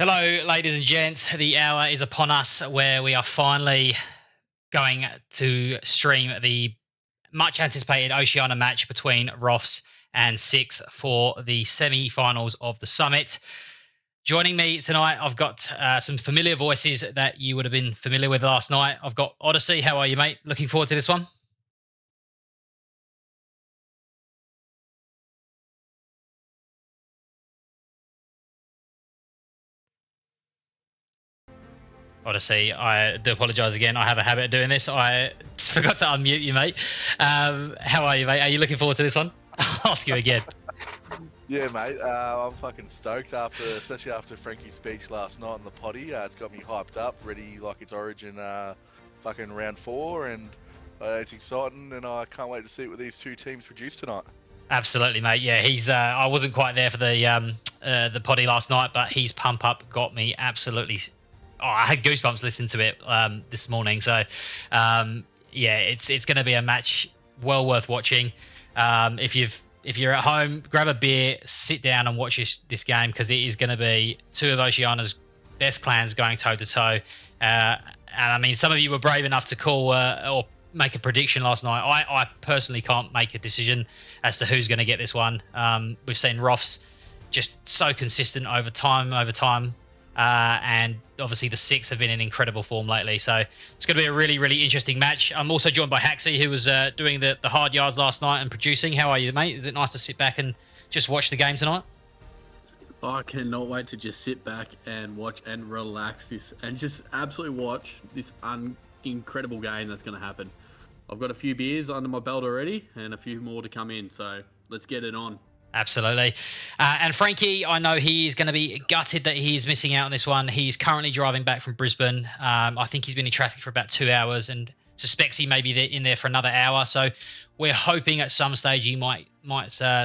Hello, ladies and gents. The hour is upon us where we are finally going to stream the much anticipated Oceania match between ROFS and Six for the semi-finals of the summit. Joining me tonight, I've got some familiar voices that you would have been familiar with last night. I've got Odyssey. How are you, mate? Looking forward to this one? Odyssey, I do apologise again. I have a habit of doing this. I just forgot to unmute you, mate. How are you, mate? Are you looking forward to this one? I'll ask you again. Yeah, mate. I'm fucking stoked especially after Frankie's speech last night on the potty. It's got me hyped up, ready like it's Origin, fucking round 4, and it's exciting, and I can't wait to see what these two teams produce tonight. Absolutely, mate. Yeah, he's. I wasn't quite there for the potty last night, but his pump up got me absolutely. Oh, I had goosebumps listening to it this morning. So, yeah, it's going to be a match well worth watching. If you're at home, grab a beer, sit down and watch this game because it is going to be two of Oceania's best clans going toe to toe. And I mean, some of you were brave enough to call or make a prediction last night. I personally can't make a decision as to who's going to get this one. We've seen ROFS just so consistent over time. And obviously the Six have been in incredible form lately. So it's going to be a really, really interesting match. I'm also joined by Haxie, who was doing the hard yards last night and producing. How are you, mate? Is it nice to sit back and just watch the game tonight? I cannot wait to just sit back and watch and relax this and just absolutely watch this incredible game that's going to happen. I've got a few beers under my belt already and a few more to come in. So let's get it on. Absolutely. And Frankie, I know he is going to be gutted that he is missing out on this one. He's currently driving back from Brisbane. I think he's been in traffic for about 2 hours and suspects he may be in there for another hour. So we're hoping at some stage he might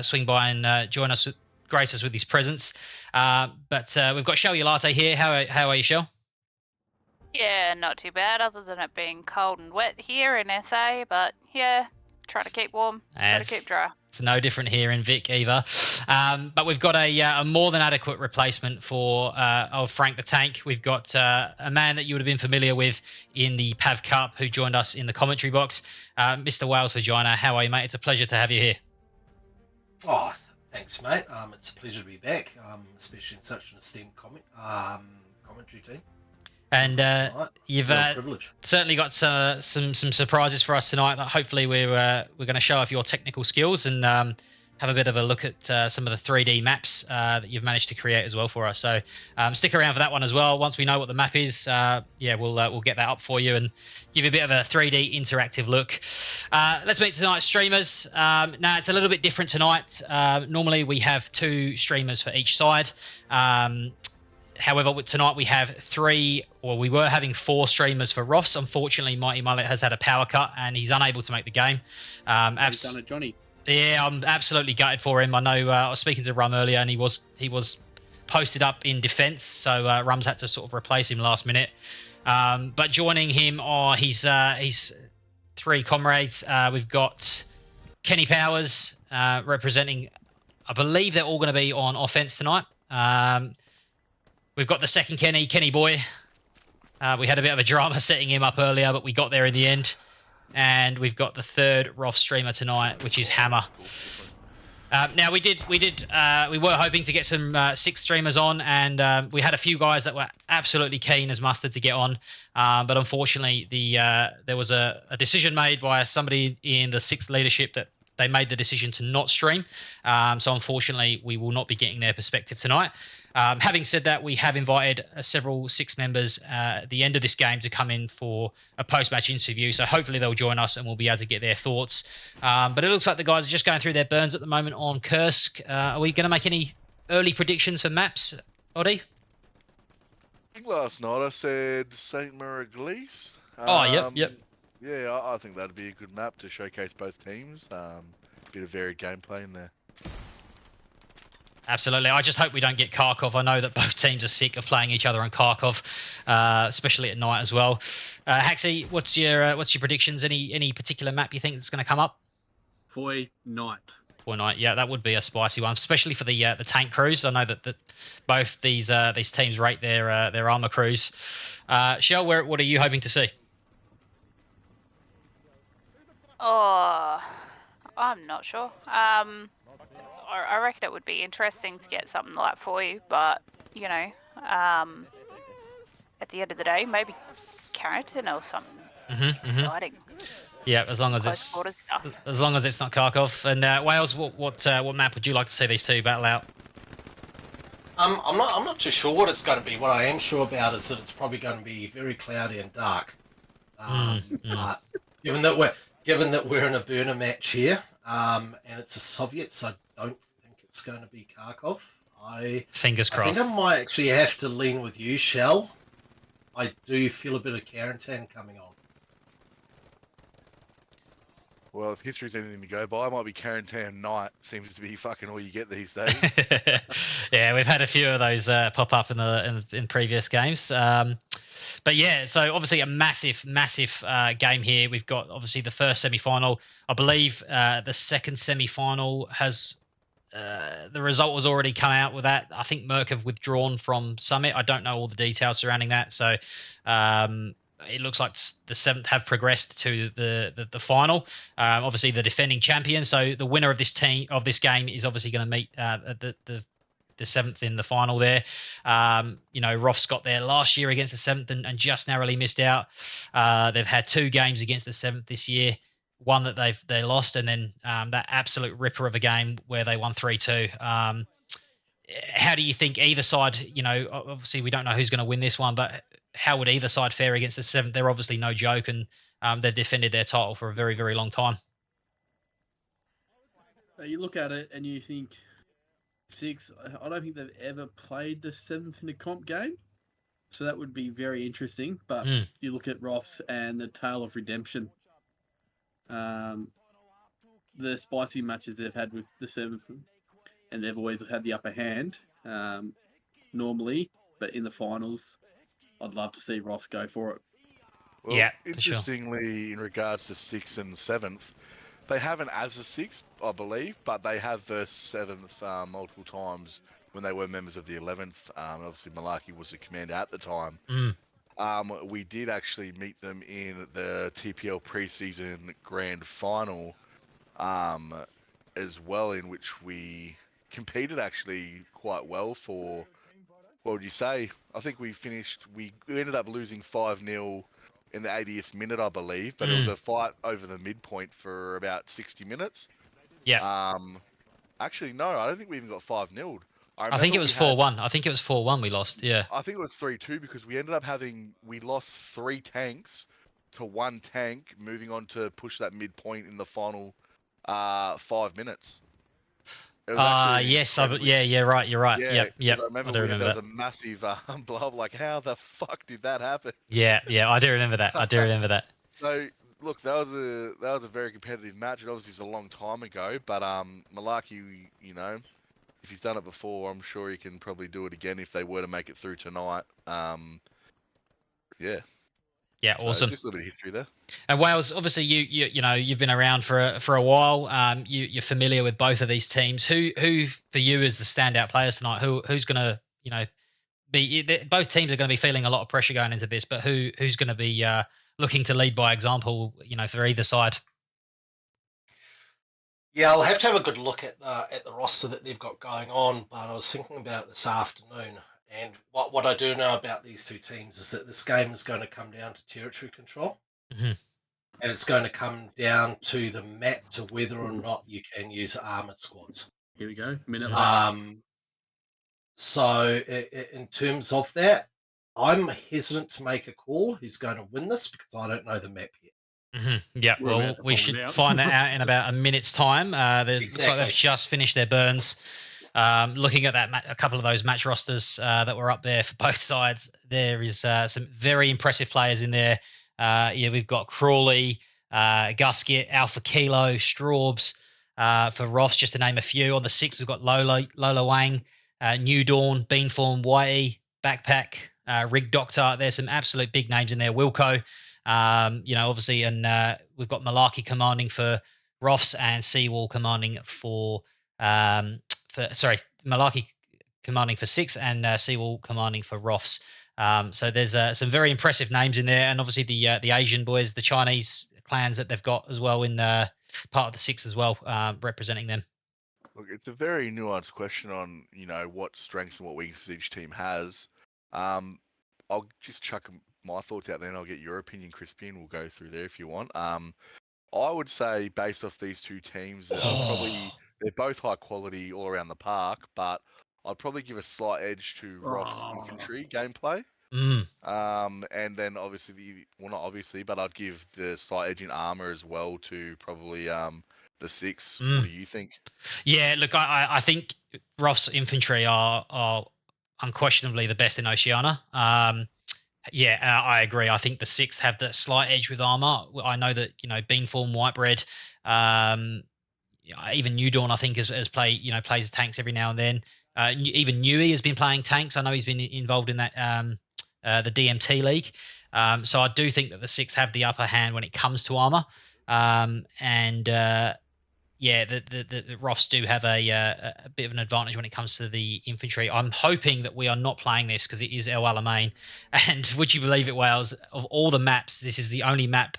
swing by and join us, grace us with his presence. But we've got Shell Latte here. How are you, Shell? Yeah, not too bad, other than it being cold and wet here in SA. But yeah, trying to keep warm, trying to keep dry. It's no different here in Vic either. But we've got a more than adequate replacement for of Frank the Tank. We've got a man that you would have been familiar with in the PAV Cup who joined us in the commentary box, Mr. Wales Vagina. How are you, mate? It's a pleasure to have you here. Oh, thanks, mate. It's a pleasure to be back, especially in such an esteemed commentary team. And you've certainly got some surprises for us tonight. That hopefully we're going to show off your technical skills and have a bit of a look at some of the 3D maps that you've managed to create as well for us. So stick around for that one as well. Once we know what the map is, we'll get that up for you and give you a bit of a 3D interactive look. Let's meet tonight's streamers. Now it's a little bit different tonight. Normally we have 2 streamers for each side. However, tonight we have 3, or we were having 4 streamers for ROFS. Unfortunately, Mighty Mullet has had a power cut and he's unable to make the game. He's done it, Johnny. Yeah, I'm absolutely gutted for him. I know I was speaking to Rum earlier and he was posted up in defence, so Rum's had to sort of replace him last minute. But joining him are his 3 comrades. We've got Kenny Powers representing, I believe they're all going to be on offence tonight. We've got the second Kenny Boy. We had a bit of a drama setting him up earlier, but we got there in the end. And we've got the third ROF streamer tonight, which is Hammer. Now we were hoping to get some 6 streamers on, and we had a few guys that were absolutely keen as mustard to get on, but unfortunately there was a decision made by somebody in the 6th leadership that they made the decision to not stream. So unfortunately, we will not be getting their perspective tonight. Having said that, we have invited several 6 members at the end of this game to come in for a post-match interview. So hopefully they'll join us and we'll be able to get their thoughts. But it looks like the guys are just going through their burns at the moment on Kursk. Are we going to make any early predictions for maps, Oddy? I think last night I said St. Miraglise. Yep. Yeah, I think that'd be a good map to showcase both teams. Bit of varied gameplay in there. Absolutely. I just hope we don't get Kharkov. I know that both teams are sick of playing each other on Kharkov, especially at night as well. Haxie, what's your predictions? Any particular map you think is going to come up? Foy Night. Foy Night, yeah, that would be a spicy one, especially for the tank crews. I know that both these teams rate their armor crews. Shell, what are you hoping to see? Oh, I'm not sure. I reckon it would be interesting to get something like for you, but you know, at the end of the day, maybe Carrington or something exciting. Yeah, as long as Close quarters stuff. it's not Kharkov. And Wales, what map would you like to see these two battle out? I'm not too sure what it's going to be. What I am sure about is that it's probably going to be very cloudy and dark. But given that we're in a burner match here, and it's the Soviets, I don't think it's going to be Kharkov. Fingers crossed. I think I might actually have to lean with you, Shell. I do feel a bit of Carentan coming on. Well, if history's anything to go by, it might be Carentan Night. Seems to be fucking all you get these days. Yeah, we've had a few of those pop up in previous games. But yeah, so obviously a massive game here. We've got obviously the first semi-final. I believe the second semi-final has the result has already come out with that. I think Merck have withdrawn from Summit. I don't know all the details surrounding that. So it looks like the 7th have progressed to the final. Obviously the defending champion. So the winner of this game is obviously going to meet the 7th in the final there. ROFS got there last year against the 7th and just narrowly missed out. They've had 2 games against the 7th this year. One that they lost, and then that absolute ripper of a game where they won 3-2. How do you think either side, obviously we don't know who's going to win this one, but how would either side fare against the 7th? They're obviously no joke, and they've defended their title for a very, very long time. You look at it and you think 6, I don't think they've ever played the 7th in a comp game. So that would be very interesting. But you look at ROFS and the Tale of Redemption. The spicy matches they've had with the 7th, and they've always had the upper hand normally. But in the finals, I'd love to see ROFS go for it. Well, yeah, interestingly, in regards to 6th and 7th, they haven't as a 6th, I believe, but they have versed 7th multiple times when they were members of the 11th. Obviously, Malarkey was the commander at the time. We did actually meet them in the TPL preseason grand final as well, in which we competed actually quite well for, what would you say? I think we ended up losing 5-0 in the 80th minute, I believe, but it was a fight over the midpoint for about 60 minutes. Yeah. Actually, no, I don't think we even got 5-0'd. I think it was 4-1. I think it was 4-1 we lost, yeah. I think it was 3-2 because we ended up we lost 3 tanks to 1 tank, moving on to push that midpoint in the final 5 minutes. Yes, you're right. Yeah, yep. I remember there was a massive blow up. Like, how the fuck did that happen? Yeah, I do remember that. So, look, that was a very competitive match. It obviously is a long time ago, but Malarkey, if he's done it before, I'm sure he can probably do it again if they were to make it through tonight. Yeah. Yeah, so awesome. Just a little bit of history there. And Wales, obviously, you've been around for a while. You're familiar with both of these teams. Who for you is the standout players tonight? Who's going to be? Both teams are going to be feeling a lot of pressure going into this, but who's going to be looking to lead by example? For either side. Yeah, I'll have to have a good look at the roster that they've got going on. But I was thinking about it this afternoon. And what I do know about these two teams is that this game is going to come down to territory control. And it's going to come down to the map to whether or not you can use armoured squads. Here we go. Minute left. So in terms of that, I'm hesitant to make a call who's going to win this because I don't know the map yet. Yeah, well, we should find that out in about a minute's time. Looks like they've just finished their burns. Looking at a couple of those match rosters that were up there for both sides, there is some very impressive players in there. We've got Crawley, Gusket, Alpha Kilo, Straubs for ROFS, just to name a few. On the 6th, we've got Lola Wang, New Dawn, Beanform, Whitey, Backpack, Rig Doctor. There's some absolute big names in there. Wilco. Obviously, and we've got Malarkey commanding for ROFS and Seawall commanding for Malarkey commanding for 6, and Seawall commanding for ROFS. So there's some very impressive names in there, and obviously the Asian boys, the Chinese clans that they've got as well in part of the 6 as well, representing them. Look, it's a very nuanced question on what strengths and what weaknesses each team has. I'll just chuck my thoughts out there, and I'll get your opinion, Crispy, and we'll go through there if you want. I would say based off these two teams, they're both high quality all around the park, but I'd probably give a slight edge to ROF's infantry gameplay. And then obviously not obviously, but I'd give the slight edge in armor as well to probably the 6. What do you think? Yeah, look, I think ROF's infantry are unquestionably the best in Oceania. Yeah, I agree. I think the 6 have the slight edge with armor. I know that Beanform, Whitebread, even New Dawn, I think, has plays tanks every now and then. Even Newey has been playing tanks. I know he's been involved in that the DMT league. So I do think that the 6 have the upper hand when it comes to armor. Yeah, the ROFs do have a bit of an advantage when it comes to the infantry. I'm hoping that we are not playing this because it is El Alamein. And would you believe it, Wales, of all the maps, this is the only map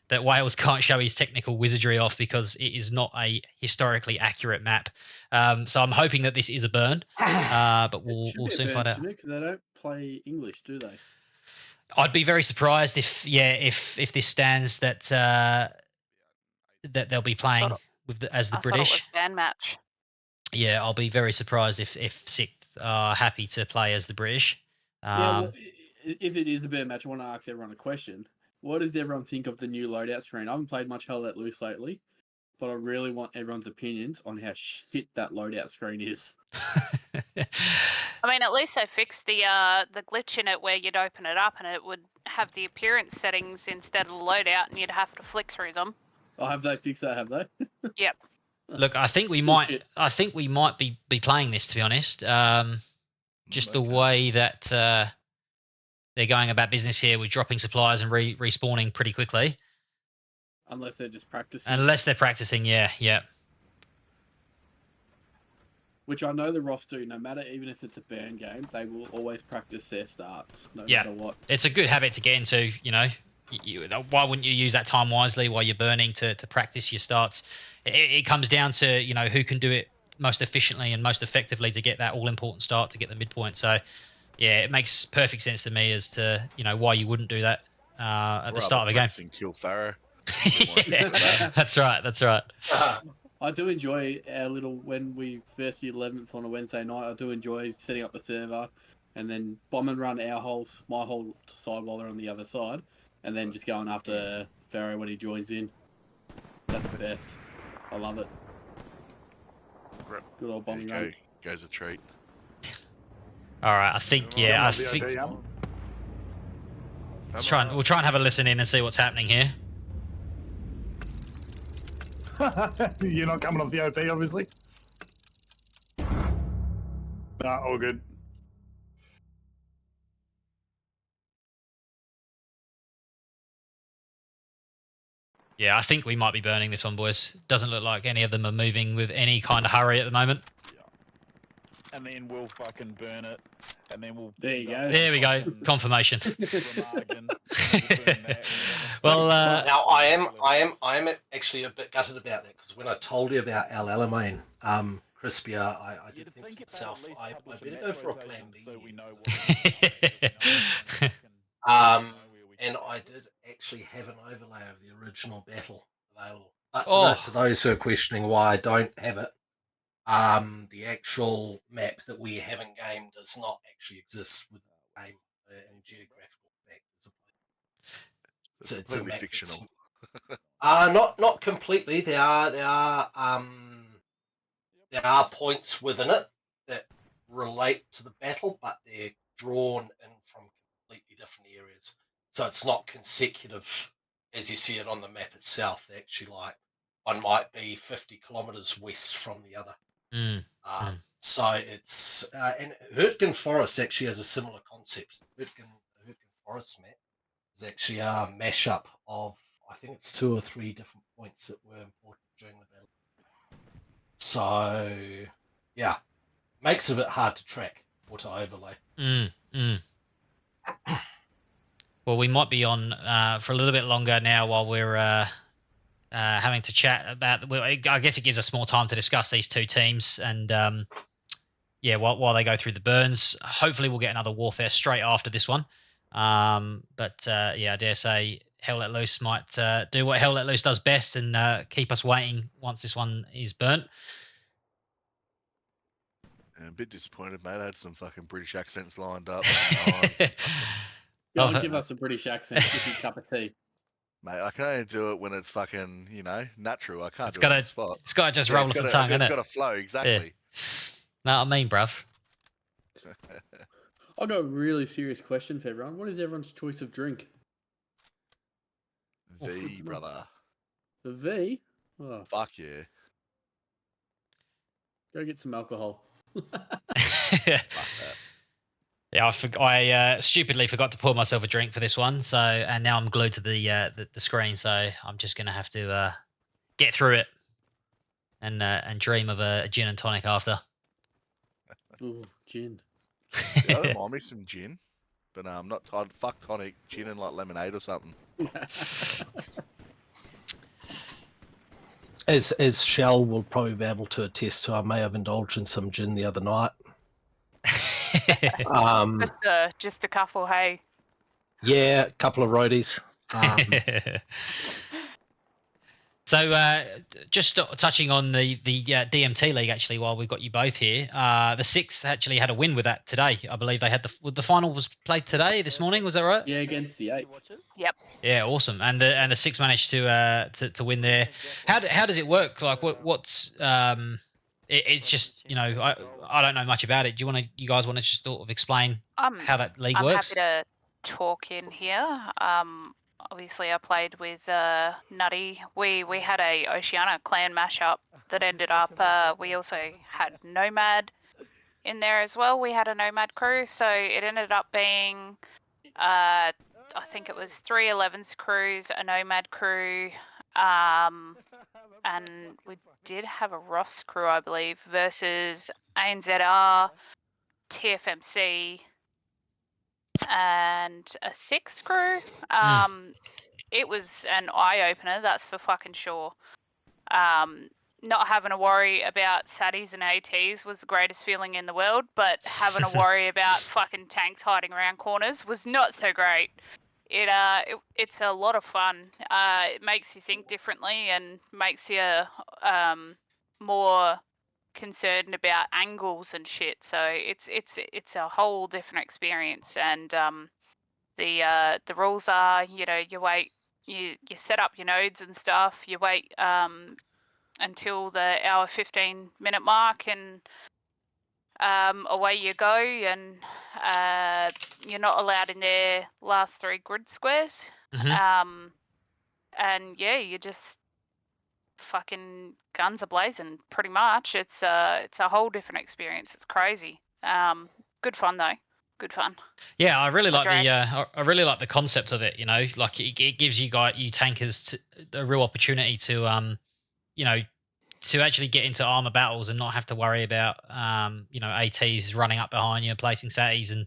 that Wales can't show his technical wizardry off because it is not a historically accurate map. So I'm hoping that this is a burn, but we'll soon find out. Because they don't play English, do they? I'd be very surprised if this stands that they'll be playing as the British. Thought it was ban match. Yeah, I'll be very surprised if 6 are happy to play as the British. Well, if it is a ban match, I want to ask everyone a question. What does everyone think of the new loadout screen? I haven't played much Hell Let Loose lately, but I really want everyone's opinions on how shit that loadout screen is. I mean, at least they fixed the glitch in it where you'd open it up and it would have the appearance settings instead of the loadout, and you'd have to flick through them. Oh, have they fixed that? Have they? Yep. Look, I think we might. I think we might be playing this, to be honest. Just the way that they're going about business here with dropping supplies and respawning pretty quickly. Unless they're just practicing. Unless they're practicing, yeah. Which I know the ROFs do. No matter, even if it's a ban game, they will always practice their starts, no matter what. It's a good habit to get into, why wouldn't you use that time wisely while you're burning to practice your starts? It comes down to, who can do it most efficiently and most effectively to get that all-important start to get the midpoint. So, yeah, it makes perfect sense to me as to, why you wouldn't do that at the start of a game. Kill Pharaoh. That's right. I do enjoy our little, when we first year 11th on a Wednesday night, I do enjoy setting up the server and then bomb and run my whole side while they're on the other side, and then just going after Pharaoh when he joins in. That's the best. I love it. Good old bombing run. Goes a treat. All right, I think. We'll try and have a listen in and see what's happening here. You're not coming off the OP, obviously. Nah, all good. Yeah, I think we might be burning this one, boys. Doesn't look like any of them are moving with any kind of hurry at the moment. Yeah. And then we'll fucking burn it. And then we'll... There you go. There we go. Confirmation. Well, now I am actually a bit gutted about that, because when I told you about El Alamein, Crispy, I did think to myself, I better go for a plan B. And I did actually have an overlay of the original battle available. But to those who are questioning why I don't have it, the actual map that we have in game does not actually exist with the game in geographical factors. It's a map fictional. Not completely. There are points within it that relate to the battle, but they're drawn in from completely different areas. So it's not consecutive as you see it on the map itself. They're actually like one might be 50 kilometers west from the other. So it's and Hurtgen Forest actually has a similar concept. Hurtgen Forest map is actually a mashup of, I think it's 2 or 3 different points that were important during the battle. So yeah, makes it a bit hard to track or to overlay. Well, we might be on for a little bit longer now while we're having to chat about. Well, I guess it gives us more time to discuss these two teams, and while they go through the burns, hopefully we'll get another warfare straight after this one. But I dare say Hell Let Loose might do what Hell Let Loose does best and keep us waiting once this one is burnt. I'm a bit disappointed, mate. I had some fucking British accents lined up. Don't give us a British accent with your cup of tea. Mate, I can only do it when it's fucking, natural. I can't do it on the spot. It's got to just roll off the tongue, It's innit? got to flow, exactly. Yeah. No, I mean, bruv. I've got a really serious question for everyone. What is everyone's choice of drink? V, brother. The V? Oh, fuck yeah. Go get some alcohol. Fuck that. Yeah, I stupidly forgot to pour myself a drink for this one, and now I'm glued to the screen, so I'm just gonna have to get through it and dream of a gin and tonic after. Ooh, gin. Yeah, I don't mind me some gin, but I'm not tired. Fuck tonic, gin and like lemonade or something. As Shell will probably be able to attest to, I may have indulged in some gin the other night. Just a couple, hey. Yeah, a couple of roadies. So just touching on the DMT league, actually, while we've got you both here, the Six actually had a win with that today. I believe they had the final was played today, this morning. Was that right? Yeah, against the 8th. Yep. Yeah, awesome. And the Six managed to win there. How does it work? Like what's it's just I don't know much about it. You guys want to just sort of explain how that league works? I'm happy to talk in here. Obviously, I played with Nutty. We had a Oceania clan mashup that ended up. We also had Nomad in there as well. We had a Nomad crew, so it ended up being, I think it was 3 11th crews, a Nomad crew, and we did have a ROFS crew, I believe, versus ANZR, TFMC, and a 6th crew. It was an eye-opener, that's for fucking sure. Not having to worry about SATs and ATs was the greatest feeling in the world, but having to worry about fucking tanks hiding around corners was not so great. It's a lot of fun. It makes you think differently and makes you more concerned about angles and shit. So it's a whole different experience. And the rules are, you wait. You set up your nodes and stuff. You wait until the hour 15-minute mark, and away you go. And you're not allowed in their last 3 grid squares. Mm-hmm. And yeah, you just fucking guns are blazing. Pretty much, it's a whole different experience. It's crazy. Good fun though. Good fun. Yeah, I really like the concept of it. Like it gives you tankers a real opportunity to to actually get into armor battles and not have to worry about ATs running up behind you, placing SATs and.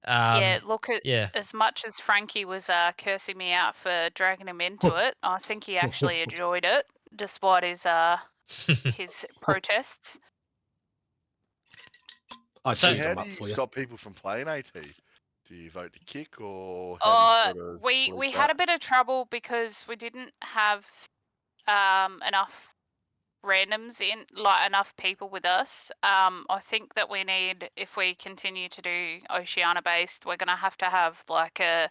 As much as Frankie was cursing me out for dragging him into it, I think he actually enjoyed it, despite his protests. How do you stop people from playing AT? Do you vote to kick, or we had a bit of trouble because we didn't have enough randoms enough people with us. I think that we need, if we continue to do Oceania based, we're gonna have to have like a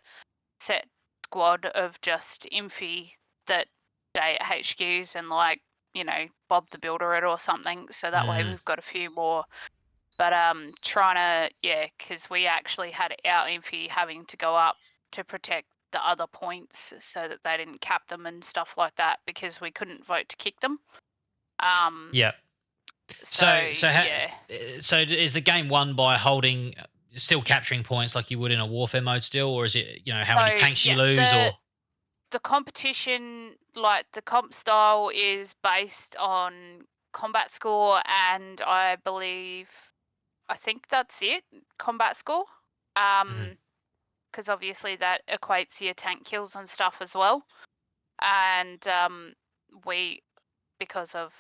set squad of just Infi that stay at HQs and Bob the Builder it or something, so that way we've got a few more. But because we actually had our Infi having to go up to protect the other points so that they didn't cap them and stuff like that, because we couldn't vote to kick them. Yeah. So is the game won by still capturing points like you would in a warfare mode still, or is it how many tanks you lose? The competition, like the comp style, is based on combat score, and I believe I think that's it. Combat score. Because obviously that equates your tank kills and stuff as well. And we, because of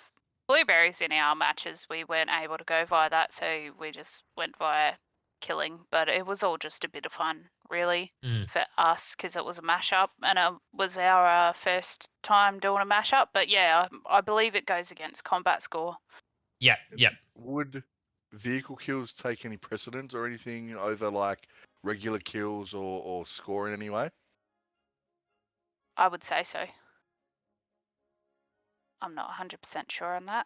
blueberries in our matches, we weren't able to go via that, so we just went via killing. But it was all just a bit of fun, really, for us, because it was a mashup, and it was our first time doing a mashup. But yeah, I believe it goes against combat score. Yep. Would vehicle kills take any precedence or anything over like regular kills or score in any way? I would say so. I'm not 100% sure on that.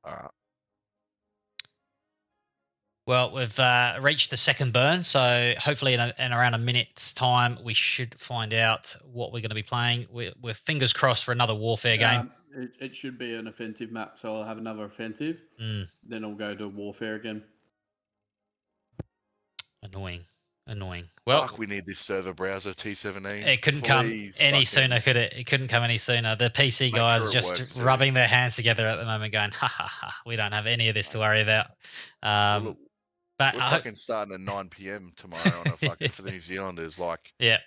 Alright. Well, we've reached the second burn, so hopefully in around a minute's time, we should find out what we're going to be playing. We're fingers crossed for another warfare game. It should be an offensive map, so I'll have another offensive. Then I'll go to warfare again. Annoying. Well, Fuck, we need this server browser T17. It couldn't come any sooner, could it? It couldn't come any sooner. The PC guys sure are just works, rubbing their hands together at the moment, going, "Ha ha ha! We don't have any of this to worry about." Well, But we're fucking starting at 9 PM tomorrow on a fucking for the New Zealanders. Like, yeah.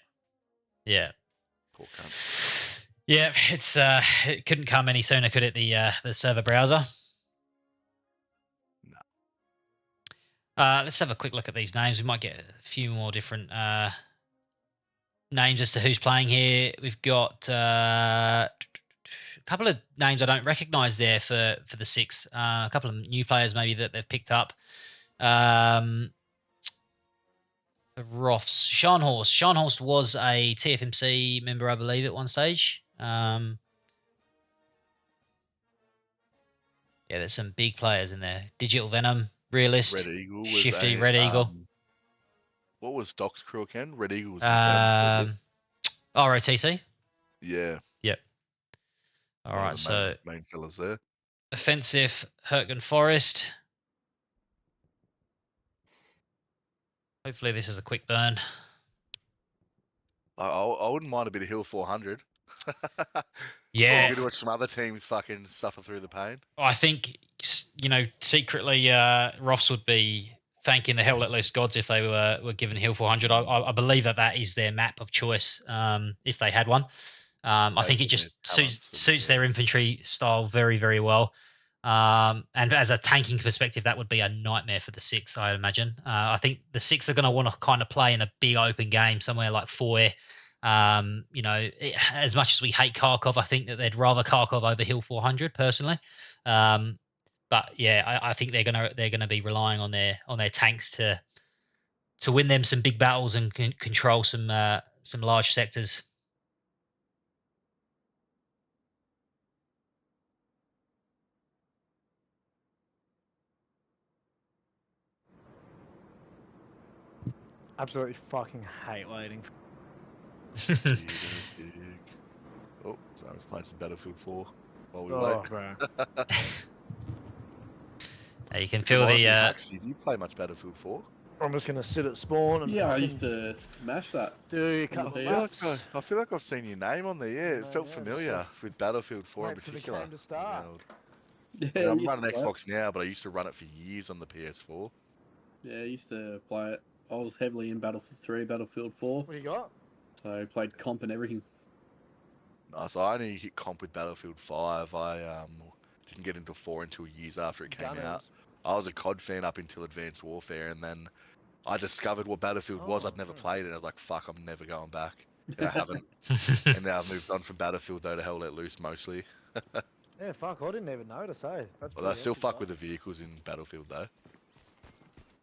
Poor cunts. Yeah, it couldn't come any sooner, could it? The server browser. No. Let's have a quick look at these names. We might get a few more different names as to who's playing here. We've got a couple of names I don't recognise there for the six. A couple of new players maybe that they've picked up. The ROFS. Scharnhorst was a TFMC member, I believe, at one stage. Yeah, there's some big players in there. Digital Venom, Realist, Red Eagle was Shifty, Red Eagle. What was Doc's crew again? Red Eagle was with them. ROTC? Yeah. Yep. All right, so main fellas there. Offensive, Hertgen Forest. Hopefully this is a quick burn. I wouldn't mind a bit of Hill 400. Yeah. Good to watch some other teams fucking suffer through the pain. I think, secretly, ROFS would be thanking the hell let loose gods if they were given Hill 400. I believe that is their map of choice, if they had one. I think it just suits their infantry style very, very well. And as a tanking perspective, that would be a nightmare for the six, I imagine. I think the six are going to want to kind of play in a big open game somewhere like Foy. As much as we hate Kharkov, I think that they'd rather Kharkov over Hill 400 personally. But yeah, I think they're gonna be relying on their tanks to win them some big battles and control some large sectors. Absolutely fucking hate waiting. Oh, so I was playing some Battlefield 4 while we Oh, wait. bro. You can feel the. Do you play much Battlefield 4? I'm just gonna sit at spawn and I used to smash that. do a couple of laps. I feel like I've seen your name on there. Yeah, it felt familiar with Battlefield 4 in Wait for the particular. game to start. Yeah, I'm running Xbox now, but I used to run it for years on the PS4. Yeah, I used to play it. I was heavily in Battlefield 3, Battlefield 4. What do you got? So I played comp and everything. Nice. I only hit comp with Battlefield 5. I didn't get into 4 until years after it came out. I was a COD fan up until Advanced Warfare, and then I discovered what Battlefield was. I'd never played it. I was like, fuck, I'm never going back. And I haven't. And now I've moved on from Battlefield, though, to Hell Let Loose mostly. Yeah, fuck, I didn't even notice, hey. That's Well, I still fuck with the vehicles in Battlefield, though.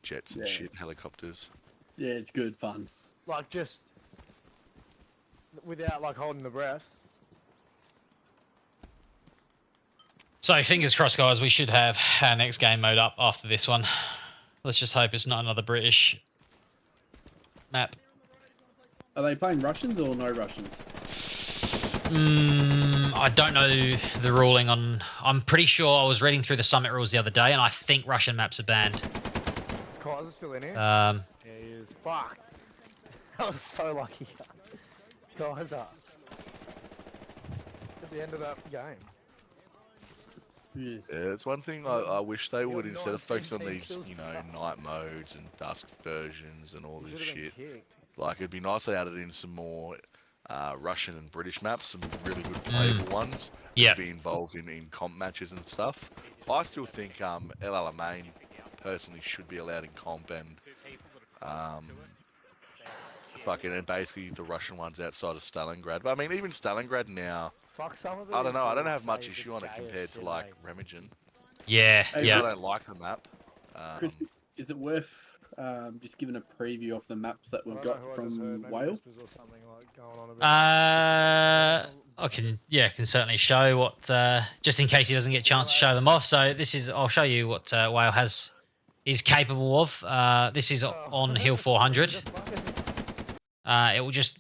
Jets and shit, helicopters. Yeah, it's good fun. Like, just without, like, holding the breath. So fingers crossed, guys. We should have our next game mode up after this one. Let's just hope it's not another British map. Are they playing Russians or no Russians? I don't know the ruling on. I'm pretty sure I was reading through the summit rules the other day, and I think Russian maps are banned. Is Kaiser still in here? Yeah, he is. Fuck. I was so lucky. Kaiser. At the end of that game. Yeah. Yeah, it's one thing I wish they would, instead of focusing on these, night modes and dusk versions and all this shit. Like, it'd be nice they added in some more Russian and British maps, some really good playable ones Yeah. to be involved in comp matches and stuff. I still think El Alamein personally should be allowed in comp, and and basically the Russian ones outside of Stalingrad. But I mean, even Stalingrad now, I don't know. I don't have much issue on it compared to like Remagen. Yeah, Hey, yeah. I don't like the map. Crispy, is it worth just giving a preview of the maps that we've got from Whale? I can certainly show what, just in case he doesn't get a chance to show them off. So I'll show you what Whale is capable of. This is on Hill 400. It will just,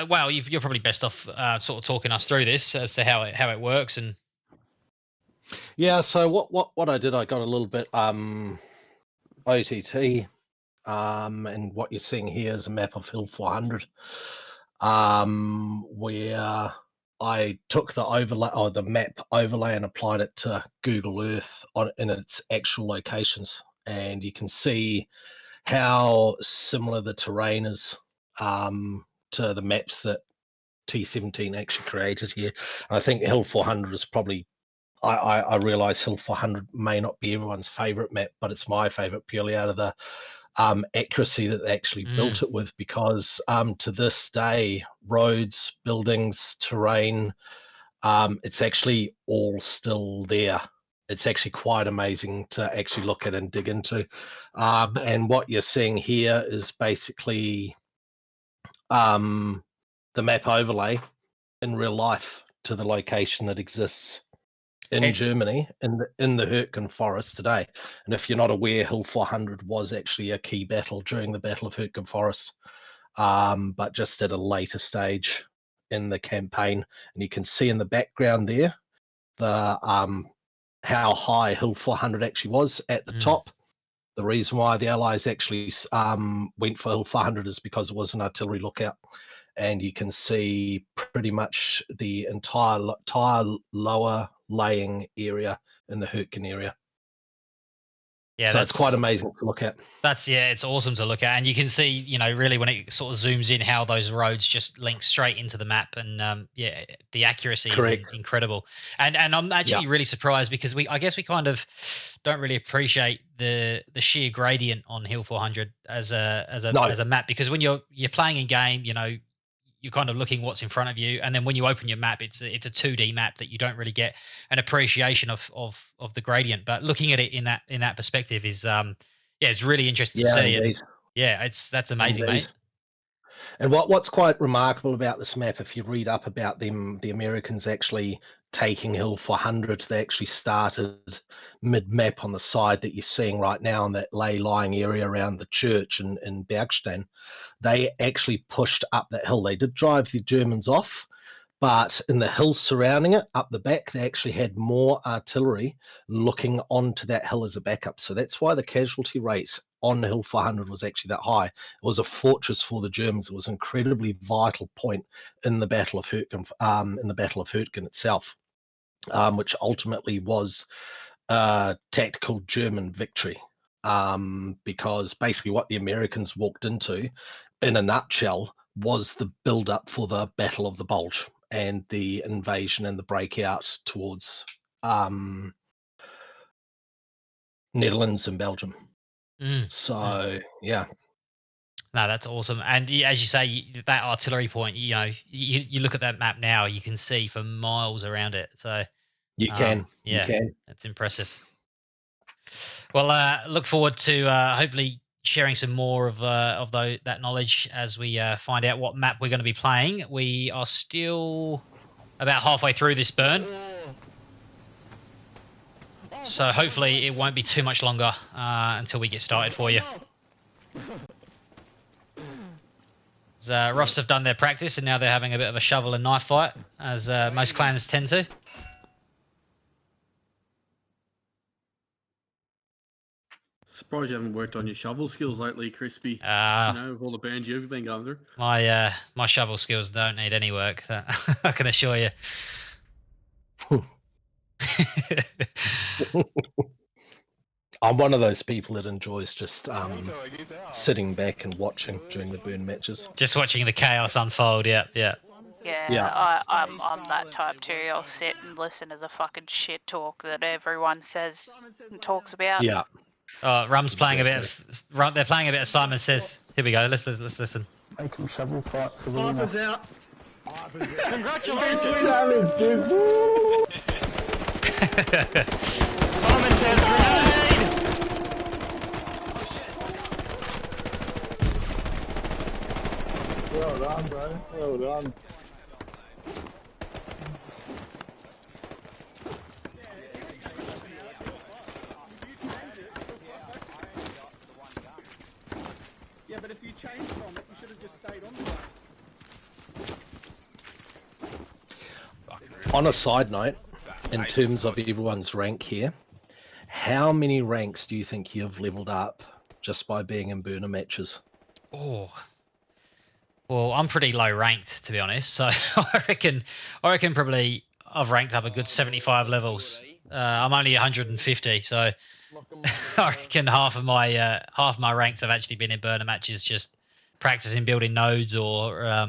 well, you're probably best off sort of talking us through this as to how it works. And Yeah, so what I did, I got a little bit OTT, and what you're seeing here is a map of Hill 400, where I took the overlay or the map overlay and applied it to Google Earth in its actual locations, and you can see how similar the terrain is to the maps that T17 actually created here. And I think Hill 400 is probably, I realize Hill 400 may not be everyone's favorite map, but it's my favorite purely out of the accuracy that they actually built it with, because to this day, roads, buildings, terrain, it's actually all still there. It's actually quite amazing to actually look at and dig into. And what you're seeing here is basically the map overlay in real life to the location that exists in Germany, in the Hürtgen Forest today. And if you're not aware, Hill 400 was actually a key battle during the Battle of Hürtgen Forest, but just at a later stage in the campaign. And you can see in the background there the how high Hill 400 actually was at the top. The reason why the Allies actually went for Hill 400 is because it was an artillery lookout. And you can see pretty much the entire lower laying area in the Hürtgen area. yeah, so it's quite amazing to look at. It's awesome to look at, and you can see, really when it sort of zooms in, how those roads just link straight into the map, and the accuracy is incredible. And I'm actually really surprised, because I guess we kind of don't really appreciate the sheer gradient on Hill 400 as a map, because when you're playing in game, you're kind of looking what's in front of you, and then when you open your map, it's a 2D map that you don't really get an appreciation of the gradient. But looking at it in that perspective is it's really interesting to see. Indeed. And that's amazing, Indeed. mate. And what's quite remarkable about this map, if you read up about them, the Americans actually taking Hill 400, they actually started mid-map on the side that you're seeing right now, in that lying area around the church in Bergstein. They actually pushed up that hill. They did drive the Germans off, but in the hills surrounding it, up the back, they actually had more artillery looking onto that hill as a backup. So that's why the casualty rate on Hill 400 was actually that high. It was a fortress for the Germans. It was an incredibly vital point in the Battle of Hürtgen, itself, which ultimately was a tactical German victory. Because basically what the Americans walked into, in a nutshell, was the build-up for the Battle of the Bulge and the invasion and the breakout towards Netherlands and Belgium. So, yeah. No, that's awesome. And as you say, that artillery point, you look at that map now, you can see for miles around it. So you can. That's impressive. Well, look forward to hopefully sharing some more of that knowledge as we find out what map we're going to be playing. We are still about halfway through this burn, so hopefully it won't be too much longer until we get started for you. ROFS have done their practice, and now they're having a bit of a shovel and knife fight, as most clans tend to. Surprised you haven't worked on your shovel skills lately, Crispy. With all the burns you've been going through. My shovel skills don't need any work. I can assure you. I'm one of those people that enjoys just sitting back and watching during the burn matches. Just watching the chaos unfold. Yeah, yeah. Yeah, I'm that type too. I'll sit and listen to the fucking shit talk that everyone says and talks about. Yeah. Rum's playing a bit of. They're playing a bit of Simon Says. Here we go. Let's listen. Make them shovel fight for the Piper's winner. out. Congratulations! Damage, dude. Simon Says grenade. Well done, bro. Well done. Yeah, but if you changed from it, you should have just stayed on the way. On a side note, in terms of everyone's rank here, how many ranks do you think you've leveled up just by being in burner matches? Oh. Well, I'm pretty low ranked, to be honest. So I reckon probably I've ranked up a good 75 levels. I'm only 150, so I reckon half my ranks have actually been in burner matches, just practicing building nodes or.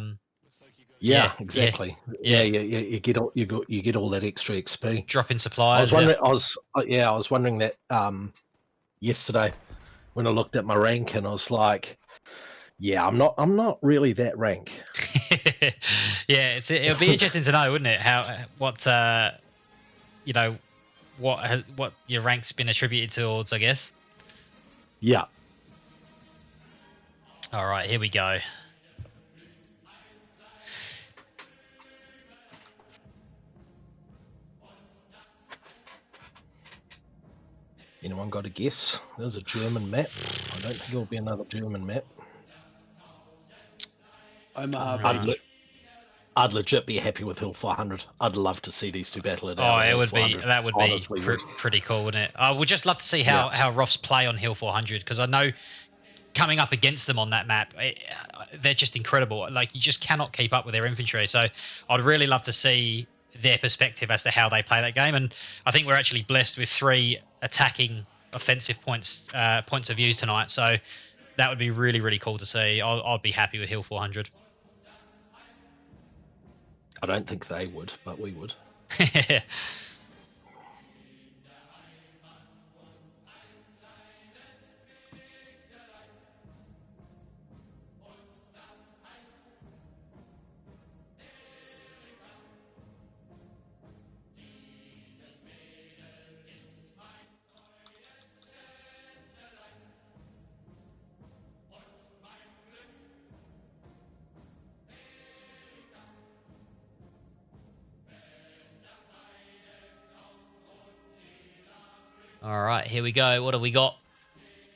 Yeah, exactly. Yeah, you get all that extra XP. Dropping supplies. I was wondering that yesterday when I looked at my rank and I was like, yeah, I'm not really that rank. Yeah, it'll be interesting to know, wouldn't it? What your rank's been attributed towards, I guess. Yeah. All right, here we go. Anyone got a guess? There's a German map. I don't think there'll be another German map. I'd legit be happy with Hill 400. I'd love to see these two battle it out. That would be pretty cool, wouldn't it? I would just love to see how ROFS play on Hill 400, because I know coming up against them on that map, they're just incredible. Like, you just cannot keep up with their infantry. So I'd really love to see their perspective as to how they play that game. And I think we're actually blessed with 3 attacking offensive points of view tonight. So that would be really, really cool to see. I'd be happy with Hill 400. I don't think they would, but we would. All right, here we go. What have we got?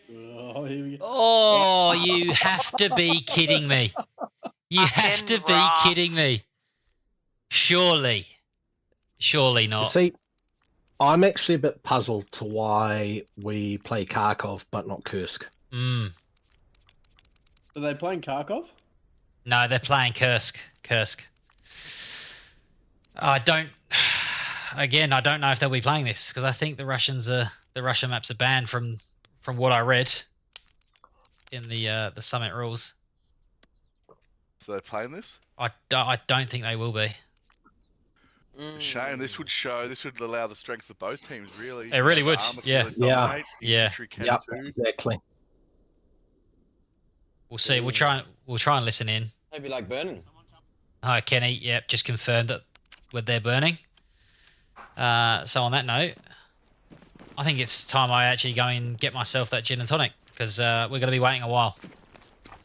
Oh, here we go. Oh, you have to be kidding me. You have to be kidding me. Surely not. See, I'm actually a bit puzzled to why we play Kharkov but not Kursk. Are they playing Kharkov? No, they're playing Kursk. I don't know if they'll be playing this, because I think the Russian maps are banned from what I read in the summit rules. So they're playing this? I don't think they will be. Shame. This would allow the strength of both teams, really. It really would. Yeah. Exactly. We'll see. We'll try and listen in. Maybe like burning. Hi, Kenny. Yep, just confirmed that they're burning. So on that note, I think it's time I actually go and get myself that gin and tonic, because we're going to be waiting a while.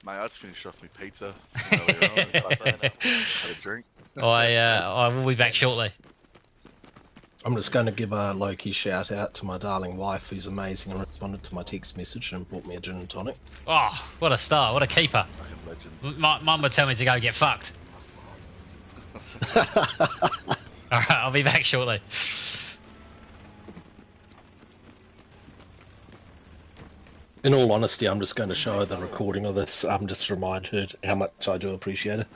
Mate, I just finished off my pizza. Had a drink. I will be back shortly. I'm just going to give a low-key shout out to my darling wife, who's amazing and responded to my text message and bought me a gin and tonic. Oh, what a star. What a keeper. Mum would tell me to go get fucked. Alright, I'll be back shortly. In all honesty, I'm just going to show her the recording of this, just to remind her how much I do appreciate it.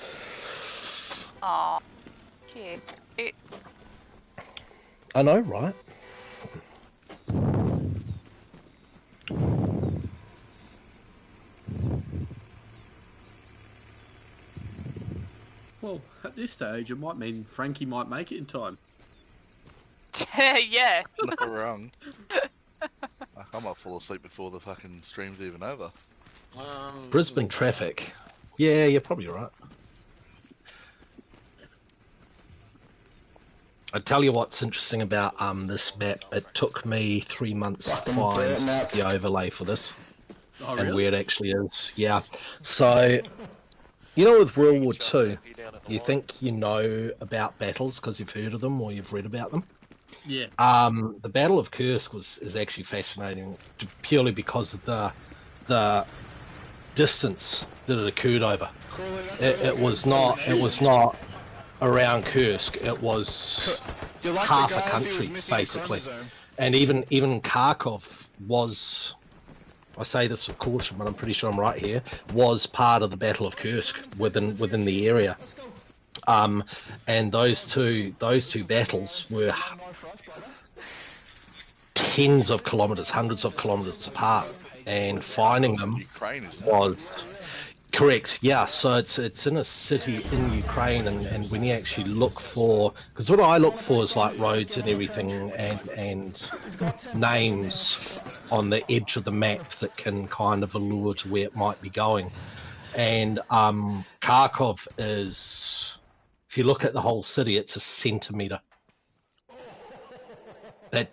Aw, cute. I know, right? Well, at this stage, it might mean Frankie might make it in time. Yeah. Not wrong. I might fall asleep before the fucking stream's even over. Brisbane traffic. Yeah, you're probably right. I tell you what's interesting about this map. It took me 3 months to find the overlay for this. Oh, And really? where it actually is. Yeah. So, you know, with World War II, you think you know about battles because you've heard of them or you've read about them. Yeah. The Battle of Kursk is actually fascinating purely because of the distance that it occurred over. It was not around Kursk. It was half a country basically, and even Kharkov was. I say this with caution, but I'm pretty sure I'm right here. Was part of the Battle of Kursk within the area, and those two battles were tens of kilometers, hundreds of kilometers apart, and finding them Ukraine, isn't was correct. Yeah, so it's in a city in Ukraine, and when you actually look for, because what I look for is like roads and everything, and names on the edge of the map that can kind of allure to where it might be going. And Kharkov is, if you look at the whole city, it's a centimeter.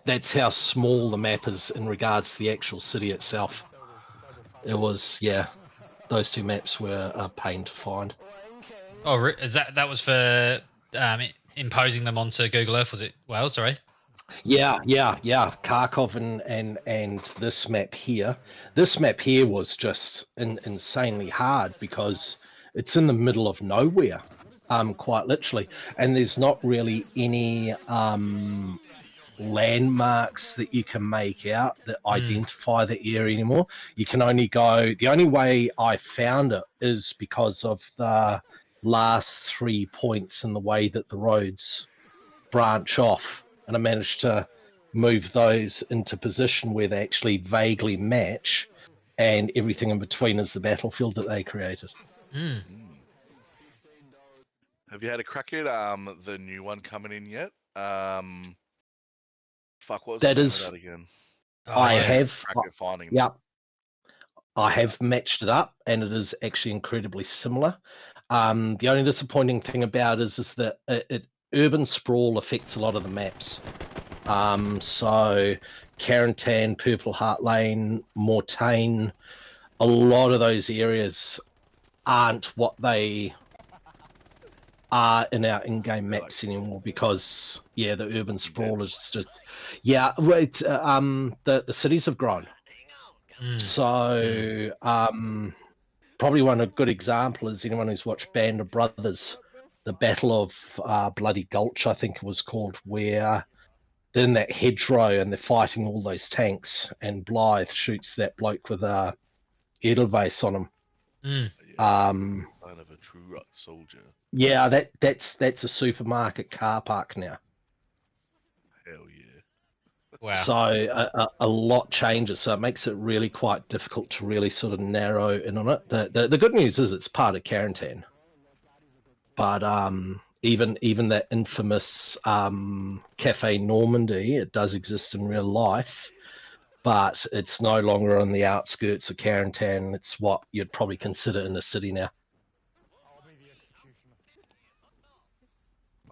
That's how small the map is in regards to the actual city itself. It was, yeah, those two maps were a pain to find. Oh, is that was for imposing them onto Google Earth? Was it? Well, sorry. Yeah. Kharkov and this map here. This map here was just insanely hard because it's in the middle of nowhere, quite literally, and there's not really any landmarks that you can make out that identify the area anymore. You can only go. The only way I found it is because of the last 3 points in the way that the roads branch off, and I managed to move those into position where they actually vaguely match, and everything in between is the battlefield that they created. Have you had a crack at the new one coming in yet? Fuck, what was That the name is, of that again? I have, Crack at finding them. yeah, I have matched it up, and it is actually incredibly similar. The only disappointing thing about it is that urban sprawl affects a lot of the maps. So Carentan, Purple Heart Lane, Mortain, a lot of those areas aren't what they are in our in-game maps anymore because the urban sprawl is just the cities have grown. So probably one a good example is anyone who's watched Band of Brothers, the Battle of Bloody Gulch, I think it was called, where they're in that hedgerow and they're fighting all those tanks, and Blythe shoots that bloke with a Edelweiss on him. Sign of a true soldier. Yeah, that's a supermarket car park now. Hell yeah. Wow. So a lot changes, so it makes it really quite difficult to really sort of narrow in on it. The good news is it's part of Carentan, but even that infamous Cafe Normandy, it does exist in real life, but it's no longer on the outskirts of Carentan. It's what you'd probably consider in the city now.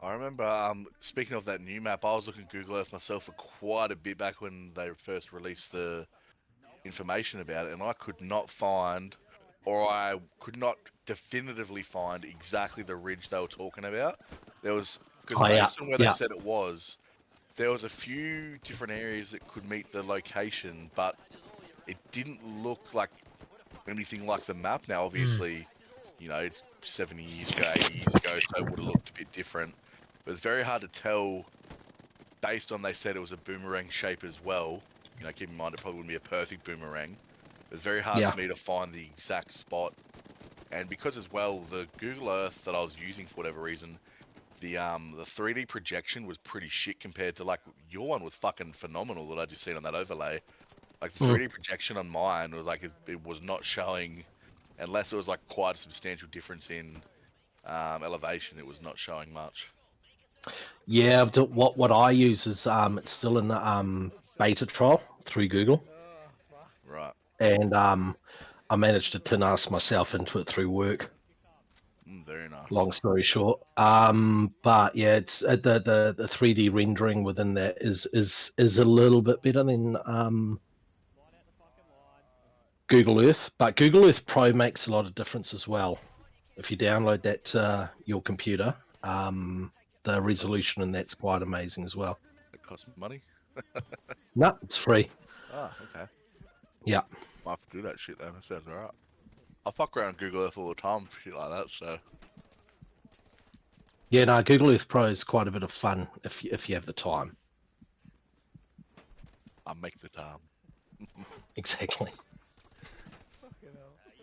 I remember, speaking of that new map, I was looking at Google Earth myself for quite a bit back when they first released the information about it, and I could not find, or I could not definitively find exactly the ridge they were talking about. There was, because based on where they said it was, there was a few different areas that could meet the location, but it didn't look like anything like the map. Now, obviously, you know, it's 70 years ago, 80 years ago, so it would have looked a bit different. But it's very hard to tell based on they said it was a boomerang shape as well. You know, keep in mind it probably wouldn't be a perfect boomerang. It's very hard for me to find the exact spot. And because as well, the Google Earth that I was using for whatever reason the 3D projection was pretty shit compared to, like, your one was fucking phenomenal that I just seen on that overlay. Like, the 3D projection on mine was like, it was not showing, unless it was like quite a substantial difference in elevation, it was not showing much. Yeah, what I use is it's still in the beta trial through Google, Right. and I managed to TNAS myself into it through work. Very nice. Long story short, but yeah, it's the 3D rendering within that is a little bit better than Google Earth, but Google Earth Pro makes a lot of difference as well. If you download that to your computer, the resolution in that's quite amazing as well. It costs money. No, it's free. Ah, okay. Yeah. Might have to do that shit then. That sounds alright. I fuck around Google Earth all the time for shit like that, so. Yeah, no, Google Earth Pro is quite a bit of fun if you have the time. I make the time. Exactly.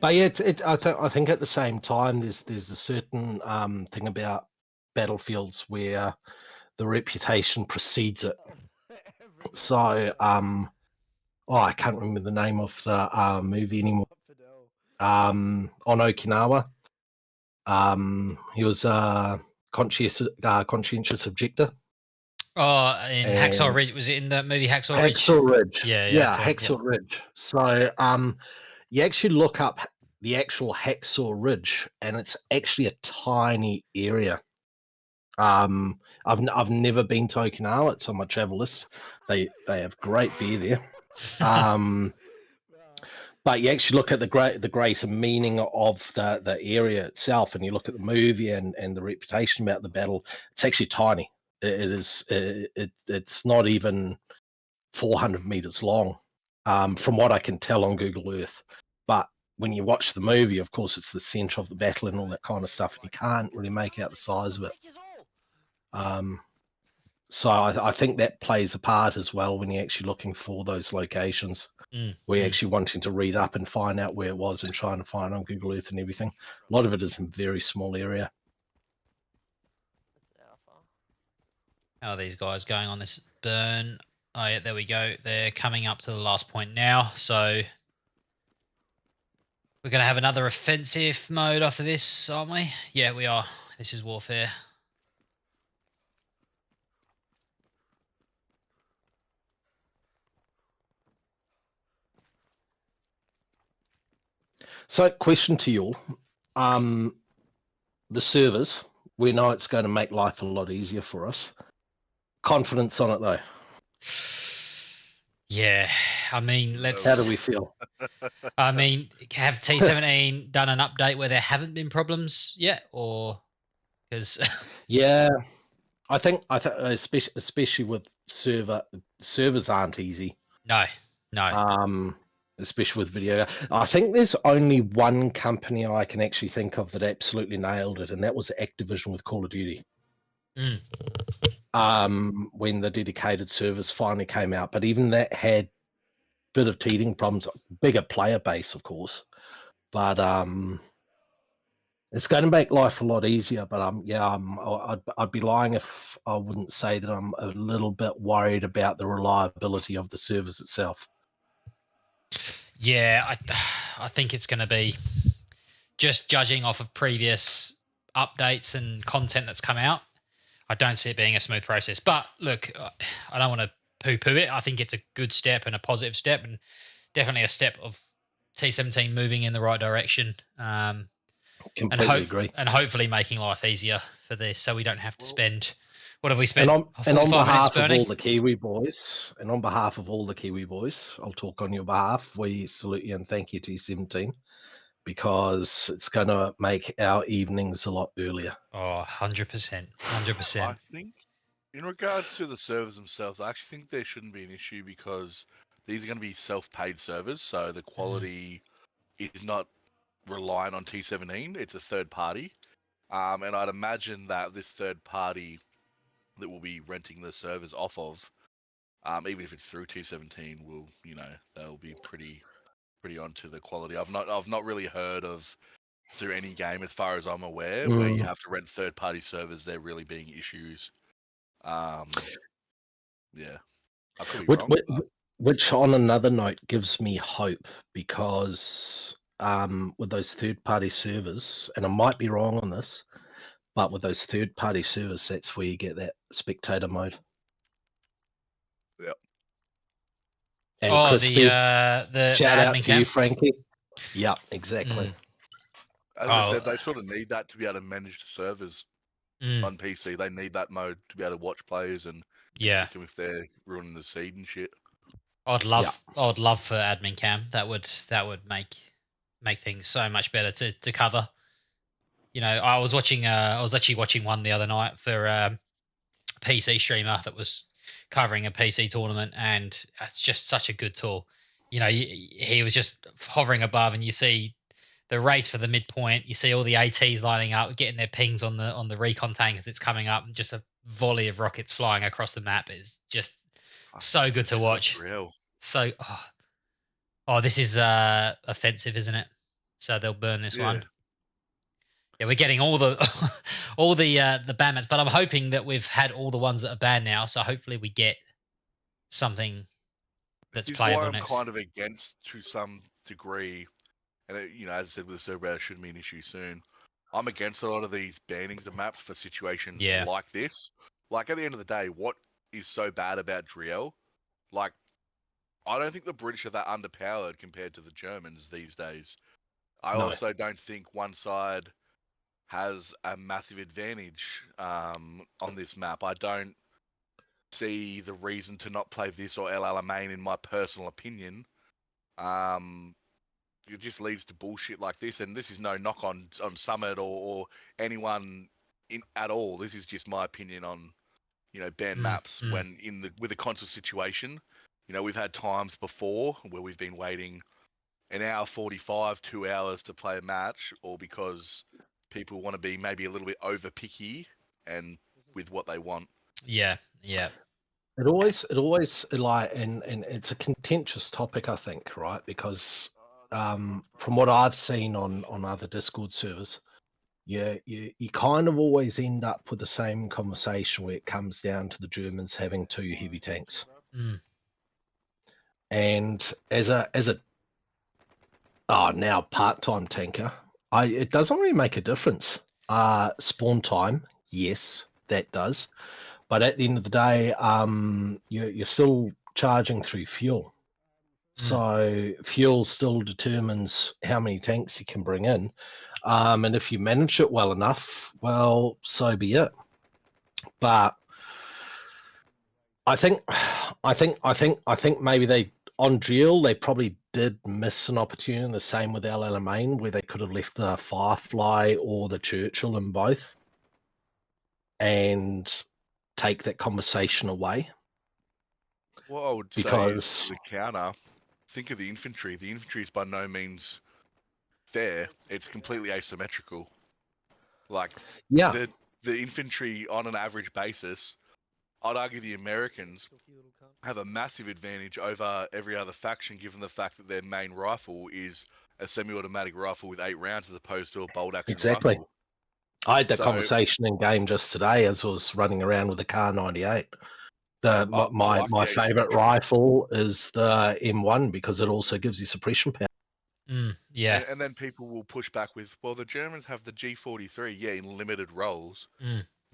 But yeah, I think at the same time, there's a certain thing about battlefields where the reputation precedes it. So I can't remember the name of the movie anymore. On Okinawa, he was conscientious objector. Oh, in Hacksaw And Ridge, was it in the movie Hacksaw Ridge? Hacksaw Ridge. Yeah, Yeah, that's right, Hacksaw Ridge. So you actually look up the actual Hacksaw Ridge, and it's actually a tiny area. I've never been to Okinawa. It's on my travel list. They have great beer there. But you actually look at the greater meaning of the area itself, and you look at the movie and the reputation about the battle. It's actually tiny. It's not even 400 meters long, from what I can tell on Google Earth. But when you watch the movie, of course, it's the center of the battle and all that kind of stuff, and you can't really make out the size of it. So I think that plays a part as well when you're actually looking for those locations. We're actually wanting to read up and find out where it was and trying to find on Google Earth and everything. A lot of it is in a very small area. How are these guys going on this burn? Oh yeah, there we go. They're coming up to the last point now, so we're going to have another offensive mode after this, aren't we? Yeah, we are. This is warfare. So, question to you all. The servers, we know it's going to make life a lot easier for us. Confidence on it, though. Yeah, I mean, let's. How do we feel? I mean, have T17 done an update where there haven't been problems yet, or because? Yeah, I think especially with servers aren't easy. No. Especially with video. I think there's only one company I can actually think of that absolutely nailed it, and that was Activision with Call of Duty. When the dedicated servers finally came out, but even that had a bit of teething problems. Bigger player base, of course, but it's going to make life a lot easier. But I'd be lying if I wouldn't say that I'm a little bit worried about the reliability of the servers itself. Yeah, I think it's going to be, just judging off of previous updates and content that's come out, I don't see it being a smooth process. But look, I don't want to poo-poo it. I think it's a good step and a positive step, and definitely a step of T17 moving in the right direction. Completely agree. And hopefully making life easier for this, so we don't have to spend. What have we spent? And on behalf of all the Kiwi boys, I'll talk on your behalf. We salute you and thank you, T17, because it's going to make our evenings a lot earlier. Oh, 100%. 100%. I think, in regards to the servers themselves, I actually think there shouldn't be an issue because these are going to be self-paid servers, so the quality is not reliant on T17. It's a third party. And I'd imagine that this third party that will be renting the servers off of, even if it's through T17, they'll be pretty onto the quality. I've not really heard of through any game, as far as I'm aware, where you have to rent third-party servers. There really being issues. Yeah, I could be Which, wrong. which, But... which, on another note, gives me hope because with those third-party servers, and I might be wrong on this, but with those third-party servers, that's where you get that spectator mode. Yep. And Crispy, the shout out admin to you, cam. Frankie. Yep, exactly. As I said, they sort of need that to be able to manage the servers on PC. They need that mode to be able to watch players and kick them if they're ruining the seed and shit. I'd love for admin cam. That would make things so much better to cover. You know, I was actually watching one the other night for a PC streamer that was covering a PC tournament, and it's just such a good tool. You know, he was just hovering above, and you see the race for the midpoint. You see all the ATs lining up, getting their pings on the recon tank as it's coming up, and just a volley of rockets flying across the map is just so good to watch. So, this is offensive, isn't it? So they'll burn this one. Yeah, we're getting all the all the ban mats, but I'm hoping that we've had all the ones that are banned now. So hopefully we get something that's playable I'm next. kind of against to some degree, and as I said with the server, it shouldn't be an issue soon. I'm against a lot of these bannings of maps for situations like this. Like, at the end of the day, what is so bad about Driel? Like, I don't think the British are that underpowered compared to the Germans these days. I also don't think one side has a massive advantage on this map. I don't see the reason to not play this or El Alamein, in my personal opinion. It just leads to bullshit like this, and this is no knock on Summit or anyone at all. This is just my opinion on ban maps when with a console situation. We've had times before where we've been waiting an hour 45, 2 hours to play a match, or because people want to be maybe a little bit over picky and with what they want. Yeah. It always like, and it's a contentious topic, I think, right? Because from what I've seen on other Discord servers, you kind of always end up with the same conversation where it comes down to the Germans having 2 heavy tanks. And as a now part-time tanker, it doesn't really make a difference. Spawn time, yes, that does. But at the end of the day, you're still charging through fuel. So fuel still determines how many tanks you can bring in. And if you manage it well enough, well, so be it. But I think maybe they, on Drill, they probably did miss an opportunity, in the same with El Alamein, where they could have left the Firefly or the Churchill in both and take that conversation away. What I would say is, to the counter, think of the infantry. The infantry is by no means fair. It's completely asymmetrical. Like, the infantry on an average basis, I'd argue the Americans have a massive advantage over every other faction, given the fact that their main rifle is a semi-automatic rifle with 8 rounds as opposed to a bolt-action rifle. I had that conversation in game just today as I was running around with the Kar 98. My favorite rifle is the M1 because it also gives you suppression power. Yeah. And then people will push back with, well, the Germans have the G43, in limited roles.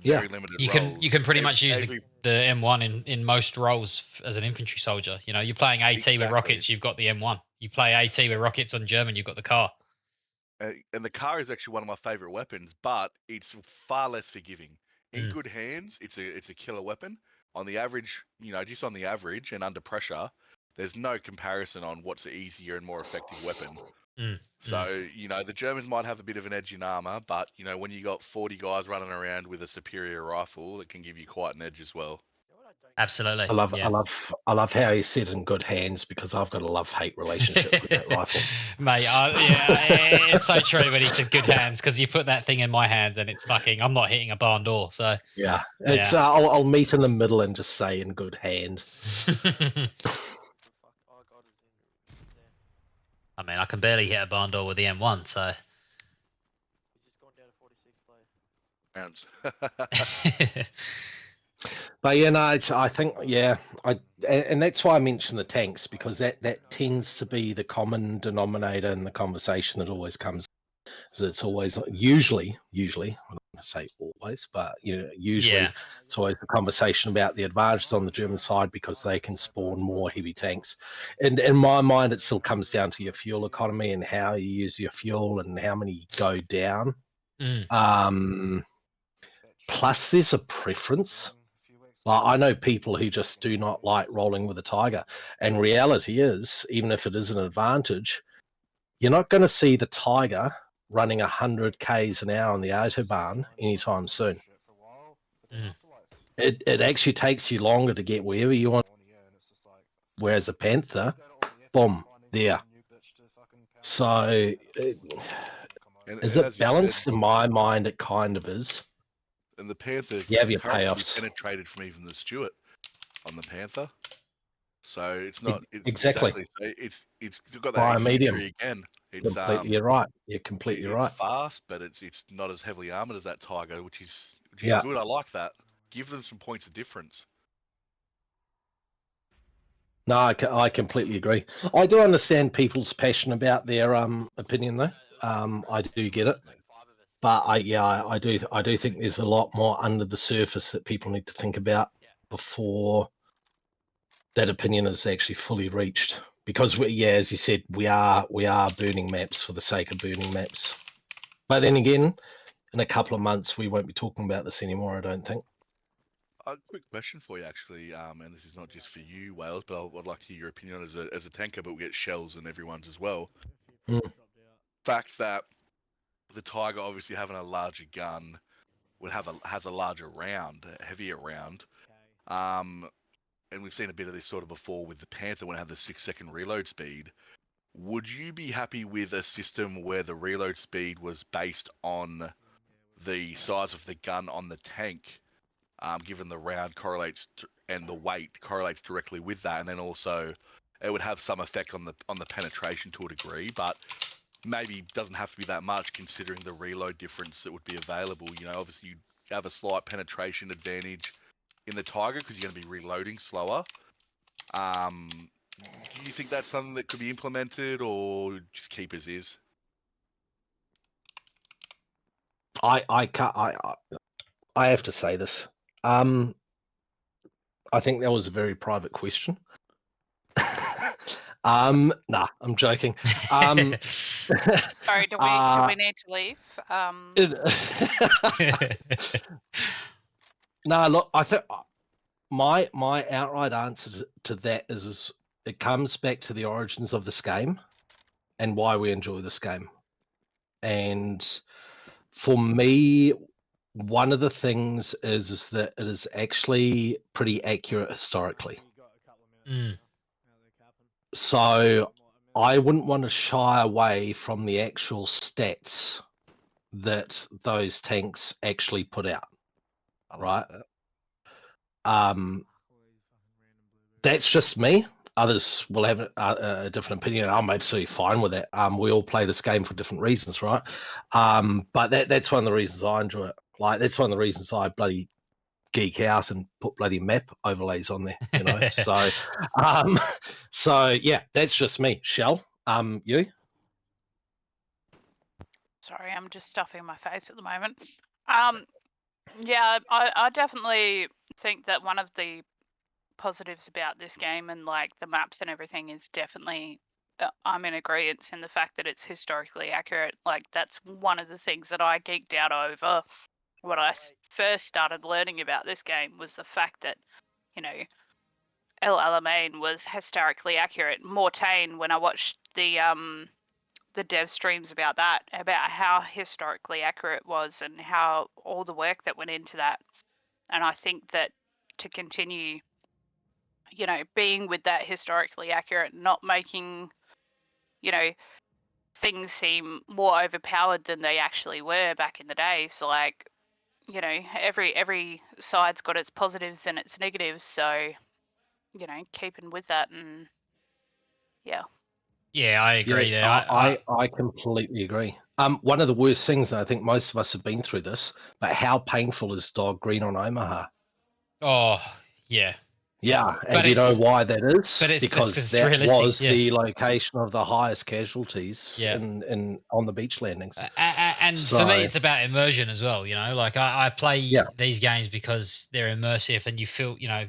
Very limited roles. You can pretty much use the M1 in most roles as an infantry soldier. You're playing AT with rockets, you've got the M1. You play AT with rockets on German, you've got the Kar. And the Kar is actually one of my favorite weapons, but it's far less forgiving. In good hands, it's a killer weapon. On the average, just on the average and under pressure, there's no comparison on what's an easier and more effective weapon. So, the Germans might have a bit of an edge in armor, but, when you got 40 guys running around with a superior rifle, it can give you quite an edge as well. Absolutely. I love how he said in good hands, because I've got a love-hate relationship with that rifle. Mate, it's so true when he said good hands, because you put that thing in my hands and it's fucking, I'm not hitting a barn door, so. Yeah, it's I'll meet in the middle and just say in good hand. I mean, I can barely hit a barn door with the M1, so. rounds. But yeah, no, I think and that's why I mentioned the tanks, because that tends to be the common denominator in the conversation that always comes. So it's always usually I don't want to say always, but usually Yeah. it's always the conversation about the advantages on the German side because they can spawn more heavy tanks. And in my mind, it still comes down to your fuel economy and how you use your fuel and how many go down. Plus, there's a preference. Like, I know people who just do not like rolling with a Tiger, and reality is, even if it is an advantage, you're not going to see the Tiger running 100 k's an hour on the autobahn anytime soon. It actually takes you longer to get wherever you want, whereas a Panther, boom, there. So, is it as you said, balanced? In my mind, it kind of is. and the Panther You have your can currently be payoffs. penetrated from even the Stuart on the Panther. So it's not. It's Exactly. It's got that By a medium. asymmetry again. It's Completely right. You're completely it's right. fast, but it's not as heavily armored as that Tiger, which is Yeah. good. I like that. Give them some points of difference. No, I completely agree. I do understand people's passion about their opinion, though. I do get it, but I do think there's a lot more under the surface that people need to think about before that opinion is actually fully reached. Because as you said, we are burning maps for the sake of burning maps. But then again, in a couple of months, we won't be talking about this anymore, I don't think. A quick question for you, actually, and this is not just for you, Wales, but I'd like to hear your opinion on it as a tanker, but we get shells and everyone's as well. Fact that the Tiger, obviously having a larger gun, has a larger round, a heavier round. And we've seen a bit of this sort of before with the Panther when it had the 6-second reload speed. Would you be happy with a system where the reload speed was based on the size of the gun on the tank, given the round correlates and the weight correlates directly with that, and then also it would have some effect on the penetration to a degree, but maybe doesn't have to be that much considering the reload difference that would be available. Obviously you have a slight penetration advantage in the Tiger because you're going to be reloading slower. Do you think that's something that could be implemented, or just keep as is? I can't. I have to say this. I think that was a very private question. Nah, I'm joking. Sorry, do we need to leave? No, look, I think my outright answer to that is it comes back to the origins of this game and why we enjoy this game. And for me, one of the things is that it is actually pretty accurate historically. So I wouldn't want to shy away from the actual stats that those tanks actually put out, right? That's just me. Others will have a different opinion. I'm absolutely fine with that. We all play this game for different reasons, right? But that's one of the reasons I enjoy it. Like, that's one of the reasons I bloody geek out and put bloody map overlays on there, so so yeah, that's just me. Shell, you? Sorry, I'm just stuffing my face at the moment. Yeah, I definitely think that one of the positives about this game and like the maps and everything is definitely I'm in agreement in the fact that it's historically accurate. Like, that's one of the things that I geeked out over when I first started learning about this game, was the fact that, El Alamein was historically accurate. Mortain, when I watched the dev streams about that, about how historically accurate it was and how all the work that went into that. And I think that to continue, being with that historically accurate, not making, things seem more overpowered than they actually were back in the day. So, like, every side's got its positives and its negatives. So, keeping with that, and yeah. Yeah, I agree there. I completely agree. One of the worst things, and I think most of us have been through this, but how painful is dog green on Omaha? Oh, yeah. Yeah, and But do you know it's- why that is? But it's Because it's that realistic. was Yeah. the location of the highest casualties Yeah. in on the beach landings. And So- for me, it's about immersion as well. You know, like I play Yeah. these games because they're immersive, and you feel, you know,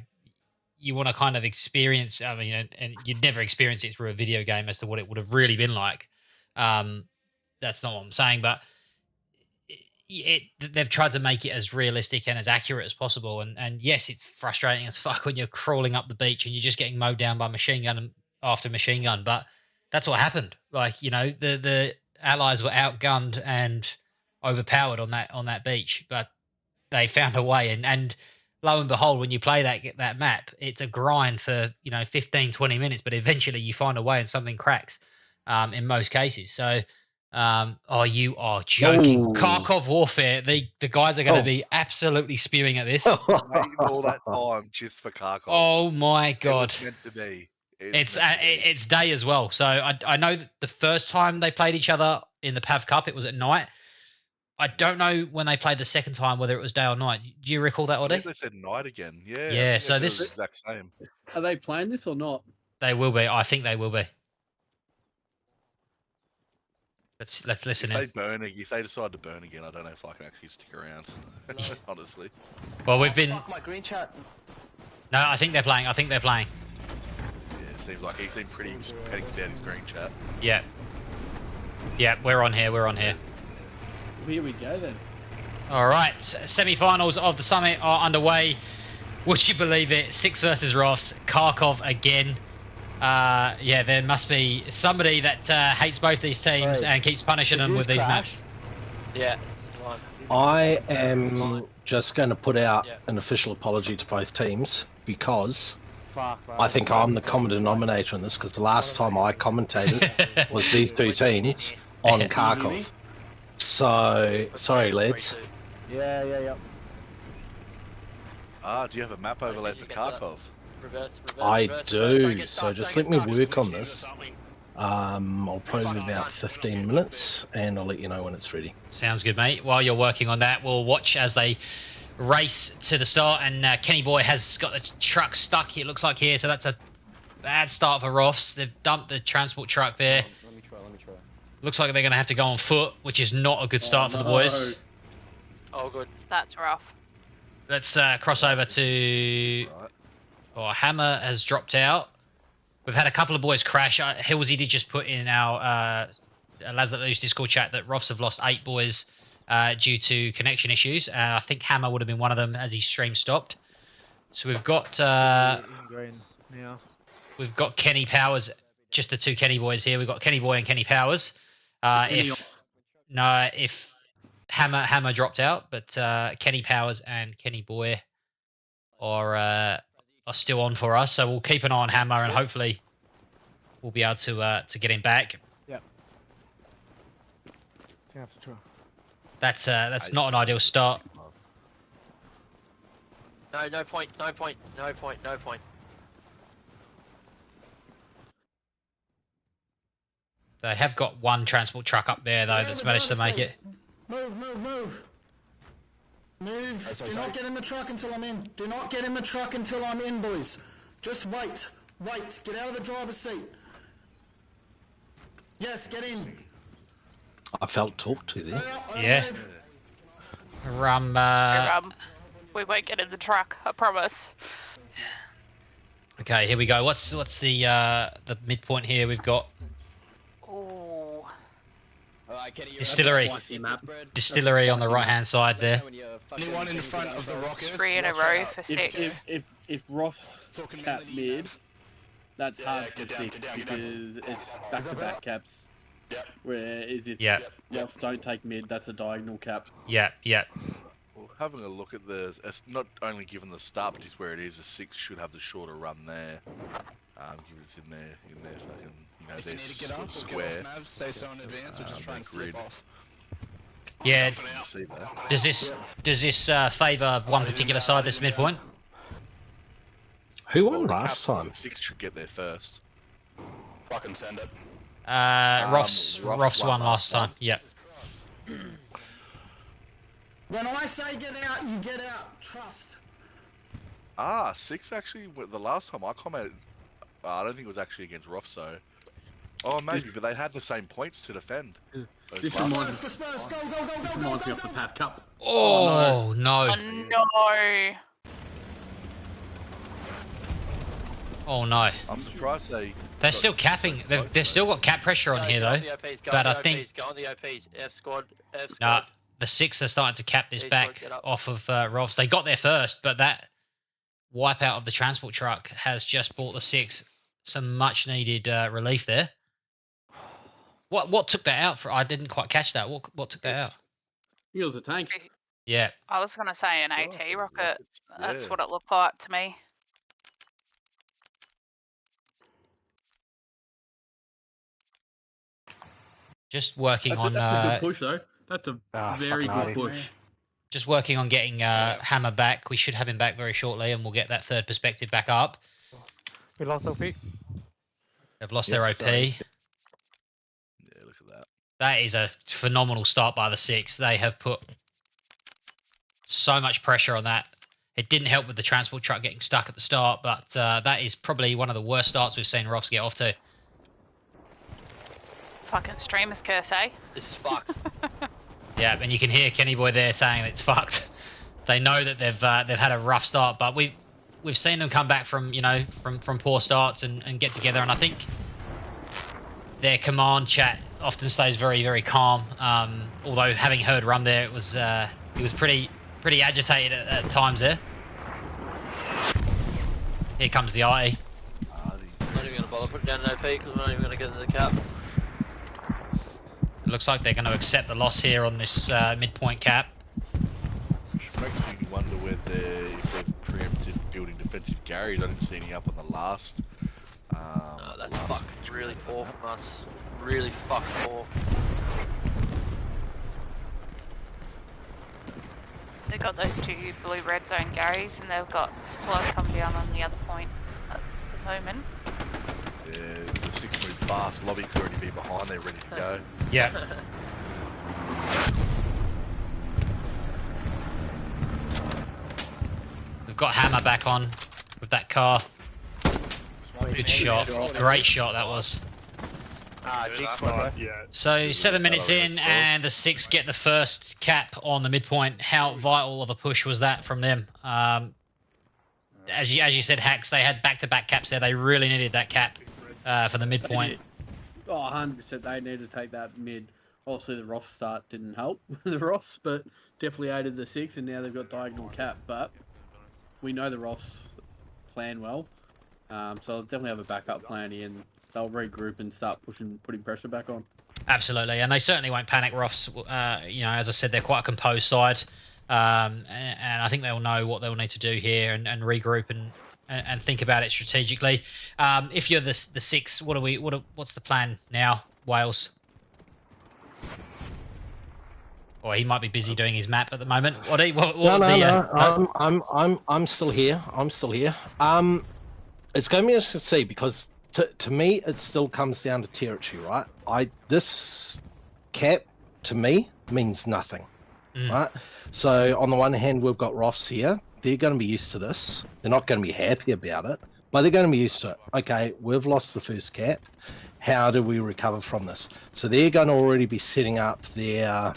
you want to kind of experience. I mean, and you'd never experience it through a video game as to what it would have really been like. That's not what I'm saying, but they've tried to make it as realistic and as accurate as possible. And yes, it's frustrating as fuck when you're crawling up the beach and you're just getting mowed down by machine gun after machine gun. But that's what happened. Like, you know, the Allies were outgunned and overpowered on that beach, but they found a way. And lo and behold, when you play that map, it's a grind for, you know, 15, 20 minutes, but eventually you find a way and something cracks in most cases. So oh, you are joking. Oh. Kharkov warfare. The guys are going to be absolutely spewing at this. Waiting all that time just for Kharkov. Oh my god! It was meant to be. It's day as well. So I know that the first time they played each other in the Pav Cup, it was at night. I don't know when they played the second time whether it was day or night. Do you recall that, Oddy? They said night again. Yeah. Yeah. So this is the exact same. Are they playing this or not? They will be. I think they will be. Let's listen in. If they decide to burn again, I don't know if I can actually stick around. Honestly. Well, we've been. Fuck my green chat. No, I think they're playing. Yeah, it seems like he seemed pretty panicked down his green chat. Yeah. Yeah, we're on here. We're on here. Here we go then. All right, semi-finals of the summit are underway. Would you believe it? 6 versus ROFS. Kharkov again. Yeah, there must be somebody that hates both these teams and keeps punishing them with these maps. Yeah. I am just going to put out an official apology to both teams because I think I'm the common denominator in this, because the last time I commentated was these two teams on Kharkov. So, sorry lads. Yeah. Do you have a map overlay for Kharkov? I do, so just let me work on this. I'll probably be about 15 minutes and I'll let you know when it's ready. Sounds good, mate. While you're working on that, we'll watch as they race to the start, and Kenny Boy has got the truck stuck, it looks like here, so that's a bad start for ROFS. They've dumped the transport truck there. Let me try. Looks like they're going to have to go on foot, which is not a good start for the boys. Oh, good. That's rough. Let's cross over to... Oh, Hammer has dropped out. We've had a couple of boys crash. Hillsy did just put in our Lads That Lose Discord chat that ROFS have lost 8 boys due to connection issues. I think Hammer would have been one of them as his stream stopped. So we've got we've got Kenny Powers, just the 2 Kenny boys here. We've got Kenny Boy and Kenny Powers. If Hammer dropped out, but Kenny Powers and Kenny Boy are still on for us, so we'll keep an eye on Hammer and hopefully we'll be able to get him back. Yep. That's not an ideal start. No point. They have got one transport truck up there though that's managed to make it. Move. Do not get in the truck until I'm in. Do not get in the truck until I'm in, boys. Just wait. Get out of the driver's seat. Yes, get in. I felt talked to there. Yeah. We won't get in the truck, I promise. Okay, here we go. What's the midpoint here? We've got Ooh. Distillery on the right hand side there. Anyone in front of the rockets? 3 in a row for 6. If ROFS cap mid, that's hard for 6 because it's back-to-back caps. Whereas if ROFS don't take mid, that's a diagonal cap. Yeah. Well, having a look at it's not only given the start, but just where it is, a 6 should have the shorter run there. Given it's in there fucking, you know, there's sort of square. Say so in advance, or just try and slip off. Yeah. See that. Does this favour one particular side? This midpoint. Who won last time? 6 should get there first. Fucking send it. ROFS won last time. Yep. When I say get out, you get out. Trust. 6 actually. The last time I commented, I don't think it was actually against ROFS, so. Oh, maybe, but they had the same points to defend. This reminds me of the Path Cup. Oh, no. Oh no. Oh, no. I'm surprised They're still capping. They've still got cap pressure on here, though. But I think... Go on the OPs. F squad. Nah, the 6 are starting to cap this back off of ROFS. They got there first, but that wipeout of the transport truck has just brought the 6 some much-needed relief there. What took that out? I didn't quite catch that. What took that out? It was a tank. Yeah. I was going to say an AT rocket. rockets, That's yeah. what it looked like to me. Just working on... That's a good push, though. That's a very good push. Just working on getting Hammer back. We should have him back very shortly, and we'll get that third perspective back up. We lost OP. They've lost their OP. Yeah, look at that. That is a phenomenal start by the 6. They have put so much pressure on that. It didn't help with the transport truck getting stuck at the start, but that is probably one of the worst starts we've seen ROFS get off to. Fucking streamer's curse, eh? This is fucked. Yeah, and you can hear Kenny Boy there saying it's fucked. They know that they've had a rough start, but we've seen them come back from from poor starts and get together, and I think their command chat often stays very, very calm. Although having heard Rum there, it was he was pretty agitated at times there. Here comes the IE. I'm not even gonna bother putting down an OP because we're not even gonna get to the cap. It looks like they're going to accept the loss here on this midpoint cap. Which makes me wonder if they've preempted building defensive garage. I didn't see any up on the last. That's fucking really poor from us. Really fucking poor. They've got those 2 blue red zone Garys, and they've got supply come down on the other point at the moment. Yeah, the 6 move fast. Lobby could already be behind. They're ready to go. Yeah. We've got Hammer back on with that car. Good shot. Great shot that was. So 7 minutes in, and the 6 get the first cap on the midpoint. How vital of a push was that from them? As you said, Hacks, they had back-to-back caps there. They really needed that cap for the midpoint. Oh, 100%. They need to take that mid. Obviously, the ROFS start didn't help the ROFS, but definitely aided the 6, and now they've got diagonal cap. But we know the ROFS plan well, so they'll definitely have a backup plan here, and they'll regroup and start putting pressure back on. Absolutely, and they certainly won't panic. ROFS, as I said, they're quite a composed side, and I think they'll know what they'll need to do here and regroup and think about it strategically. If you're the 6, what's the plan now, Wales? Or he might be busy doing his map at the moment. No. I'm still here. It's going to be interesting to see, because to me it still comes down to territory, right? This cap to me means nothing, right? So on the one hand, we've got ROFS here. They're going to be used to this. They're not going to be happy about it, but they're going to be used to it. Okay, we've lost the first cap. How do we recover from this? So they're going to already be setting up their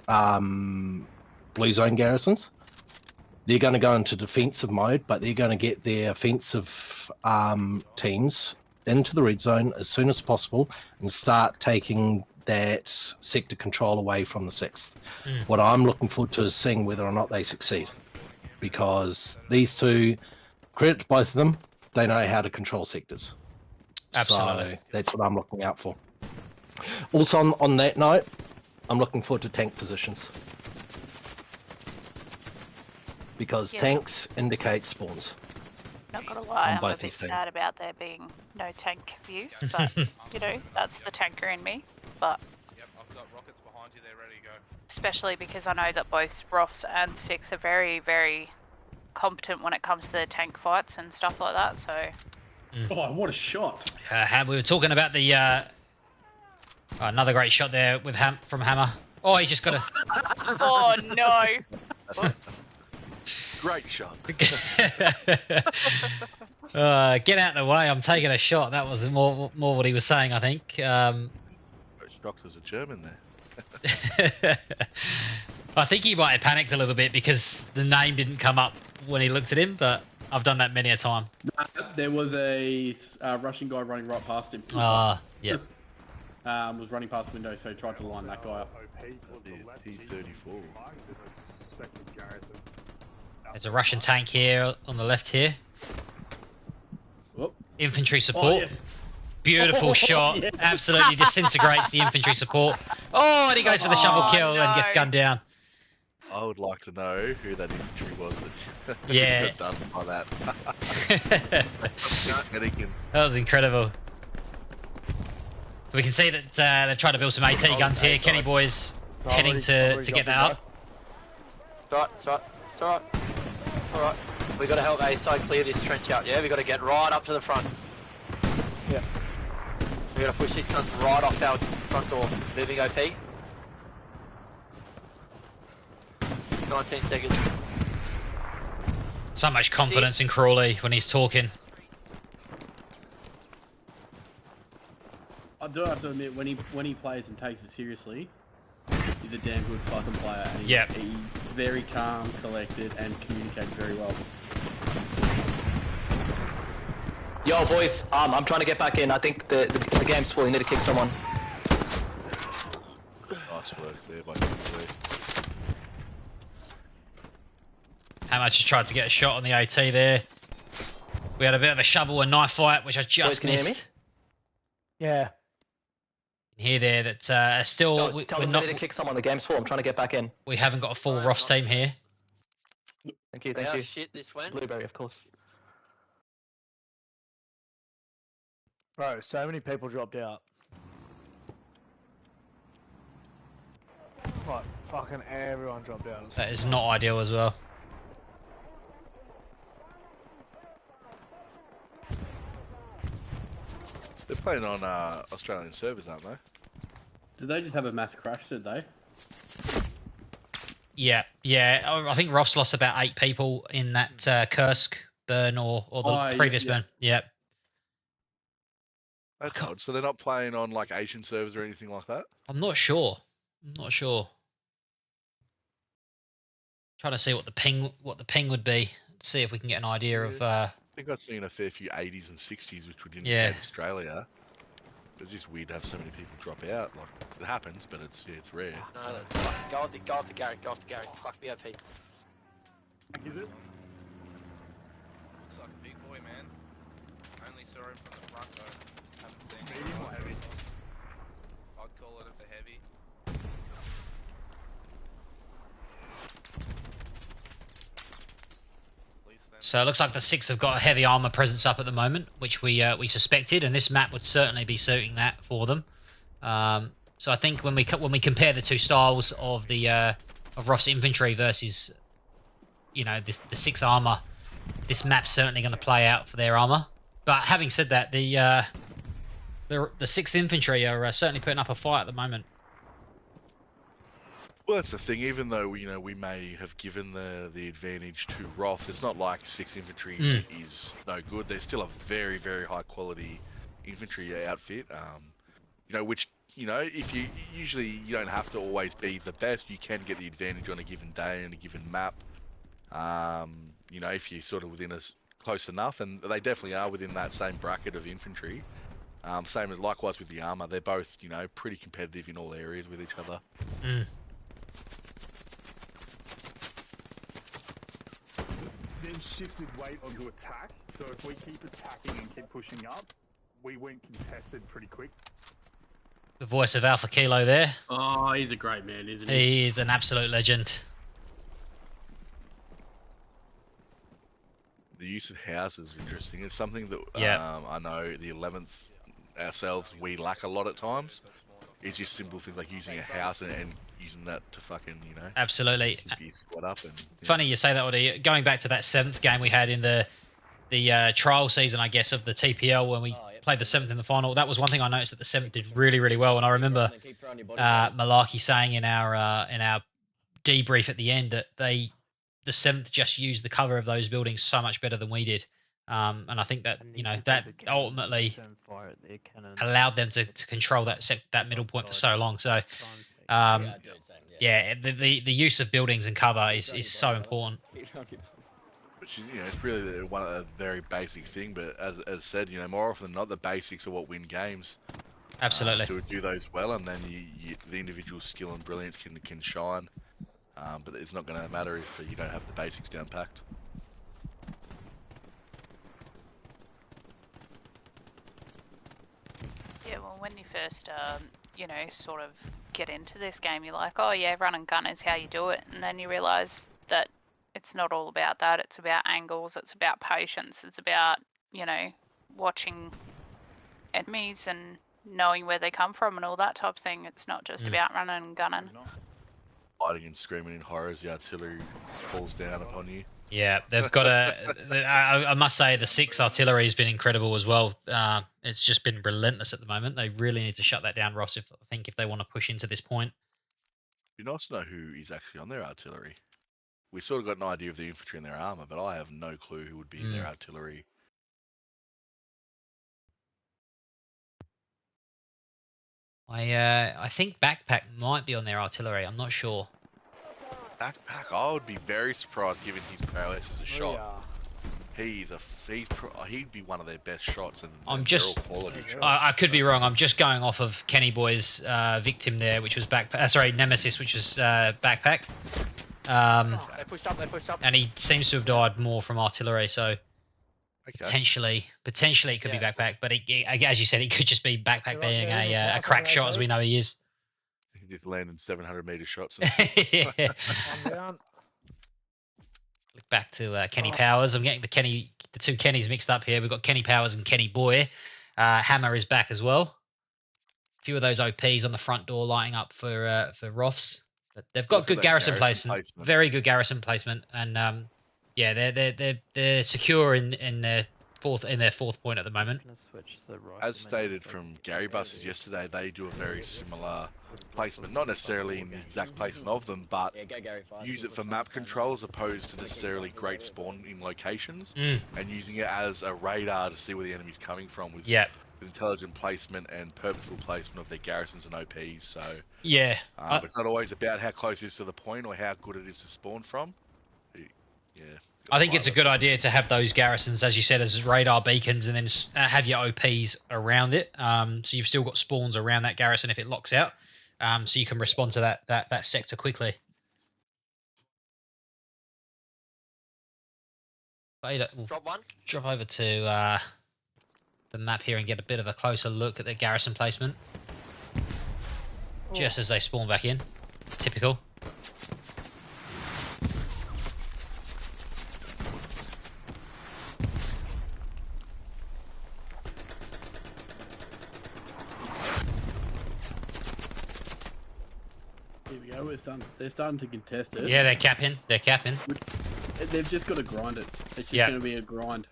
blue zone garrisons. They're going to go into defensive mode, but they're going to get their offensive teams into the red zone as soon as possible and start taking that sector control away from the 6th. What I'm looking forward to is seeing whether or not they succeed, because these 2, credit to both of them, they know how to control sectors. Absolutely. So that's what I'm looking out for. Also on that note, I'm looking forward to tank positions, because tanks indicate spawns. Not gonna lie, I'm a bit sad about there being no tank views, but that's the tanker in me. But yep, I've got rockets behind you, they're ready to go. Especially because I know that both ROFS and 6 are very, very competent when it comes to the tank fights and stuff like that. So. Oh, what a shot! We were talking about the another great shot there with from Hammer. Oh, he just got a. Oh no! Whoops. Great shot. Get out of the way! I'm taking a shot. That was more what he was saying, I think. Shocked as a German there. I think he might have panicked a little bit because the name didn't come up when he looked at him, but I've done that many a time. There was a Russian guy running right past him. Yeah. Was running past the window, so he tried to line that guy up. P-34. There's a Russian tank here on the left here. Whoop. Infantry support. yeah. Beautiful shot. Yeah. Absolutely disintegrates the infantry support. Oh, and he goes for the shovel kill and gets gunned down. I would like to know who that infantry was that Yeah. got done by that. That was incredible. So we can see that they've tried to build some AT guns here. Kenny Boy's heading to get that up. It's alright. We gotta help A side clear this trench out, yeah? We gotta get right up to the front. Yeah. We gotta push these guns right off our front door. Moving OP. 19 seconds. So much confidence in Crawley when he's talking. I do have to admit, when he plays and takes it seriously, he's a damn good fucking player. And he's very calm, collected, and communicates very well. Yo, boys, I'm trying to get back in. I think the game's full. You need to kick someone. Nice work there by Kingsley. Hammer just tried to get a shot on the AT there. We had a bit of a shovel and knife fight, which I just can you hear me? missed. Yeah. Here there that still Tell we're them not, they need to kick someone. The game's full. I'm trying to get back in. we haven't got a full ROFS team here. Thank you. Thank you. Shit, this went. Blueberry, of course. Bro, so many people dropped out. Like, fucking everyone dropped out. That is not ideal as well. They're playing on Australian servers, aren't they? Did they just have a mass crash, did they? Yeah. I think ROFS lost about 8 people in that Kursk burn or the previous burn. Yeah. That's odd. So they're not playing on like Asian servers or anything like that? I'm not sure. Trying to see what the ping would be. See if we can get an idea of. I think I've seen a fair few 80s and 60s, which would indicate Australia. It's just weird to have so many people drop out. Like it happens, but it's rare. No, that's fine. Go off the Gary. Fuck BOP. Is it? Looks like a big boy, man. Only saw him from the front though. Haven't seen him. Medium or heavy? I'd call it as a heavy. So it looks like the 6 have got a heavy armor presence up at the moment, which we suspected, and this map would certainly be suiting that for them. So I think when we compare the two styles of the of ROFS infantry versus the 6 armor, this map's certainly going to play out for their armor. But having said that, the 6th infantry are certainly putting up a fight at the moment. Well, that's the thing. Even though we may have given the advantage to ROFS, it's not like 6th infantry is no good. They're still a very, very high quality infantry outfit. Which if you don't have to always be the best. You can get the advantage on a given day and a given map. If you're sort of within close enough, and they definitely are within that same bracket of infantry. Same as likewise with the armor. They're both pretty competitive in all areas with each other. Then shifted weight onto attack, so if we keep attacking and keep pushing up, we went contested pretty quick. The voice of Alpha Kilo there. Oh, he's a great man, isn't he? He is an absolute legend. The use of houses is interesting. It's something that I know the 11th ourselves we lack a lot at times. It's just simple things like using a house and using that to fucking absolutely keep your squad up. And funny you say that, Audie. Going back to that 7th game we had in the trial season, I guess, of the TPL when we played the 7th in the final. That was one thing I noticed, that the 7th did really, really well. And I remember Malarkey saying in our debrief at the end that they the 7th just used the cover of those buildings so much better than we did. And I think that that ultimately allowed them to control that middle point for so long. So the use of buildings and cover is so important. Which, it's really one of a very basic thing, but as said, more often than not, the basics are what win games. Absolutely. Do those well, and then the individual skill and brilliance can shine. But it's not going to matter if you don't have the basics down packed. Yeah, well, when you first, sort of get into this game, you're like, oh yeah, run and gun is how you do it, and then you realise that it's not all about that. It's about angles. It's about patience. It's about watching enemies and knowing where they come from and all that type of thing. It's not just about running and gunning. Fighting and screaming in horror as the artillery falls down upon you. Yeah, they've got I must say the 6 artillery has been incredible as well. It's just been relentless at the moment. They really need to shut that down, Ross. If they want to push into this point. It'd be nice to know who is actually on their artillery. We sort of got an idea of the infantry and their armor, but I have no clue who would be in their artillery. I think Backpack might be on their artillery. I'm not sure. Backpack, I would be very surprised given his prowess as a shot. He'd be one of their best shots, and they're all quality shots. I could be wrong. I'm just going off of Kenny Boy's victim there, which was Nemesis, which was Backpack. They pushed up. And he seems to have died more from artillery, so potentially it could be Backpack. But as you said, it could just be Backpack being a crack shot, as we know he is. He just landed 700-meter shots. Yeah. Look back to Kenny Powers. I'm getting the two Kennys mixed up here. We've got Kenny Powers and Kenny Boy. Hammer is back as well. A few of those OPs on the front door lighting up for ROFS. But they've got good garrison placement. Very good garrison placement, and they're secure in their fourth point at the moment. As stated from Gary Buses yesterday, they do a very similar placement, not necessarily in the exact placement of them, but use it for map control as opposed to necessarily great spawn in locations, and using it as a radar to see where the enemy's coming from with intelligent placement and purposeful placement of their garrisons and OPs. So it's not always about how close it is to the point or how good it is to spawn from. I think it's a good idea to have those garrisons, as you said, as radar beacons, and then have your OPs around it. So you've still got spawns around that garrison if it locks out, so you can respond to that sector quickly. We'll drop over to the map here and get a bit of a closer look at the garrison placement. Just as they spawn back in. Typical. Here we go. They're starting to contest it. Yeah, they're capping. They've just got to grind it. It's just going to be a grind.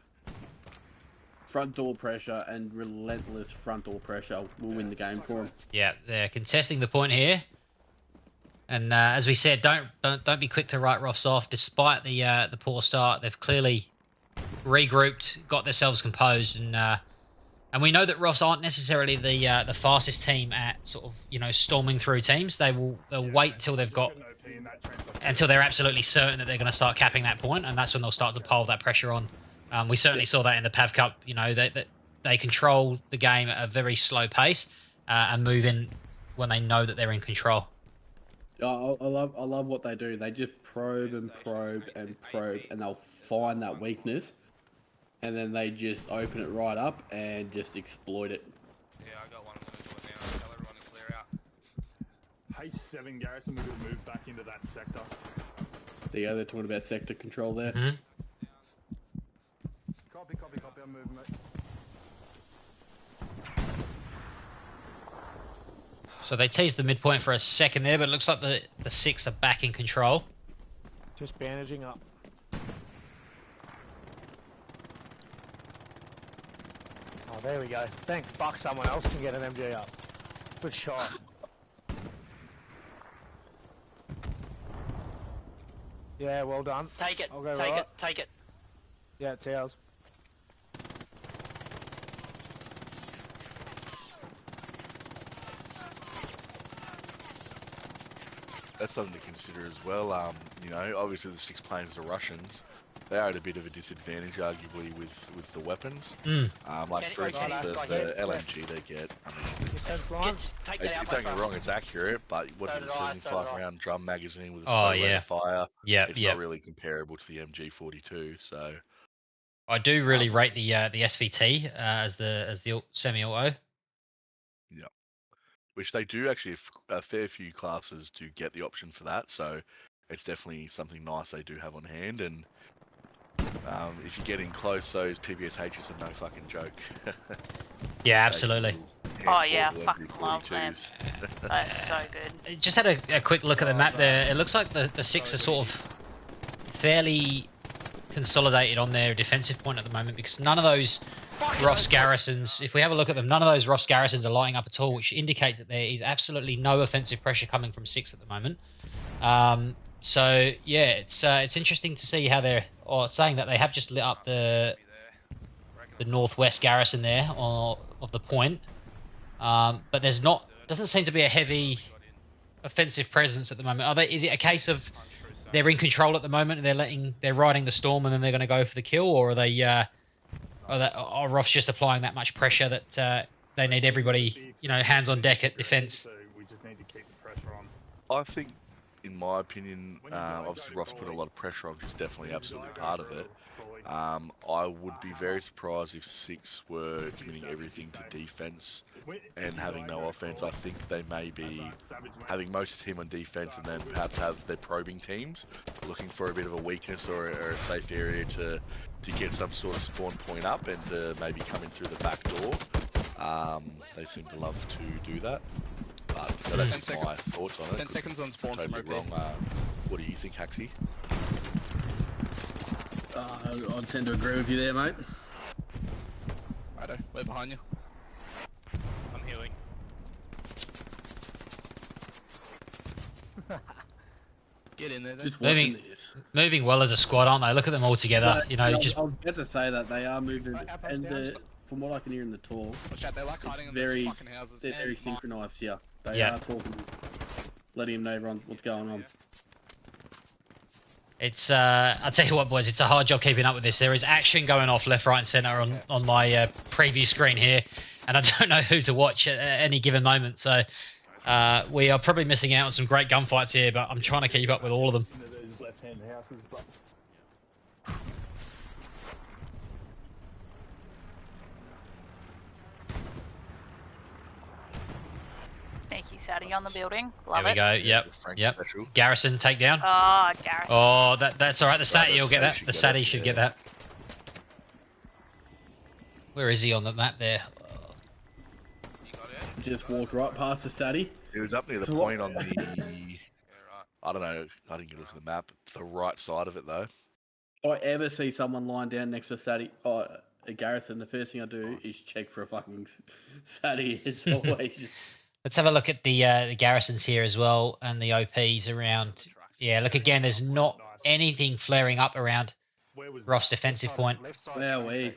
Front door pressure and relentless front door pressure will win the game for them. Yeah, they're contesting the point here. And as we said, don't be quick to write ROFS off. Despite the poor start, they've clearly regrouped, got themselves composed, and we know that ROFS aren't necessarily the fastest team at sort of storming through teams. They'll wait till until they're absolutely certain that they're going to start capping that point, and that's when they'll start to pile that pressure on. We certainly saw that in the PAV Cup. That they control the game at a very slow pace and move in when they know that they're in control. I love what they do. They just probe and probe and probe, and they'll find that weakness, and then they just open it right up and just exploit it. Yeah, I got one. I'm going to do it now. Tell everyone to clear out. Hey, 7 garrison, we're going to move back into that sector. There you go. They're talking about sector control there. Copy, I'm moving, mate. So they teased the midpoint for a second there, but it looks like the 6 are back in control. Just bandaging up. Oh, there we go. Thank fuck someone else can get an MG up. Good shot. Yeah, well done. Take it. I'll go Take right. it. Take it. Yeah, it's ours. That's something to consider as well. You know, obviously the 6 planes are Russians. They are at a bit of a disadvantage, arguably, with the weapons. Like, for instance, the LMG they get. I mean, don't get me wrong, it's accurate, but what's it, a 75-round drum magazine with a slow rate of fire? It's not really comparable to the MG42. So I do really rate the SVT as the semi-auto. Yeah, which they do actually. A fair few classes do get the option for that, so it's definitely something nice they do have on hand. And if you're getting close, those PBSHs are no fucking joke. Yeah, absolutely. Oh yeah, fucking love them. That's so good. Just had a quick look at the map there. It looks like the 6 are sort of fairly consolidated on their defensive point at the moment, because none of those ROFS garrisons, if we have a look at them, none of those ROFS garrisons are lighting up at all, which indicates that there is absolutely no offensive pressure coming from 6 at the moment. So yeah, it's interesting to see how they're saying that they have just lit up the northwest garrison there of the point, but there's doesn't seem to be a heavy offensive presence at the moment. Is it a case of they're in control at the moment and they're riding the storm and then they're going to go for the kill, or are ROFS just applying that much pressure that they need everybody, hands on deck at defense? We just need to keep the pressure on. I think, in my opinion, obviously ROFS put a lot of pressure on, which is definitely absolutely part of it. I would be very surprised if 6 were committing everything to defense and having no offense. I think they may be having most of the team on defense and then perhaps have their probing teams looking for a bit of a weakness or a safe area to get some sort of spawn point up and to maybe come in through the back door. They seem to love to do that. But that's just my thoughts on it. 10 seconds on spawn totally wrong. What do you think, Haxie? I tend to agree with you there, mate. Righto, we're behind you. I'm healing. Get in there then. Just watching this. Moving well as a squad, aren't they? Look at them all together. I was about to say that they are moving, and from what I can hear in the talk, Watch out, they like hiding in very, those fucking houses. they're very synchronised here. They are talking, letting them know everyone what's going on. It's I'll tell you what, boys, it's a hard job keeping up with this. There is action going off left, right and centre on my preview screen here, and I don't know who to watch at any given moment, so we are probably missing out on some great gunfights here, but I'm trying to keep up with all of them. Those left-hand houses, but Sneaky Saudi on the building. Love There we go. Yep. Special. Garrison takedown. Oh, Garrison. Oh, that's all right. The Sati will get that. The Sati should get that. Where is he on the map there? Just walked right past the Sati. It was up near the point on the... I don't know. I didn't get a look at the map. The right side of it, though. If I ever see someone lying down next to a Sati, a garrison, the first thing I do is check for a fucking Sati. It's always... Let's have a look at the garrisons here as well, and the OPs around. Yeah, look again. There's not anything flaring up around ROF's defensive point. Where are we?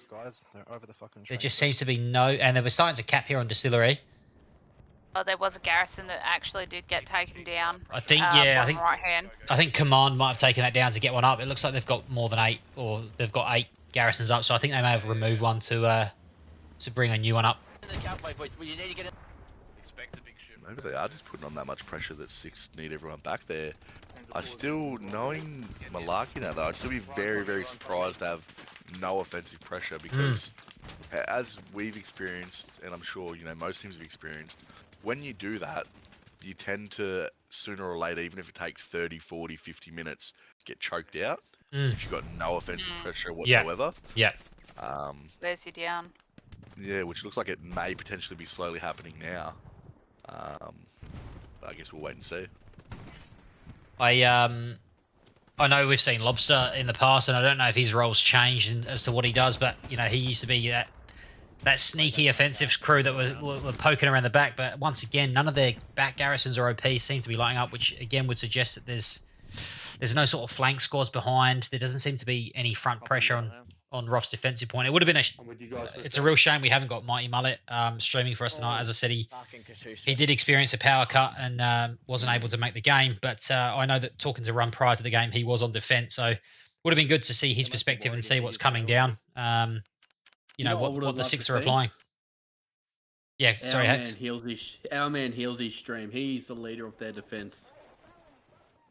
There just seems to be no, and there were signs of cap here on Distillery. Oh, there was a garrison that actually did get taken down. I think, yeah, right hand. I think Command might have taken that down to get one up. It looks like they've got more than 8, or they've got 8 garrisons up. So I think they may have removed one to bring a new one up. Maybe they are just putting on that much pressure that 6 need everyone back there. I still, knowing Malarkey now though, I'd still be very, very surprised to have no offensive pressure because as we've experienced, and I'm sure, most teams have experienced, when you do that, you tend to, sooner or later, even if it takes 30, 40, 50 minutes, get choked out if you've got no offensive pressure whatsoever. Yeah. There's you down. Yeah, which looks like it may potentially be slowly happening now. I guess we'll wait and see. I know we've seen Lobster in the past, and I don't know if his role's changed as to what he does, but he used to be that sneaky offensive crew that were poking around the back. But once again, none of their back garrisons or OPs seem to be lighting up, which again would suggest that there's There's no sort of flank squads behind. There doesn't seem to be any front pressure on ROF's defensive point. It would have been it's a real shame we haven't got Mighty Mullet streaming for us tonight. As I said, he did experience a power cut and wasn't able to make the game. But I know that talking to Run prior to the game, he was on defense, so would have been good to see his perspective and see what's coming down. You know what the Six are applying. Yeah, sorry, our man Healsy's stream. He's the leader of their defense.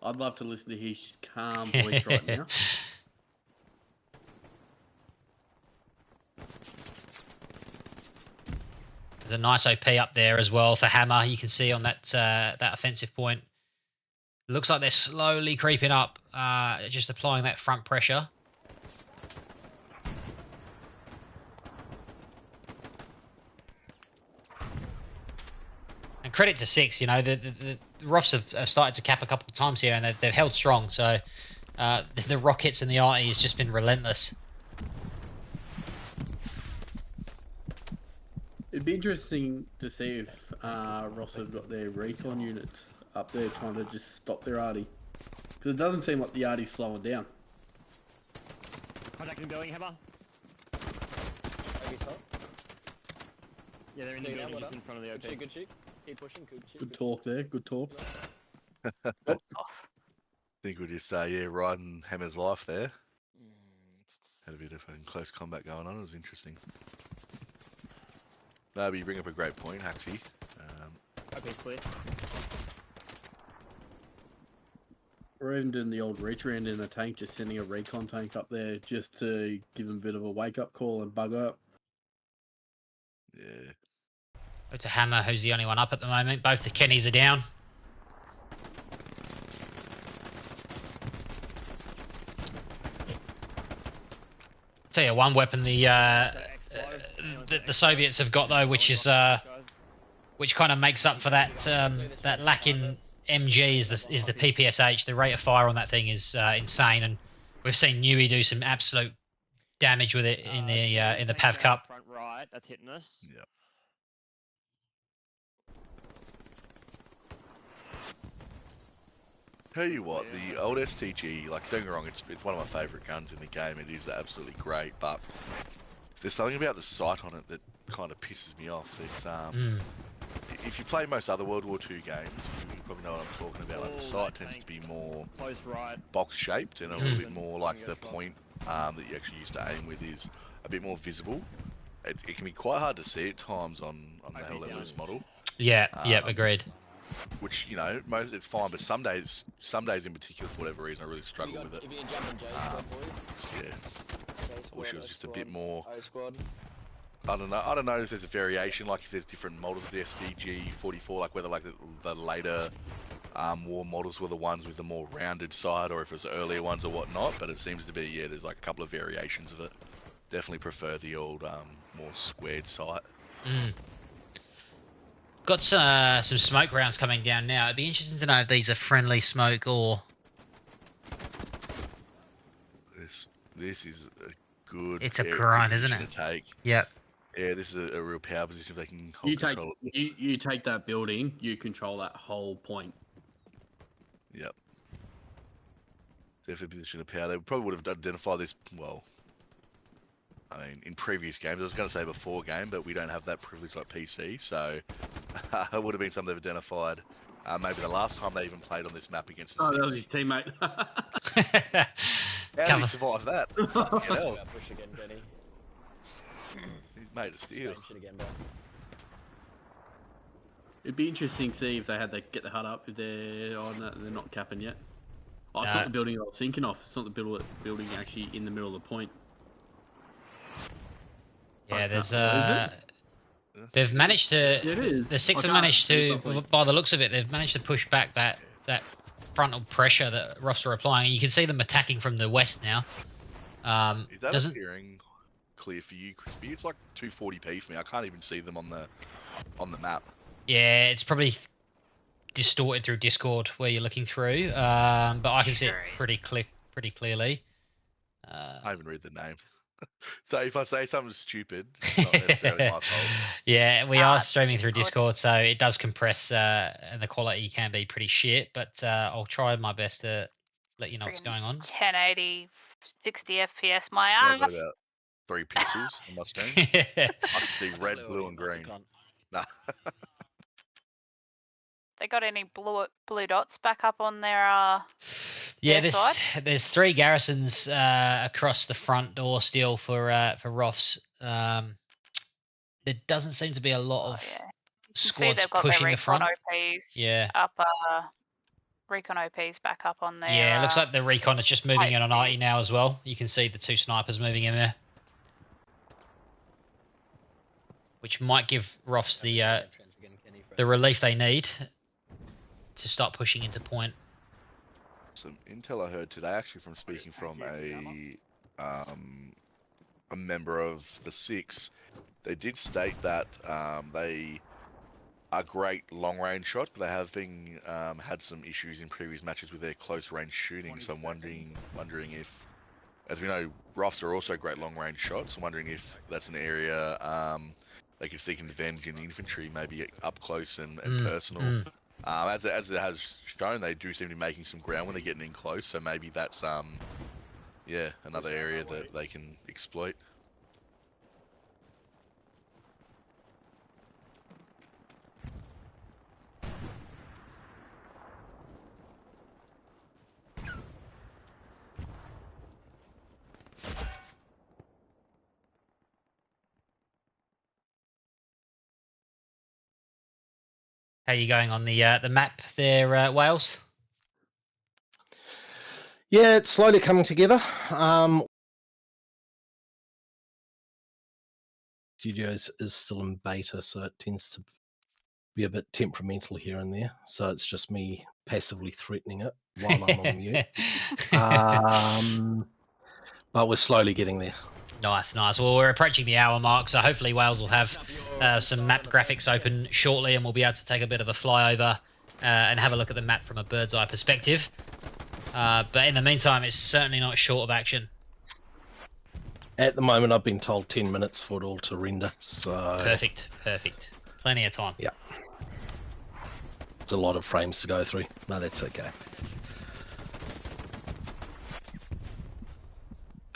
I'd love to listen to his calm voice right now. There's a nice OP up there as well for Hammer. You can see on that that offensive point. Looks like they're slowly creeping up, just applying that front pressure. And credit to Six, you know, the ROFS have started to cap a couple of times here, and they've held strong. So the rockets and the arty has just been relentless. It'd be interesting to see if Ross have got their recon units up there trying to just stop their arty. Because it doesn't seem like the arty's slowing down. Contact in building, Hammer. Yeah, they're in the building just in front of the OP. Good shoot. Keep pushing, Good talk there, good talk. I think we're just riding Hammer's life there. Had a bit of close combat going on. It was interesting. No, but you bring up a great point, Haxie. Okay, clear. Or even doing the old reach around in a tank, just sending a recon tank up there just to give them a bit of a wake up call and bug up. Yeah. Go to Hammer, who's the only one up at the moment. Both the Kennys are down. Tell you one weapon the Soviets have got though, which is which kind of makes up for that that lack in MG is the PPSH. The rate of fire on that thing is insane, and we've seen Nui do some absolute damage with it in the Pav Cup. Front right, that's hitting us. Yeah. Tell you what, the old STG, like, don't get me wrong, it's one of my favourite guns in the game. It is absolutely great, but there's something about the sight on it that kind of pisses me off. It's if you play most other World War II games, you probably know what I'm talking about. Like, the sight tends to be more box-shaped and a little bit more like the point that you actually used to aim with is a bit more visible. It can be quite hard to see at times on the Hell Let Loose model. Yeah, agreed. Which, you know, it's fine, but some days in particular, for whatever reason, I really struggle with it. I wish it was just a bit more. I don't know if there's a variation, like if there's different models of the STG 44, like whether like the later war models were the ones with the more rounded side, or if it's earlier ones or whatnot. But it seems to be, yeah, there's like a couple of variations of it. Definitely prefer the old more squared sight. Got some smoke rounds coming down now. It'd be interesting to know if these are friendly smoke or... This is a good... It's a grind, isn't it? To take. Yep. Yeah, this is a real power position if they can hold control it. You take that building, you control that whole point. Yep. Definitely a position of power. They probably would have identified this, well... I mean, in previous games, I was going to say before game, but we don't have that privilege like PC, so it would have been something they've identified. Maybe the last time they even played on this map against the Six. That was his teammate. How did he survive that? Fucking hell. Push again, Benny. He's made a steal. It'd be interesting to see if they had to get the hut up if they're on that. They're not capping yet. Oh, it's not the building I was thinking of. It's not the building actually in the middle of the point. Yeah, there's they've managed to. The Six have managed to, by the looks of it, they've managed to push back that frontal pressure that ROFS are applying. You can see them attacking from the west now. Is that appearing clear for you, Crispy? It's like 240p for me. I can't even see them on the map. Yeah, it's probably distorted through Discord where you're looking through, but I can see it pretty clearly. I haven't read the name. So if I say something stupid, it's not necessarily my fault. Yeah, we are streaming through Discord, so it does compress, and the quality can be pretty shit, but I'll try my best to let you know what's going on. 1080, 60 FPS, my Yeah, I've got ass. about 3 pixels on my screen. I can see red, blue, and green. Nah. They got any blue dots back up on their Yeah, their side? there's 3 garrisons across the front door still for ROFS. There doesn't seem to be a lot of squads they've got pushing their the front. OPs Yeah. up, recon OPs back up on their. Yeah, it looks like the recon is just moving in on HPs. 90 now as well. You can see the 2 snipers moving in there, which might give ROFS the relief they need to start pushing into point. Some intel I heard today, actually, from speaking from a member of the 6. They did state that they are great long-range shots, but they have been had some issues in previous matches with their close-range shooting. So I'm wondering if, as we know, ROFs are also great long-range shots. I'm wondering if that's an area they could seek an advantage in the infantry, maybe up close and personal. As it has shown, they do seem to be making some ground when they're getting in close. So maybe that's yeah, another area that they can exploit. How are you going on the map there, Wales? Yeah, it's slowly coming together. Studios is still in beta, so it tends to be a bit temperamental here and there. So it's just me passively threatening it while I'm on mute. But we're slowly getting there. Nice. Well, we're approaching the hour mark, so hopefully Wales will have some map graphics open shortly, and we'll be able to take a bit of a flyover and have a look at the map from a bird's eye perspective. But in the meantime, it's certainly not short of action. At the moment, I've been told 10 minutes for it all to render, so... Perfect. Plenty of time. Yeah. It's a lot of frames to go through, but that's okay.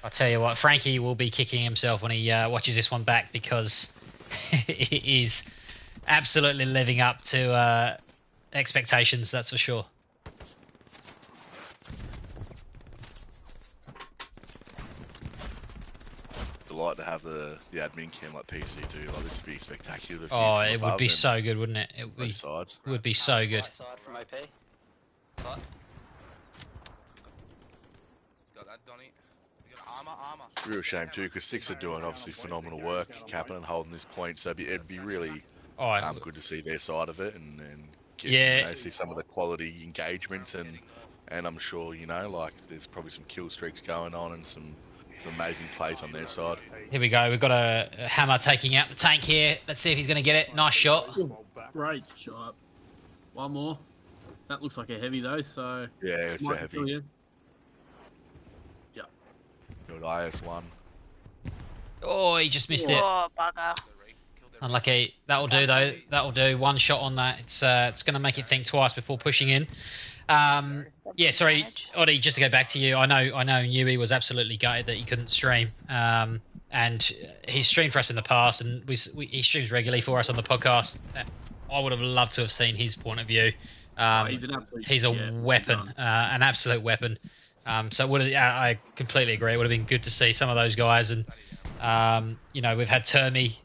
I'll tell you what, Frankie will be kicking himself when he watches this one back, because it is absolutely living up to expectations, that's for sure. Delight to have the admin cam like PC do. Like, this would be spectacular. Oh, it would be so good, wouldn't it? It would be so good. Side from OP. Side. Got that, Donny. You got armor. Real shame too, because 6 are doing obviously phenomenal work, capping and holding this point. So it'd be really good to see their side of it and get, see some of the quality engagements and I'm sure like there's probably some kill streaks going on and some amazing plays on their side. Here we go. We've got a Hammer taking out the tank here. Let's see if he's going to get it. Nice shot. Great shot. One more. That looks like a heavy though, so... Yeah, it's a heavy. Yeah. Good IS-1. Oh, he just missed it. Oh, bugger. Unlucky. That'll do though. That'll do. One shot on that. It's going to make it think twice before pushing in. Yeah, sorry, Oddie, just to go back to you, I know Newey was absolutely gutted that he couldn't stream, and he's streamed for us in the past, and he streams regularly for us on the podcast. I would have loved to have seen his point of view. He's a weapon, an absolute weapon. So I completely agree. It would have been good to see some of those guys, and we've had Termy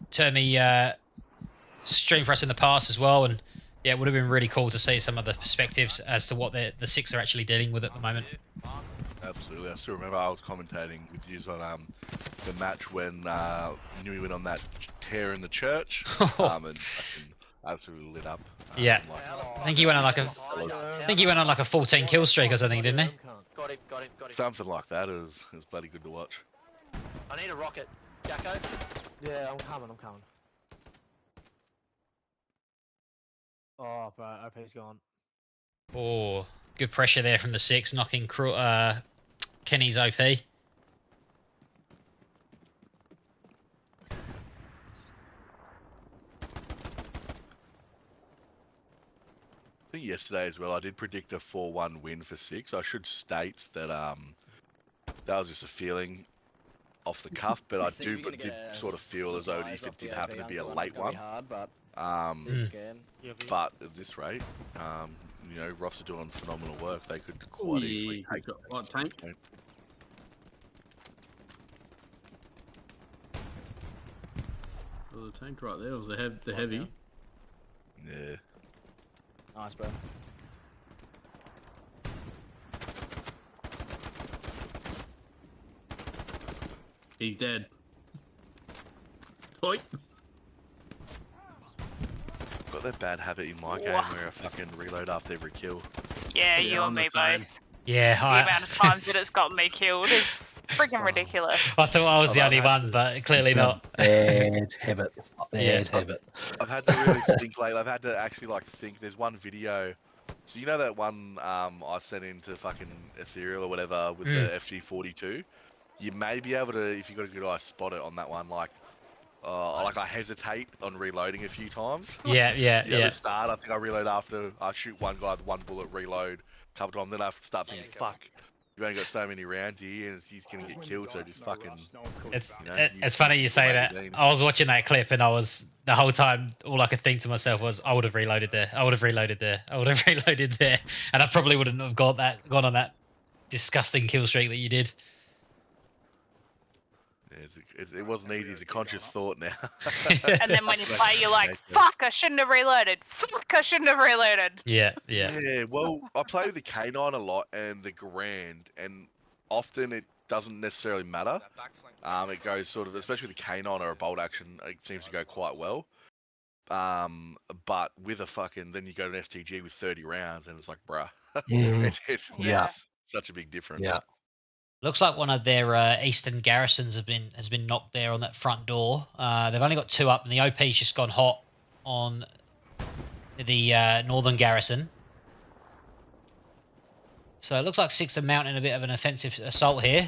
stream for us in the past as well, and yeah, it would have been really cool to see some of the perspectives as to what the 6 are actually dealing with at the moment. Absolutely. I still remember I was commentating with you on the match when Newey went on that tear in the church and absolutely lit up. Yeah. I think he went on like a 14 kill streak or something, didn't he? Got him. Something like that is bloody good to watch. I need a rocket. Jacko? Yeah, I'm coming. Oh, bro, OP's gone. Oh, good pressure there from the 6, knocking Kenny's OP. think yesterday as well, I did predict a 4-1 win for 6. I should state that that was just a feeling off the cuff, but I did sort of feel as though if it did happen to be a late one. But at this rate, you know, ROFS are doing phenomenal work. They could quite easily take tank. Oh, the tank right there was the heavy. Yeah. Nice, bro. He's dead. Oi. Got that bad habit in my game where I fucking reload after every kill. Yeah, you and me both. Yeah, The amount of times that it's got me killed is freaking ridiculous. I thought I was the only one, but clearly not. Bad habit. Bad habit. I've had to really think lately. I've had to actually like think. There's one video. So you know that one I sent into fucking Ethereal or whatever with the FG42? You may be able to, if you got a good eye, spot it on that one. Like I hesitate on reloading a few times. Yeah. At the start, I think I reload after I shoot one guy with one bullet, reload a couple times, then I start thinking, fuck, you've only got so many rounds here, and he's gonna get killed. So just fucking. It's funny you say that. I was watching that clip, and I was the whole time. All I could think to myself was, I would have reloaded there. I would have reloaded there. I would have reloaded there, and I probably wouldn't have gone on that disgusting kill streak that you did. It wasn't easy. It's a conscious thought now. And then when you play, you're like, fuck, I shouldn't have reloaded. Fuck, I shouldn't have reloaded. Yeah. Yeah, well, I play with the K9 a lot and the Grand, and often it doesn't necessarily matter. It goes sort of, especially with the K9 or a bolt action, it seems to go quite well. But with a fucking, then you go to an STG with 30 rounds, and it's like, bruh. It's such a big difference. Yeah. Looks like one of their eastern garrisons has been knocked there on that front door. They've only got 2 up, and the OP's just gone hot on the northern garrison. So it looks like 6 are mounting a bit of an offensive assault here,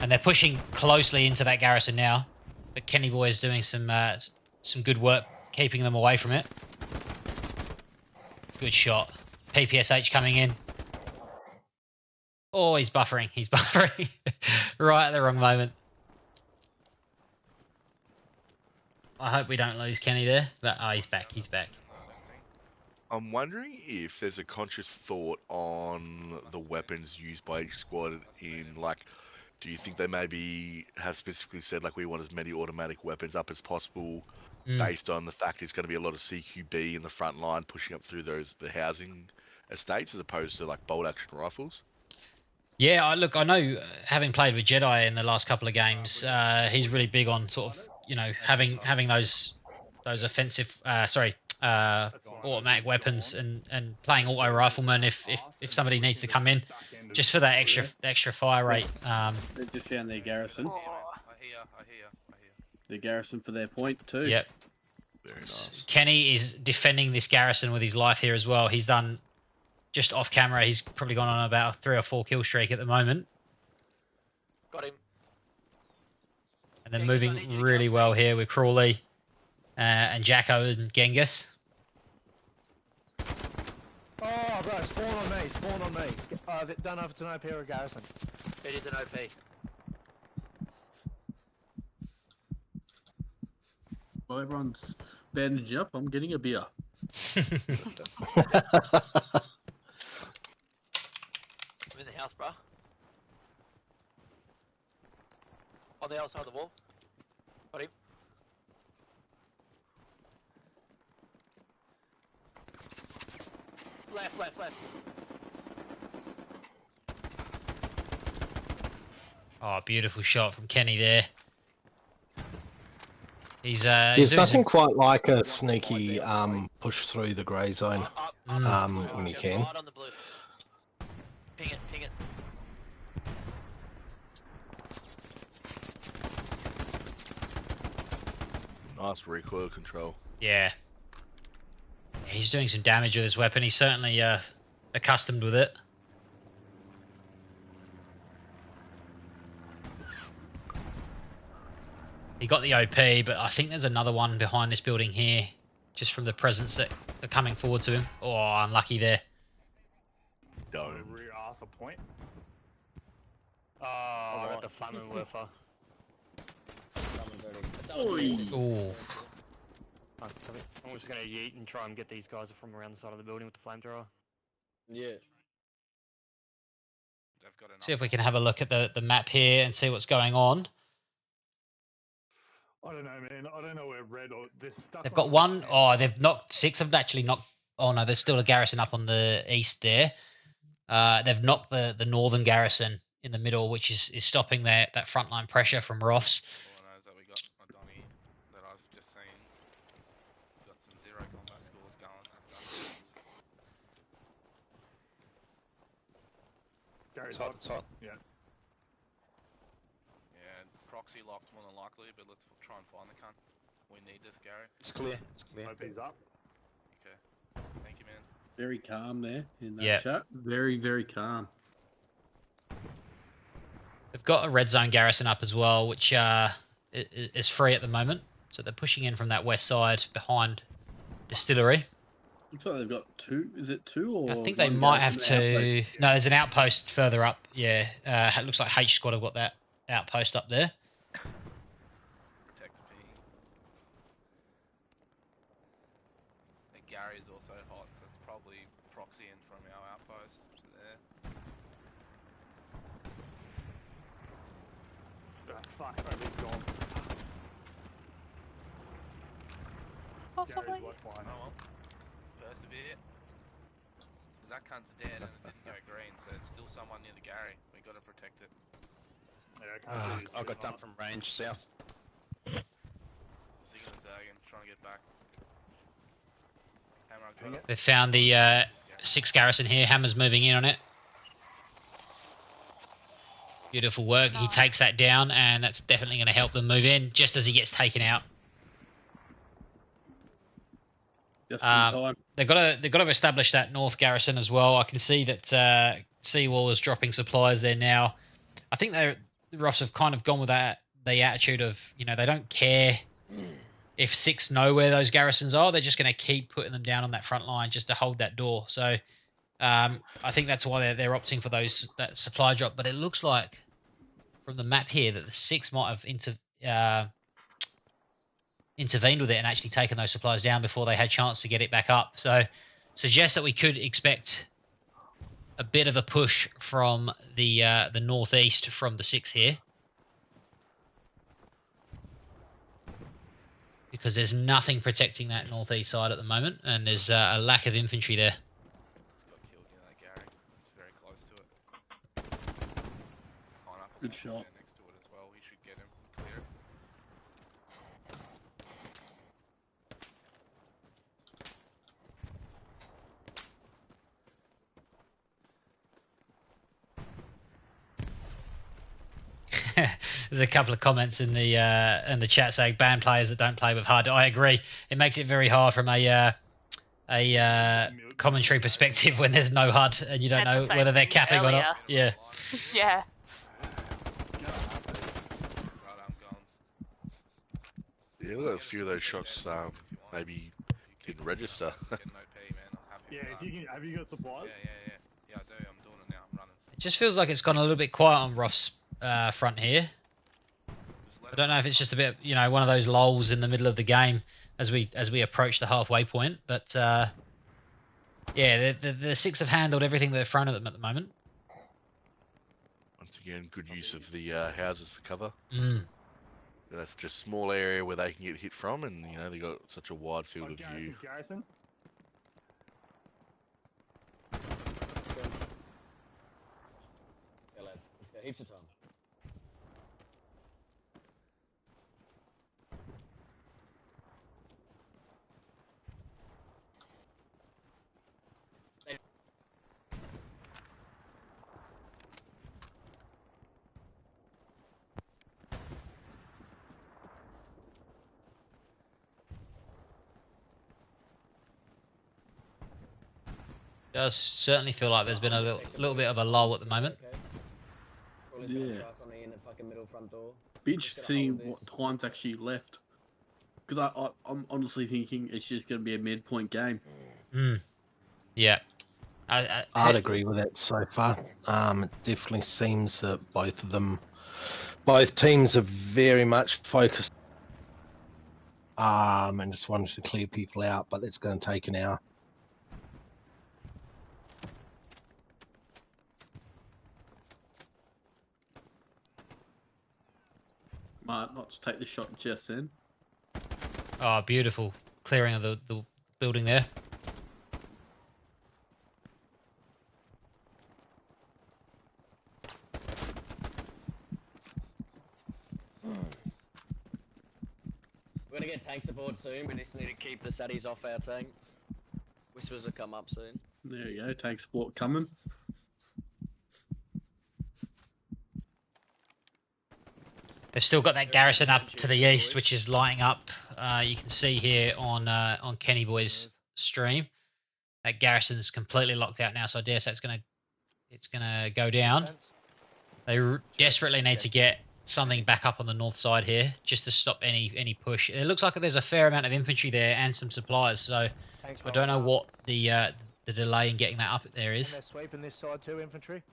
and they're pushing closely into that garrison now. But Kenny Boy is doing some good work keeping them away from it. Good shot. PPSH coming in. Oh, he's buffering. He's buffering right at the wrong moment. I hope we don't lose Kenny there. But he's back. He's back. I'm wondering if there's a conscious thought on the weapons used by each squad in, like, do you think they maybe have specifically said, like, we want as many automatic weapons up as possible based on the fact it's going to be a lot of CQB in the front line pushing up through the housing estates as opposed to, like, bolt action rifles? Yeah, I know, having played with Jedi in the last couple of games, he's really big on sort of, you know, having those offensive, automatic weapons and playing auto rifleman if somebody needs to come in, just for that extra fire rate. They just found their garrison. I hear. The garrison for their point too. Yep. Very nice. Kenny is defending this garrison with his life here as well. He's done. Just off camera, he's probably gone on about a 3 or 4 kill streak at the moment. Got him. And then moving really well here with Crawley and Jacko and Genghis. Oh, bro, spawn on me. Don't know if it's an OP or a garrison. It is an OP. While everyone's bandaged up, I'm getting a beer. I'm in the house, bro. On the outside of the wall. Got him. Left. Oh, beautiful shot from Kenny there. He's There's nothing quite like a sneaky push through the grey zone when you can. Right on the blue. Ping it. Nice recoil control. Yeah. He's doing some damage with his weapon. He's certainly accustomed with it. He got the OP, but I think there's another one behind this building here, just from the presence that are coming forward to him. Oh, unlucky there. Dome. Rear arse a point. Oh, I got the Flamin' Werfer. Oh. I'm just gonna yeet and try and get these guys from around the side of the building with the flamethrower. Yeah. They've got enough. See if we can have a look at the map here and see what's going on. I don't know, man. I don't know where red or this stuff. They've got one. Oh, they've knocked 6. Have actually knocked. Oh no, there's still a garrison up on the east there. They've knocked the northern garrison in the middle, which is stopping that frontline pressure from ROFS. All I know is that we got a Donny that I've just seen. Got some 0 combat scores going. That's Gary's hot, it's hot. Yeah. Yeah, proxy locked more than likely, but let's try and find the cunt. We need this, Gary. It's clear. It's clear. Hope he's up. Okay. Thank you, man. Very calm there in that Yeah. chat. Very, very calm. They've got a red zone garrison up as well, which is free at the moment. So they're pushing in from that west side behind Distillery. Looks like they've got 2. Is it 2 or? I think they one might have garrison to. outpost? No, there's an outpost further up. Yeah, it looks like H squad have got that outpost up there. Protect the P. And Gary's also hot, so it's probably proxying from our outpost to there. Fuck, Obi's gone. Possibly. Gary's left Oh line. well. Persevere. Because that cunt's dead and it didn't go green, so there's still someone near the Gary. We gotta protect it. Yeah, I can't see I got sitting done on from range south. Zigging and zagging, trying to get back. Hammer, I got it. They've found the 6 garrison here. Hammer's moving in on it. Beautiful work. He takes that down, and that's definitely going to help them move in just as he gets taken out. Just in time. They've got to establish that north garrison as well. I can see that Seawall is dropping supplies there now. I think the ROFS have kind of gone with the attitude of, they don't care if 6 know where those garrisons are. They're just going to keep putting them down on that front line just to hold that door. So I think that's why they're opting for that supply drop. But it looks like from the map here that the 6 might have intervened with it and actually taken those supplies down before they had chance to get it back up. So suggests that we could expect a bit of a push from the northeast from the 6 here, because there's nothing protecting that northeast side at the moment, and there's a lack of infantry there. Got killed near that Gary. It's very close to it. Pineapple Good next shot. to it as well. We should get him clear. There's a couple of comments in the chat saying ban players that don't play with HUD. I agree. It makes it very hard from a commentary perspective when there's no HUD and you don't know whether they're capping or not. Yeah. Yeah. Yeah, look at a few of those shots. Maybe didn't register. Yeah, if you can, have you got supplies? Yeah, I do. I'm doing it now. I'm running. It just feels like it's gone a little bit quiet on ROF's front here. I don't know if it's just a bit, one of those lulls in the middle of the game as we approach the halfway point. But yeah, the 6 have handled everything they're thrown at them at the moment. Once again, good use of the houses for cover. Mm. That's just a small area where they can get hit from, and they got such a wide field of view. Garrison. Yeah, lads. Let's go. Heaps of time. Does certainly feel like there's been a little bit of a lull at the moment. Yeah. On the fucking middle front door. Be interesting to see what time's actually left. Because I'm honestly thinking it's just going to be a midpoint game. Yeah. I'd agree with that so far. It definitely seems that both teams are very much focused and just wanted to clear people out, but that's going to take an hour. Might not just take the shot just then. Oh, beautiful clearing of the building there. We're gonna get tank support soon. We just need to keep the saddies off our tank. Whispers will come up soon. There you go, tank support coming. They've still got that garrison up to the east, which is lighting up. You can see here on Kenny Boy's stream that garrison's completely locked out now. So I dare say it's gonna go down. They desperately need to get something back up on the north side here, just to stop any push. It looks like there's a fair amount of infantry there and some supplies. So I don't know what the delay in getting that up there is. And they're sweeping this side too, infantry.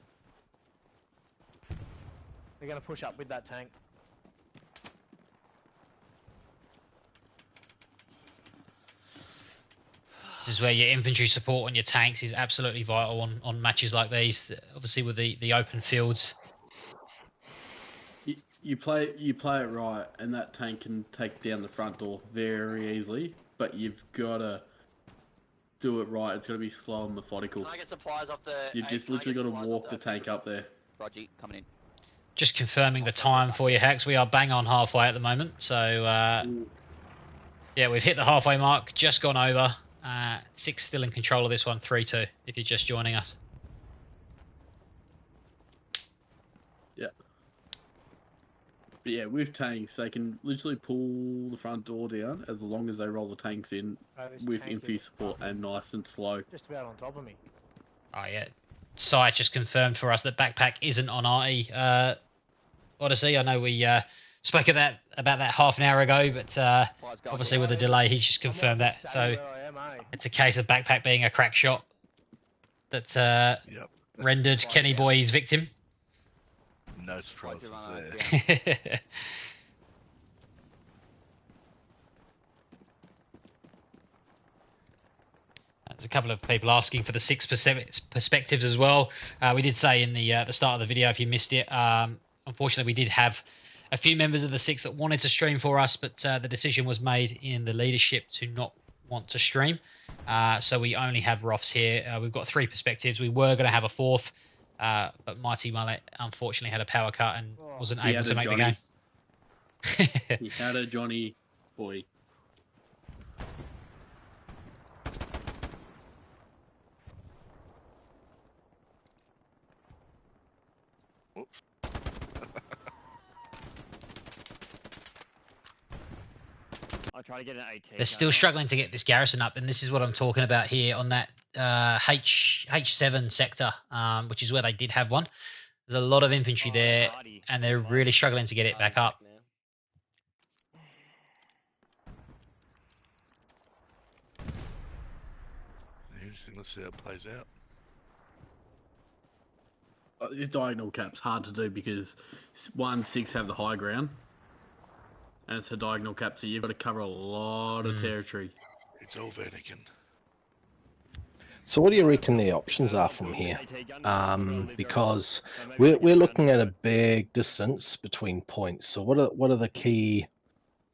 They're going to push up with that tank. This is where your infantry support on your tanks is absolutely vital on matches like these. Obviously with the open fields. You play it right, and that tank can take down the front door very easily. But you've got to do it right. It's got to be slow and methodical. Can I get supplies off the... You've just literally got to walk the tank up there. Roger, coming in. Just confirming the time for you, Hacks. We are bang on halfway at the moment. So, yeah, we've hit the halfway mark, just gone over. 6 still in control of this one, 3-2, if you're just joining us. Yeah. But yeah, with tanks, they can literally pull the front door down as long as they roll the tanks in with infantry support and nice and slow. Just about on top of me. Oh, yeah. Site just confirmed for us that backpack isn't on RE Odyssey. I know we spoke about that half an hour ago, but obviously with the delay, he's just confirmed that. So it's a case of backpack being a crack shot that rendered Kenny Boy his victim. No surprises there. There's a couple of people asking for the 6 perspectives as well. We did say in the start of the video, if you missed it, unfortunately we did have a few members of the 6 that wanted to stream for us, but the decision was made in the leadership to not want to stream. So we only have ROFS here. We've got 3 perspectives. We were going to have a 4th, but Mighty Mullet unfortunately had a power cut and wasn't able to make the game. He had a Johnny Boy. I'll try to get an AT. They're still struggling to get this garrison up, and this is what I'm talking about here on that H7 sector, which is where they did have one. There's a lot of infantry there, and they're really struggling to get it back up. Interesting. Let's see how it plays out. This diagonal cap's hard to do because 6 have the high ground, and it's a diagonal cap, so you've got to cover a lot of territory. It's all Vatican. So what do you reckon the options are from here? Because we're looking at a big distance between points. So what are the key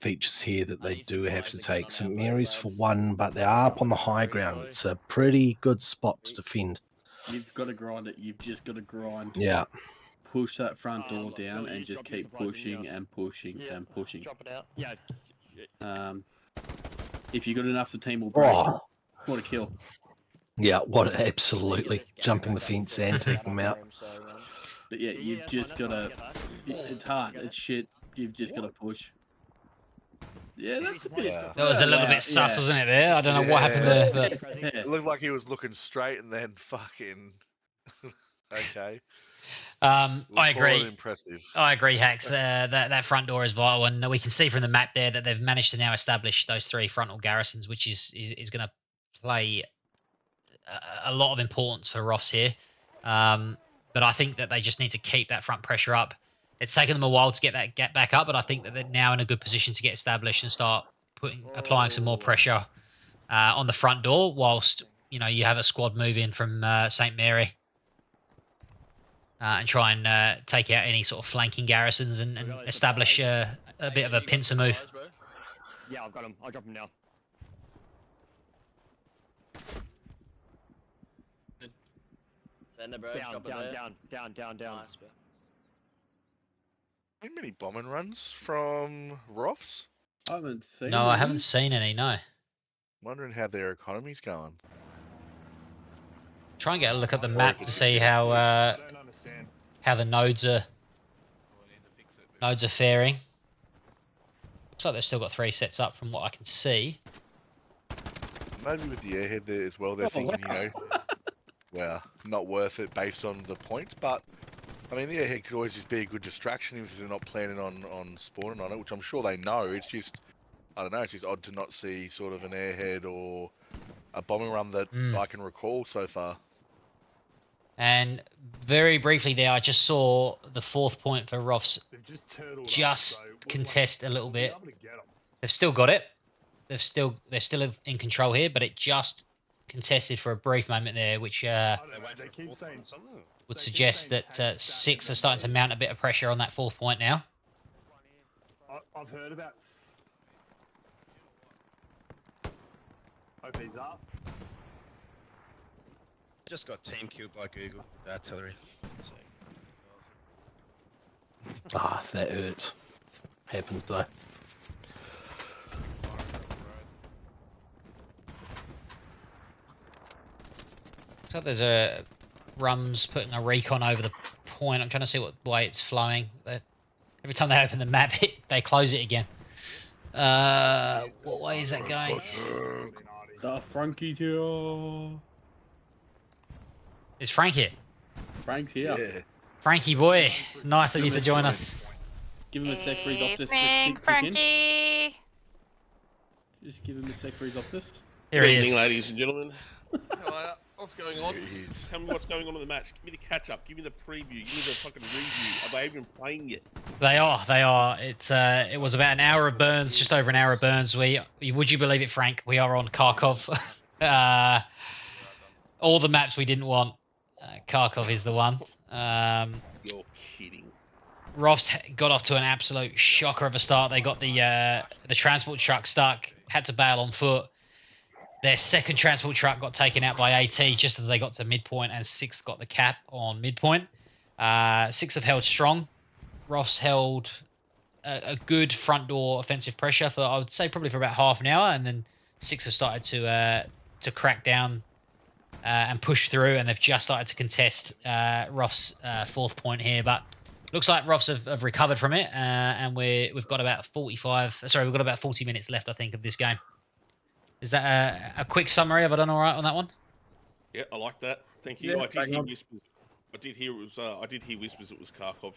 features here that they do have to take? St. Mary's for one, but they are up on the high ground. It's a pretty good spot to defend. You've got to grind it. You've just got to grind. Yeah. Push that front door down and just keep pushing and pushing and pushing. Drop it out. Yeah. If you got enough, the team will break. Oh. What a kill. Yeah, what absolutely. Jumping the fence and taking them out. But yeah, you've just got to... It's hard. It's shit. You've just got to push. Yeah, that's a bit... That was a little bit sus, wasn't it, there? I don't know what happened there. But... It looked like he was looking straight and then fucking... Okay. I Call it agree. impressive. I agree, Hax. That front door is vital, and we can see from the map there that they've managed to now establish those 3 frontal garrisons, which is going to play a lot of importance for ROFS here. But I think that they just need to keep that front pressure up. It's taken them a while to get that gap back up, but I think that they're now in a good position to get established and start applying some more pressure on the front door, whilst you have a squad move in from St. Mary. And try and take out any sort of flanking garrisons and establish a bit of a pincer move. Yeah, I've got him. I'll drop him now. Send it, bro. Down. Nice, bro. Any many bombing runs from ROFS? I haven't seen. No, I haven't seen any. No. Wondering how their economy's going. Try and get a look at the Or map if to it's just see getting how close. how the nodes are faring. Looks like they've still got 3 sets up from what I can see. Maybe with the airhead there as well, they're thinking, well, not worth it based on the points, but I mean, the airhead could always just be a good distraction if they're not planning on spawning on it, which I'm sure they know. It's just, I don't know, it's just odd to not see sort of an airhead or a bombing run that I can recall so far. And very briefly there, I just saw the 4th point for ROFS just contest a little bit. They've still got it. They're still in control here, but it just contested for a brief moment there, which would suggest that 6 are starting to mount a bit of pressure on that 4th point now. I've heard about. OP's up. Just got team killed by Google with artillery. So. That hurts. Happens though. So there's a Rums putting a recon over the point. I'm trying to see what way it's flowing. Every time they open the map, they close it again. What way is that going? The Frankie here. Is Frank here? Frank's here. Yeah. Frankie boy, nice of you to join us. Give him a sec for his Optus. Evening, Frankie. Just give him a sec for his Optus. Here he evening, is. ladies and gentlemen. What's going on? Tell me what's going on in the match. Give me the catch up. Give me the preview. Give me the fucking review. Are they even playing yet? They are. It was about an hour of burns, just over an hour of burns. Would you believe it, Frank? We are on Kharkov. All the maps we didn't want. Kharkov is the one. You're kidding. ROFS got off to an absolute shocker of a start. They got the transport truck stuck, had to bail on foot. Their second transport truck got taken out by AT just as they got to midpoint, and 6 got the cap on midpoint. 6 have held strong. ROFS held a good front door offensive pressure for, I would say, probably for about half an hour, and then 6 have started to crack down and push through, and they've just started to contest ROFS' 4th point here. But looks like ROFS have recovered from it, and we've got about 40 minutes left, I think, of this game. Is that a quick summary? Have I done all right on that one? Yeah, I like that. Thank you. Yeah, I did hear whispers. I did hear whispers. It was Kharkov.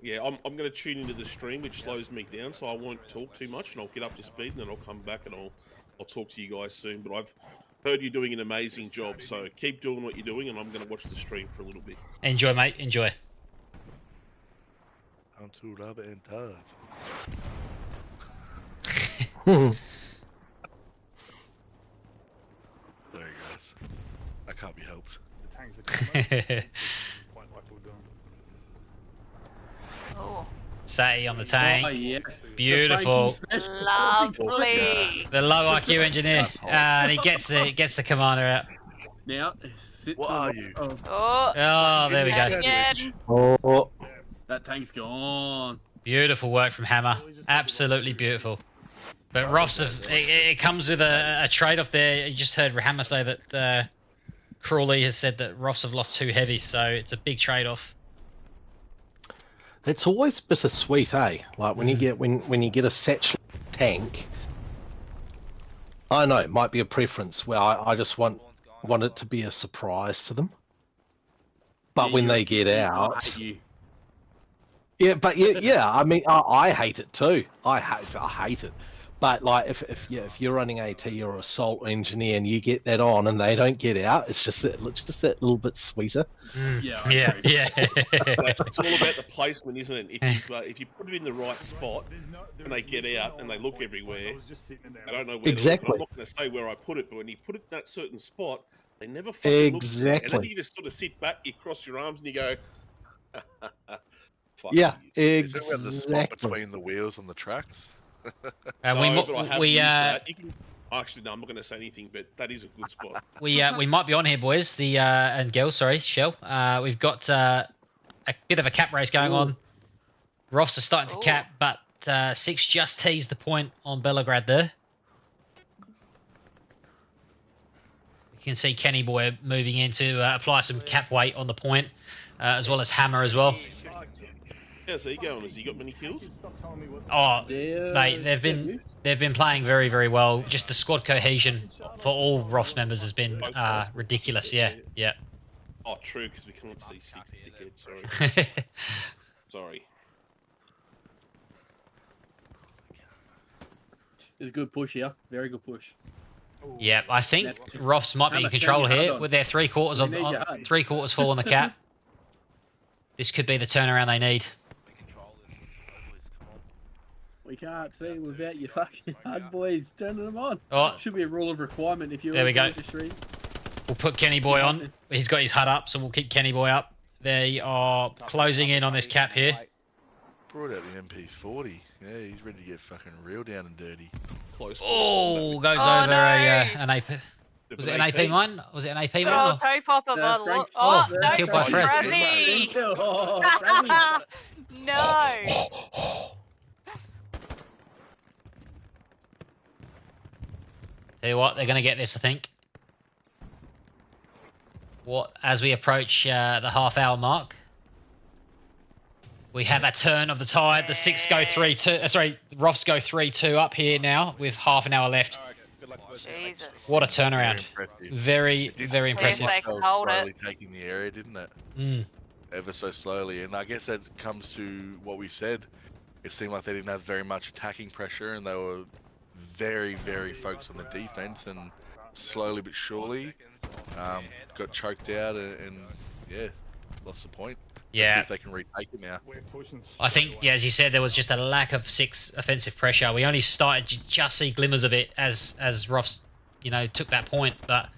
Yeah, I'm going to tune into the stream, which slows me down, so I won't talk too much, and I'll get up to speed, and then I'll come back and I'll talk to you guys soon. But I've heard you're doing an amazing job, so keep doing what you're doing, and I'm going to watch the stream for a little bit. Enjoy, mate. Enjoy. On to rub and tug. Sorry, guys. That can't be helped. The tanks are coming. Point like we're doing. Oh, Satty on the tank. Oh, yeah. Beautiful. lovely. The low IQ engineer. And he gets the commander out. Now, sit What to are the- you? Oh, there we go. Again. Oh, That tank's gone. Beautiful work from Hammer. Absolutely beautiful. But ROFS, it comes with a trade-off there. You just heard Hammer say that Crawley has said that ROFS have lost 2 heavies, so it's a big trade-off. it's always bittersweet, eh? Like when you get when you get a satchel tank. I know it might be a preference where I just want it to be a surprise to them. But when they get I out, hate you. yeah, but yeah. I mean, I hate it too. I hate it. But like, if you're running AT or assault engineer and you get that on and they don't get out, it's just it looks just that little bit sweeter. Yeah, yeah. It's all about the placement, isn't it? If you put it in the right spot and they get out and they look everywhere, I don't know where Exactly. to look. I'm not going to say where I put it, but when you put it in that certain spot, they never fucking look there. And then Exactly. you just sort of sit back, you cross your arms, and you go, fuck Yeah, you. Is it about the spot exactly. between the wheels on the tracks? No, but I have we used that. You can, actually, no, I'm not going to say anything, but that is a good spot. we might be on here, boys. The and girls, sorry, Shell. We've got a bit of a cap race going on. ROFS are starting to cap, but Six just teased the point on Belgrade there. You can see Kenny Boy moving in to apply some cap weight on the point, as well as Hammer as well. How's he going? Has he got many kills? Oh, mate, they've been playing very, very well. Just the squad cohesion for all ROFS members has been ridiculous. Yeah. Oh, true, because we can't see Six dickhead. Sorry. Sorry. It's a good push here. Very good push. Yeah, I think ROFS might be in control here with their 3/4 of 3/4 full on the cap. This could be the turnaround they need. We can't see without your fucking HUD boys turning them on. Oh. Should be a rule of requirement if you're There we go. to stream. We'll put Kenny Boy on. He's got his HUD up, so we'll keep Kenny Boy up. They are closing in on this cap here. Brought out the MP40. Yeah, he's ready to get fucking real down and dirty. Close. Oh, goes over an AP. Was it an AP mine? Was it an AP mine? Oh, toe popper by the look. Oh, no, killed by Fred. No. Tell you what, they're going to get this, I think. As we approach the half-hour mark, we have a turn of the tide. The Six go 3-2. Sorry, ROFS go 3-2 up here now with half an hour left. Jesus. What a turnaround! Very, very impressive. They slowly taking the area, didn't it? Mm. Ever so slowly, and I guess that comes to what we said. It seemed like they didn't have very much attacking pressure, and they were very, very focused on the defense. And slowly but surely, got choked out, and yeah, lost the point. Yeah. Let's see if they can retake it now. I think, yeah, as you said, there was just a lack of Six offensive pressure. We only started to just see glimmers of it as ROFS, took that point. But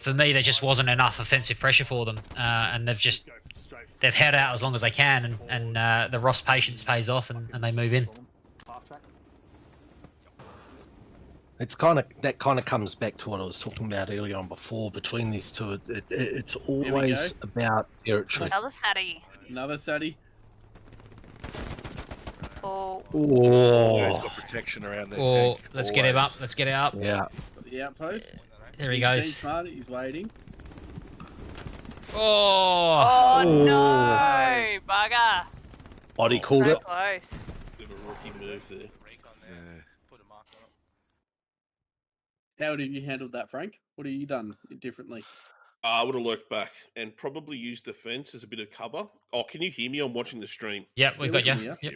for me, there just wasn't enough offensive pressure for them, and they've held out as long as they can, and the ROFS patience pays off, and they move in. That kind of comes back to what I was talking about earlier on before. Between these two, it's always about territory. Another Sadie. Oh. He's got protection around there. Oh, let's get him up. Let's get it up. Yeah. The outpost. There he goes. Smart, he's waiting. Oh no, bugger. Body called So it. close. Bit of a rookie move there. How did you handle that, Frank? What have you done differently? I would have lurked back and probably used the fence as a bit of cover. Oh, can you hear me? I'm watching the stream. Yep, we've got you. Yep.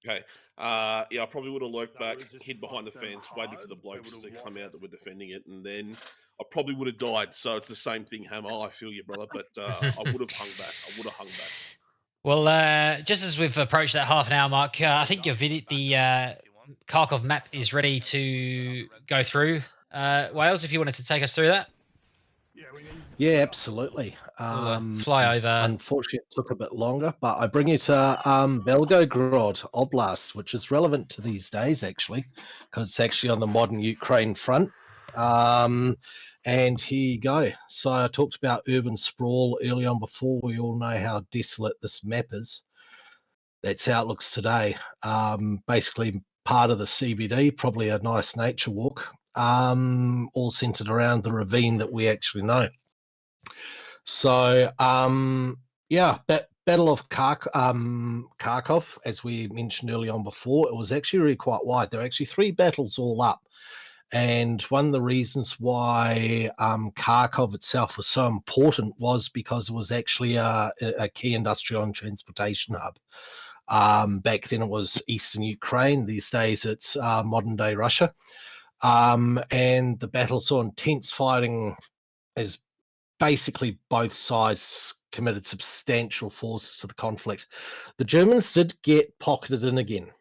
Okay. Yeah, I probably would have lurked back, hid behind the fence, waited for the blokes to come out that were defending it, and then I probably would have died. So it's the same thing, Hammer. I feel you, brother, but I would have hung back. Well, just as we've approached that half an hour mark, I think the Kharkov map is ready to go through. Wales, if you wanted to take us through that. Yeah, absolutely. Fly over. Unfortunately, it took a bit longer, but I bring you to Belgorod Oblast, which is relevant to these days, actually, because it's actually on the modern Ukraine front. And here you go. So I talked about urban sprawl early on before. We all know how desolate this map is. That's how it looks today. Basically, part of the CBD, probably a nice nature walk, all centered around the ravine that we actually know. So, yeah, Battle of Kharkov, as we mentioned early on before, it was actually really quite wide. There are actually 3 battles all up. And one of the reasons why Kharkov itself was so important was because it was actually a key industrial and transportation hub. Back then it was Eastern Ukraine. These days it's modern day Russia. And the battle saw intense fighting as basically both sides committed substantial forces to the conflict. The Germans did get pocketed in again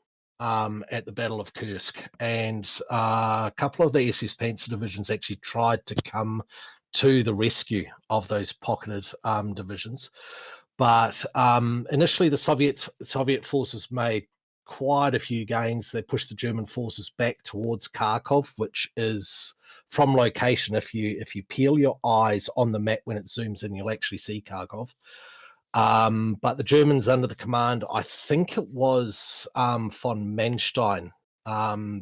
at the Battle of Kursk, and a couple of the SS Panzer divisions actually tried to come to the rescue of those pocketed divisions. But initially, the Soviet forces made quite a few gains. They pushed the German forces back towards Kharkov, which is from location. If you peel your eyes on the map when it zooms in, you'll actually see Kharkov. But the Germans, under the command, I think it was von Manstein,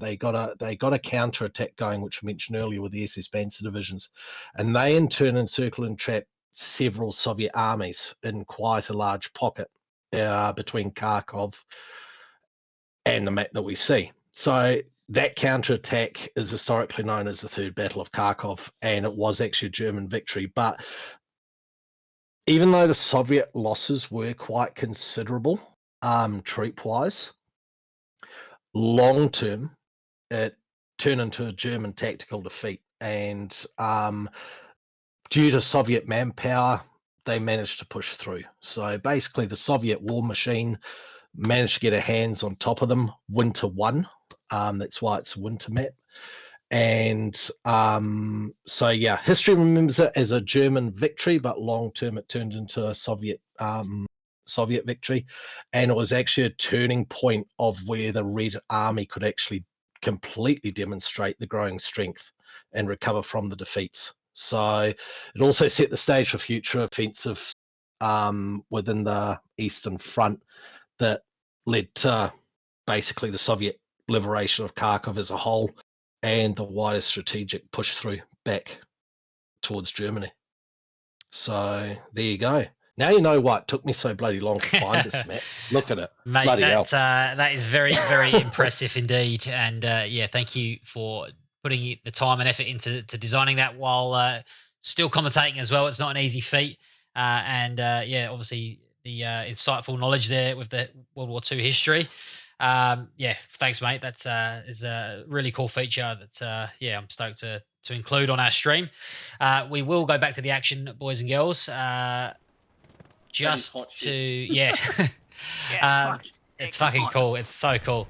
they got a counter attack going, which we mentioned earlier with the SS Panzer divisions, and they in turn encircled and trapped several Soviet armies in quite a large pocket between Kharkov and the map that we see. So that counterattack is historically known as the Third Battle of Kharkov, and it was actually a German victory. But even though the Soviet losses were quite considerable, troop-wise, long term, it turned into a German tactical defeat. And due to Soviet manpower, they managed to push through. So basically, the Soviet war machine managed to get her hands on top of them. Winter 1. That's why it's a winter map. And so, yeah, history remembers it as a German victory, but long term it turned into a Soviet victory. And it was actually a turning point of where the Red Army could actually completely demonstrate the growing strength and recover from the defeats. So it also set the stage for future offensives within the Eastern Front that led to basically the Soviet liberation of Kharkov as a whole and the wider strategic push through back towards Germany. So there you go. Now you know why it took me so bloody long to find this map. Look at it. Mate, bloody hell. That is very, very impressive indeed. And yeah, thank you for putting the time and effort into designing that while still commentating as well. It's not an easy feat. And yeah, obviously the insightful knowledge there with the World War II history. Yeah, thanks, mate. That's is a really cool feature that yeah, I'm stoked to include on our stream. We will go back to the action, boys and girls. Just to yeah, it's fucking cool. It's so cool.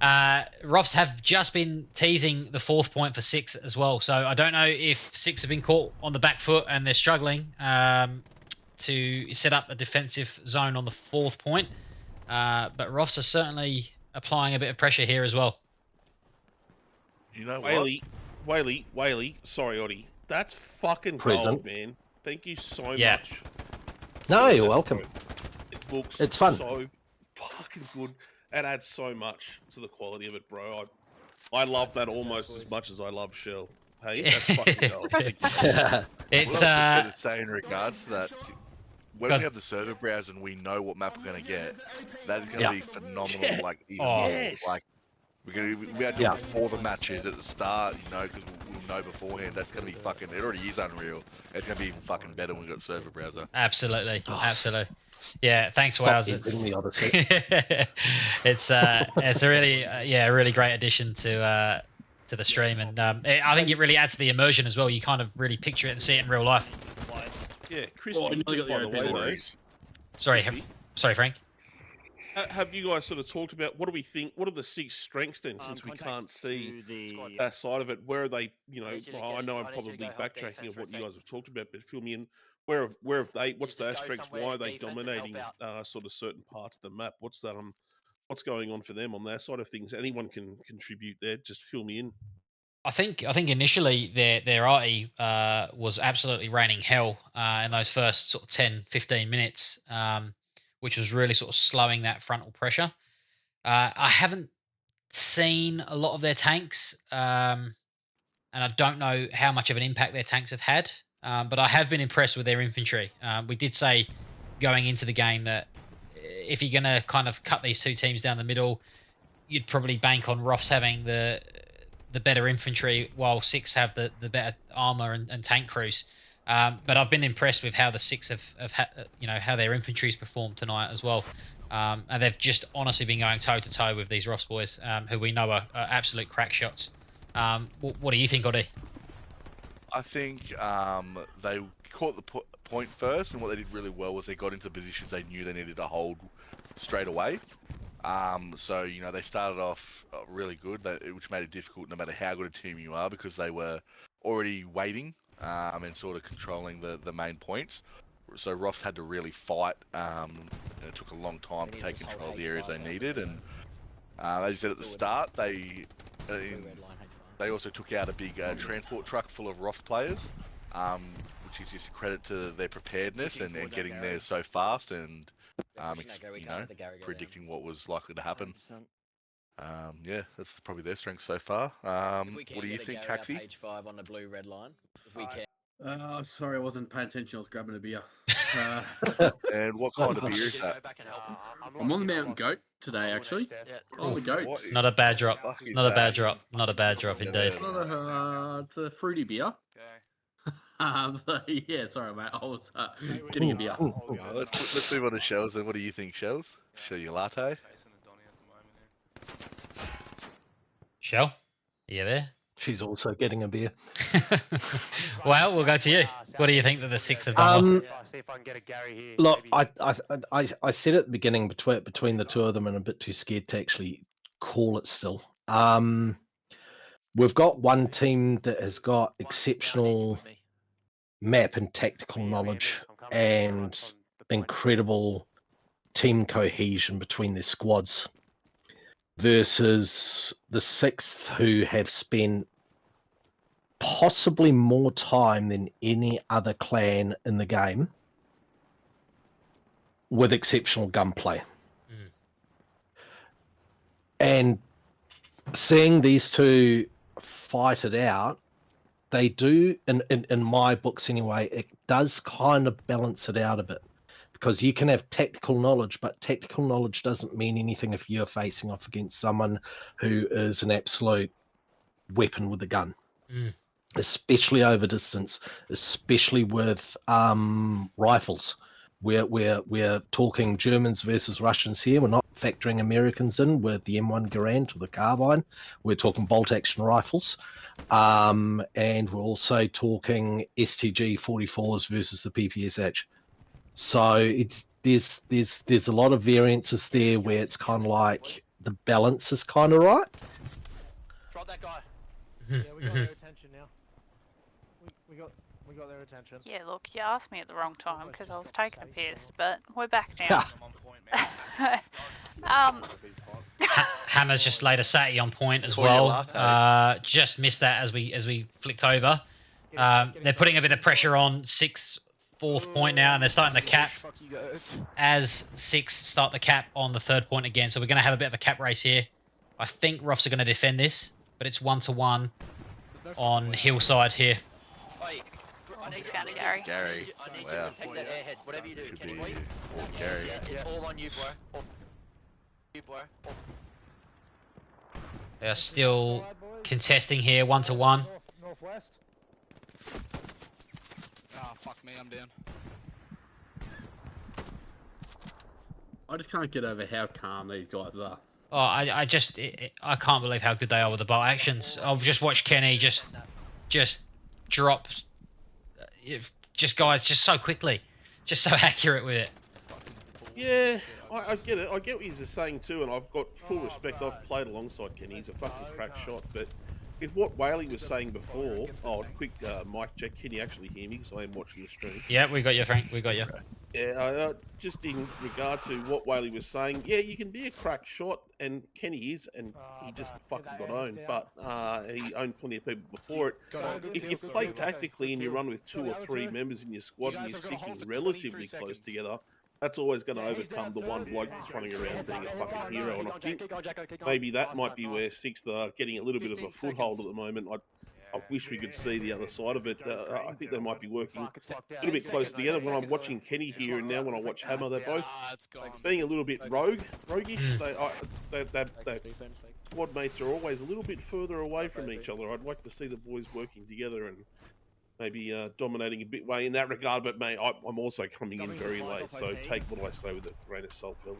ROFS have just been teasing the 4th point for 6 as well. So I don't know if 6 have been caught on the back foot and they're struggling to set up a defensive zone on the 4th point. But ROFS are certainly applying a bit of pressure here as well. You know what? Whaley, sorry, Oddy. That's fucking gold, man. Thank you so much. No, you're welcome. It looks it's fun. So fucking good. It adds so much to the quality of it, bro. I love that almost as much as I love Shell. Hey, that's fucking gold. It's what I was going to say in regards to that. When we have the server browse and we know what map we're going to get, that is going to be phenomenal. Like even more. Like we're going to be able to do it before the matches at the start, you know, because we'll know beforehand. That's going to be fucking. It already is unreal. It's going to be even fucking better when we got the server browser. Absolutely, absolutely. Yeah, thanks, Wales. It's it's a really yeah, a really great addition to the stream, and I think it really adds to the immersion as well. You kind of really picture it and see it in real life. Yeah, Chris, by the way, sorry, Frank. Have you guys sort of talked about what do we think? What are the 6 strengths then? Since we can't see that side of it, where are they? You know, I know I'm probably backtracking of what you guys have talked about, but fill me in. Where have they? What's their strengths? Why are they dominating sort of certain parts of the map? What's what's going on for them on their side of things? Anyone can contribute there. Just fill me in. I think initially their arty was absolutely raining hell in those first sort of 10-15 minutes, which was really sort of slowing that frontal pressure. I haven't seen a lot of their tanks, and I don't know how much of an impact their tanks have had, but I have been impressed with their infantry. We did say going into the game that if you're going to kind of cut these two teams down the middle, you'd probably bank on ROFS having the the better infantry, while 6 have the better armor and tank crews. But I've been impressed with how the 6 have how their infantry's performed tonight as well. And they've just honestly been going toe to toe with these ROFS boys, who we know are absolute crack shots. What do you think, Oddy? I think they caught the point first, and what they did really well was they got into positions they knew they needed to hold straight away. So they started off really good, which made it difficult no matter how good a team you are, because they were already waiting and sort of controlling the main points. So ROFS had to really fight. It took a long time to take control of the areas they needed, and as you said at the start, they also took out a big transport truck full of ROFS players, which is just a credit to their preparedness and getting there so fast and predicting what was likely to happen. Yeah, that's probably their strength so far. What do you think, Haxie? Page 5 on the blue-red line. If we can. Sorry, I wasn't paying attention. I was grabbing a beer. And what kind of beer is that? I'm on the Mountain Goat today, actually. On the goat. Not a bad drop. Not a bad drop. Not a bad drop indeed. It's a fruity beer. So, yeah, sorry, mate. I was getting a beer. Let's move on to Shells then. What do you think, Shells? Show your latte. Shell, are you there? She's also getting a beer. Well, we'll go to you. What do you think that the 6 have done? See if I can get a Gary here. Look, I said at the beginning between the two of them, and I'm a bit too scared to actually call it still. We've got one team that has got exceptional map and tactical knowledge and incredible team cohesion between their squads, versus the 6th, who have spent possibly more time than any other clan in the game with exceptional gunplay. And seeing these two fight it out, they do, in my books anyway, it does kind of balance it out a bit, because you can have tactical knowledge, but tactical knowledge doesn't mean anything if you're facing off against someone who is an absolute weapon with a gun. Especially over distance, especially with rifles. We're talking Germans versus Russians here. We're not factoring Americans in with the M1 Garand or the carbine. We're talking bolt action rifles, and we're also talking STG 44s versus the PPSH. So there's a lot of variances there where it's kind of like the balance is kind of right. Drop that guy. Yeah, we got their attention now. We got their attention. Yeah, look, you asked me at the wrong time because I was taking a piss, but we're back now. Hammer's just laid a Satty on point as well. Just missed that as we flicked over. They're putting a bit of pressure on 6 4th point now, and they're starting the cap as 6 start the cap on the 3rd point again. So we're going to have a bit of a cap race here. I think ROFS are going to defend this, but it's 1-to-1 on hillside here. Wait, I need you to Gary. Gary. I need Wow. you to take that airhead. Whatever you do, Could can be you wait? Gary. Yeah, it's all on you, bro. All you, bro. They are still contesting here, 1-to-1. Northwest. Ah, fuck me, I'm down. I just can't get over how calm these guys are. Oh, I can't believe how good they are with the bolt actions. I've just watched Kenny just drop, just guys, just so quickly, just so accurate with it. Yeah, I get it. I get what he's saying too, and I've got full respect. I've played alongside Kenny. He's a fucking crack shot. But if what Whaley was saying before, quick mic check. Can you actually hear me? Because I am watching the stream. Yeah, we got you, Frank. We got you. Yeah, just in regard to what Whaley was saying, yeah, you can be a crack shot, and Kenny is, and he just fucking got owned. But he owned plenty of people before it. If you play tactically and you run with 2 or 3 members in your squad and you're sticking relatively close together, that's always going to overcome the one bloke that's running around being a fucking hero. And I think maybe that might be where 6th are getting a little bit of a foothold at the moment. I wish we could see the other side of it. I think they might be working a little bit close together. When I'm watching Kenny here and now when I watch Hammer, they're both being a little bit roguish. Their squad mates are always a little bit further away from each other. I'd like to see the boys working together and maybe dominating a bit way in that regard. But mate, I'm also coming in very late, so take what I say with a grain of salt, fellas.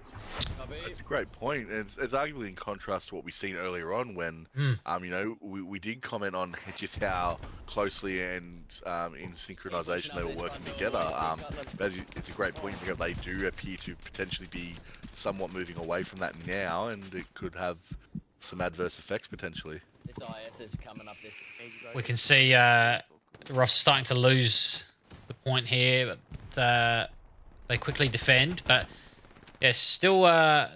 That's a great point. It's arguably in contrast to what we've seen earlier on when, you know, we did comment on just how closely and in synchronization they were working together. But it's a great point because they do appear to potentially be somewhat moving away from that now, and it could have some adverse effects potentially. This IS is coming up this. We can see Ross starting to lose the point here, but they quickly defend. But yeah, still a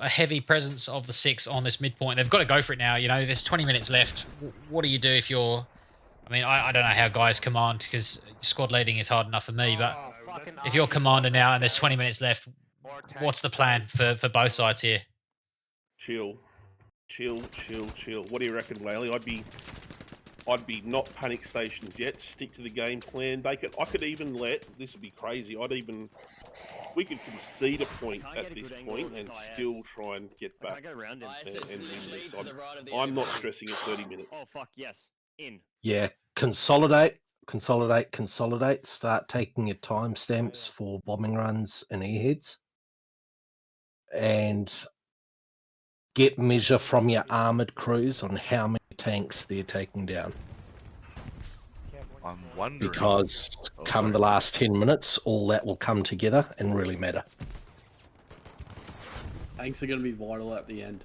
heavy presence of the 6 on this midpoint. They've got to go for it now. You know, there's 20 minutes left. What do you do if you're? I mean, I don't know how guys command because squad leading is hard enough for me. But if you're commander now and there's 20 minutes left, what's the plan for both sides here? Chill. What do you reckon, Whaley? I'd be not panic stations yet. Stick to the game plan. I could even let. This would be crazy. We could concede a point at this point and still try and get back and win this. I'm not stressing at 30 minutes. Oh fuck yes, in. Yeah, consolidate. Start taking your timestamps for bombing runs and airheads, and get measure from your armored crews on how many tanks they're taking down. I'm wondering because come the last 10 minutes, all that will come together and really matter. Tanks are going to be vital at the end.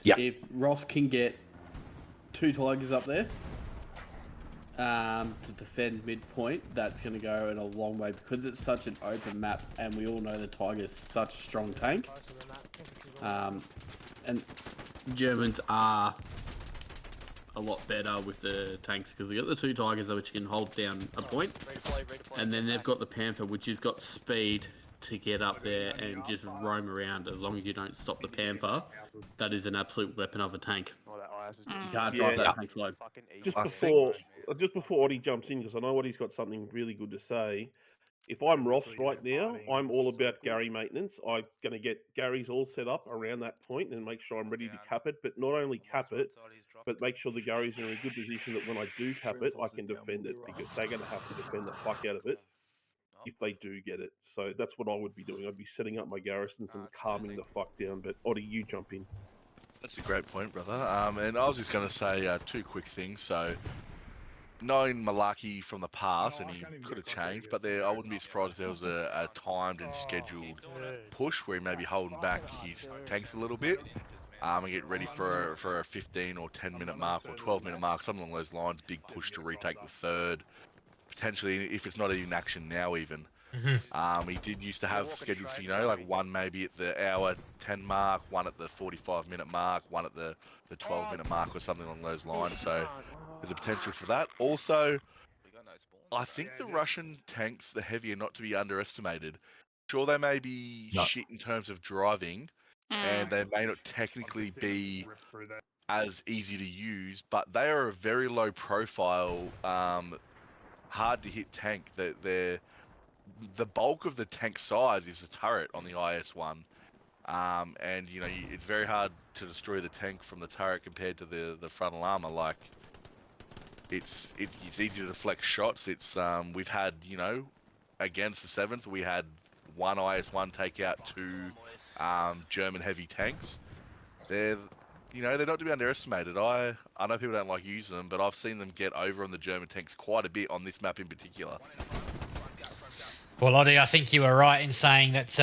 Yeah. If Ross can get 2 Tigers up there to defend midpoint, that's going to go in a long way because it's such an open map, and we all know the Tiger's such a strong tank. And Germans are a lot better with the tanks because they got the 2 Tigers which can hold down a point, and then they've got the Panther which has got speed to get up there and just roam around. As long as you don't stop the Panther, that is an absolute weapon of a tank. You can't drive that tank slow. Just before Oddie jumps in, because I know Oddie's got something really good to say. If I'm ROFS right now, I'm all about Gary maintenance. I'm going to get Gary's all set up around that point and make sure I'm ready to cap it. But not only cap it, but make sure the Gary's are in a good position that when I do cap it, I can defend it, because they're going to have to defend the fuck out of it if they do get it. So that's what I would be doing. I'd be setting up my garrisons and calming the fuck down. But Oddie, you jump in. That's a great point, brother. And I was just going to say 2 quick things. So, knowing Malarkey from the past, and he could have changed, but I wouldn't be surprised if there was a timed and scheduled push where he may be holding back his tanks a little bit and get ready for a 15 or 10 minute mark or 12-minute mark, something along those lines. Big push to retake the 3rd, potentially if it's not in action now even. He did used to have scheduled for, you know, like one maybe at the hour 10 mark, one at the 45-minute mark, one at the 12-minute mark or something along those lines. So there's a potential for that. Also, I think the Russian tanks, the heavy, are not to be underestimated. Sure, they may be shit in terms of driving, and they may not technically be as easy to use, but they are a very low profile, hard to hit tank. The bulk of the tank size is the turret on the IS-1. And, you know, it's very hard to destroy the tank from the turret compared to the frontal armor. Like, it's easy to deflect shots. It's we've had, you know, against the 7th, we had 1 IS-1 take out 2 German heavy tanks. They're not to be underestimated. I know people don't like using them, but I've seen them get over on the German tanks quite a bit on this map in particular. Well, Oddie, I think you were right in saying that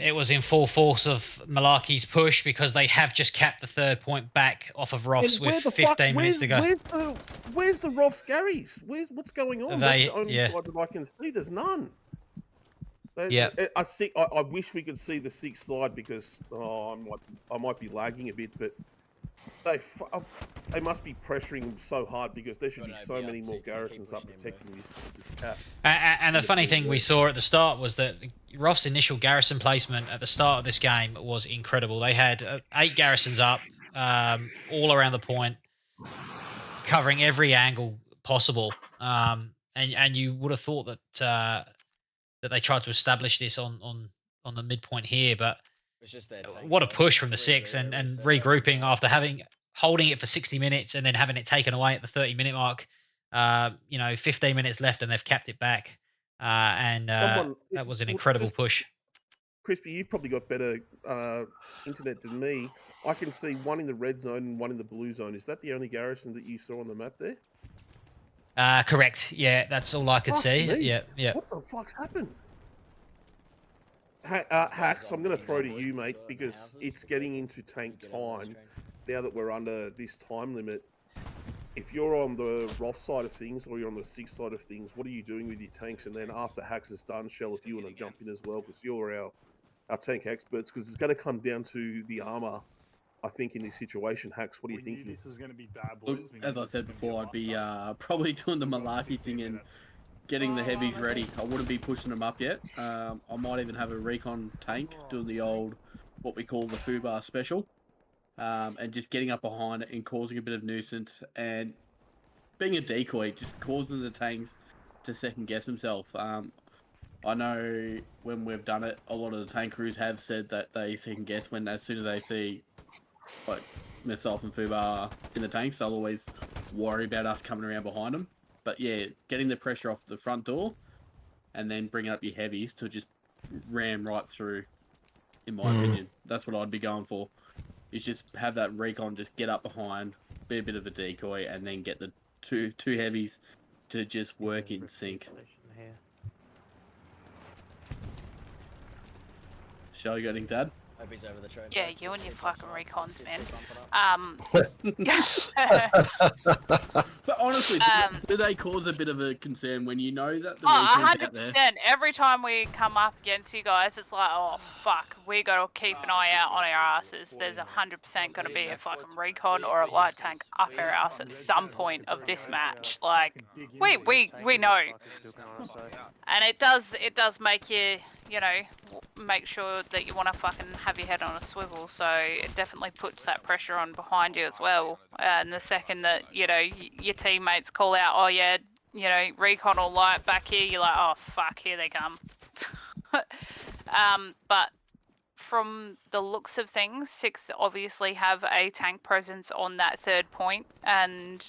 it was in full force of Malarkey's push, because they have just capped the 3rd point back off of ROFS with 15 minutes to go. Where's the ROFS Garys? What's going on? That's the only side that I can see. There's none. I wish we could see the 6th side, because I might be lagging a bit, but they must be pressuring so hard, because there should be so many more garrisons up protecting this cap. And the funny thing we saw at the start was that ROF's initial garrison placement at the start of this game was incredible. They had 8 garrisons up, all around the point. covering every angle possible. And you would have thought that that they tried to establish this on the midpoint here, but It's just their tank, what a though. push from the Really, 6 really and set regrouping after holding it for 60 minutes and then having it taken away at the 30-minute mark. 15 minutes left and they've kept it back. That was an incredible push. Crispy, you've probably got better internet than me. I can see one in the red zone and one in the blue zone. Is that the only garrison that you saw on the map there? Correct. Yeah, that's all I could see. Me. Yeah. What the fuck's happened? Hacks, I'm going to throw to you, mate, because it's getting into tank time now that we're under this time limit. If you're on the ROFS side of things or you're on the 6 side of things, what are you doing with your tanks? And then after Hacks is done, Shell, if you want to jump in as well, because you're our tank experts, because it's going to come down to the armor, I think, in this situation. Hacks, what are you thinking? This is going to be bad, Look, boys. as I said before, I'd be probably doing the malarkey thing and getting the heavies ready. I wouldn't be pushing them up yet. I might even have a recon tank doing the old, what we call the Fubar special, and just getting up behind it and causing a bit of nuisance and being a decoy, just causing the tanks to second guess himself. I know when we've done it, a lot of the tank crews have said that they second guess when, as soon as they see, like myself and Fubar in the tanks, they'll always worry about us coming around behind them. But yeah, getting the pressure off the front door and then bringing up your heavies to just ram right through, in my opinion. That's what I'd be going for. Is just have that recon just get up behind, be a bit of a decoy, and then get the two heavies to just work in sync. Shall you got anything to add? Over the train. Yeah, you and your fucking recons, man. But honestly, do they cause a bit of a concern when you know that the Oh, recons out there? 100%. Every time we come up against you guys, it's like, oh fuck, we gotta keep an eye out on our asses. There's 100% gonna be a fucking recon or a light tank up our ass at some point of this match. Like, we know, and it does make you, make sure that you want to fucking have your head on a swivel. So it definitely puts that pressure on behind you as well. And the second that your teammates call out, oh yeah, recon or light back here, you're like, oh fuck, here they come. But from the looks of things, 6th obviously have a tank presence on that 3rd point, and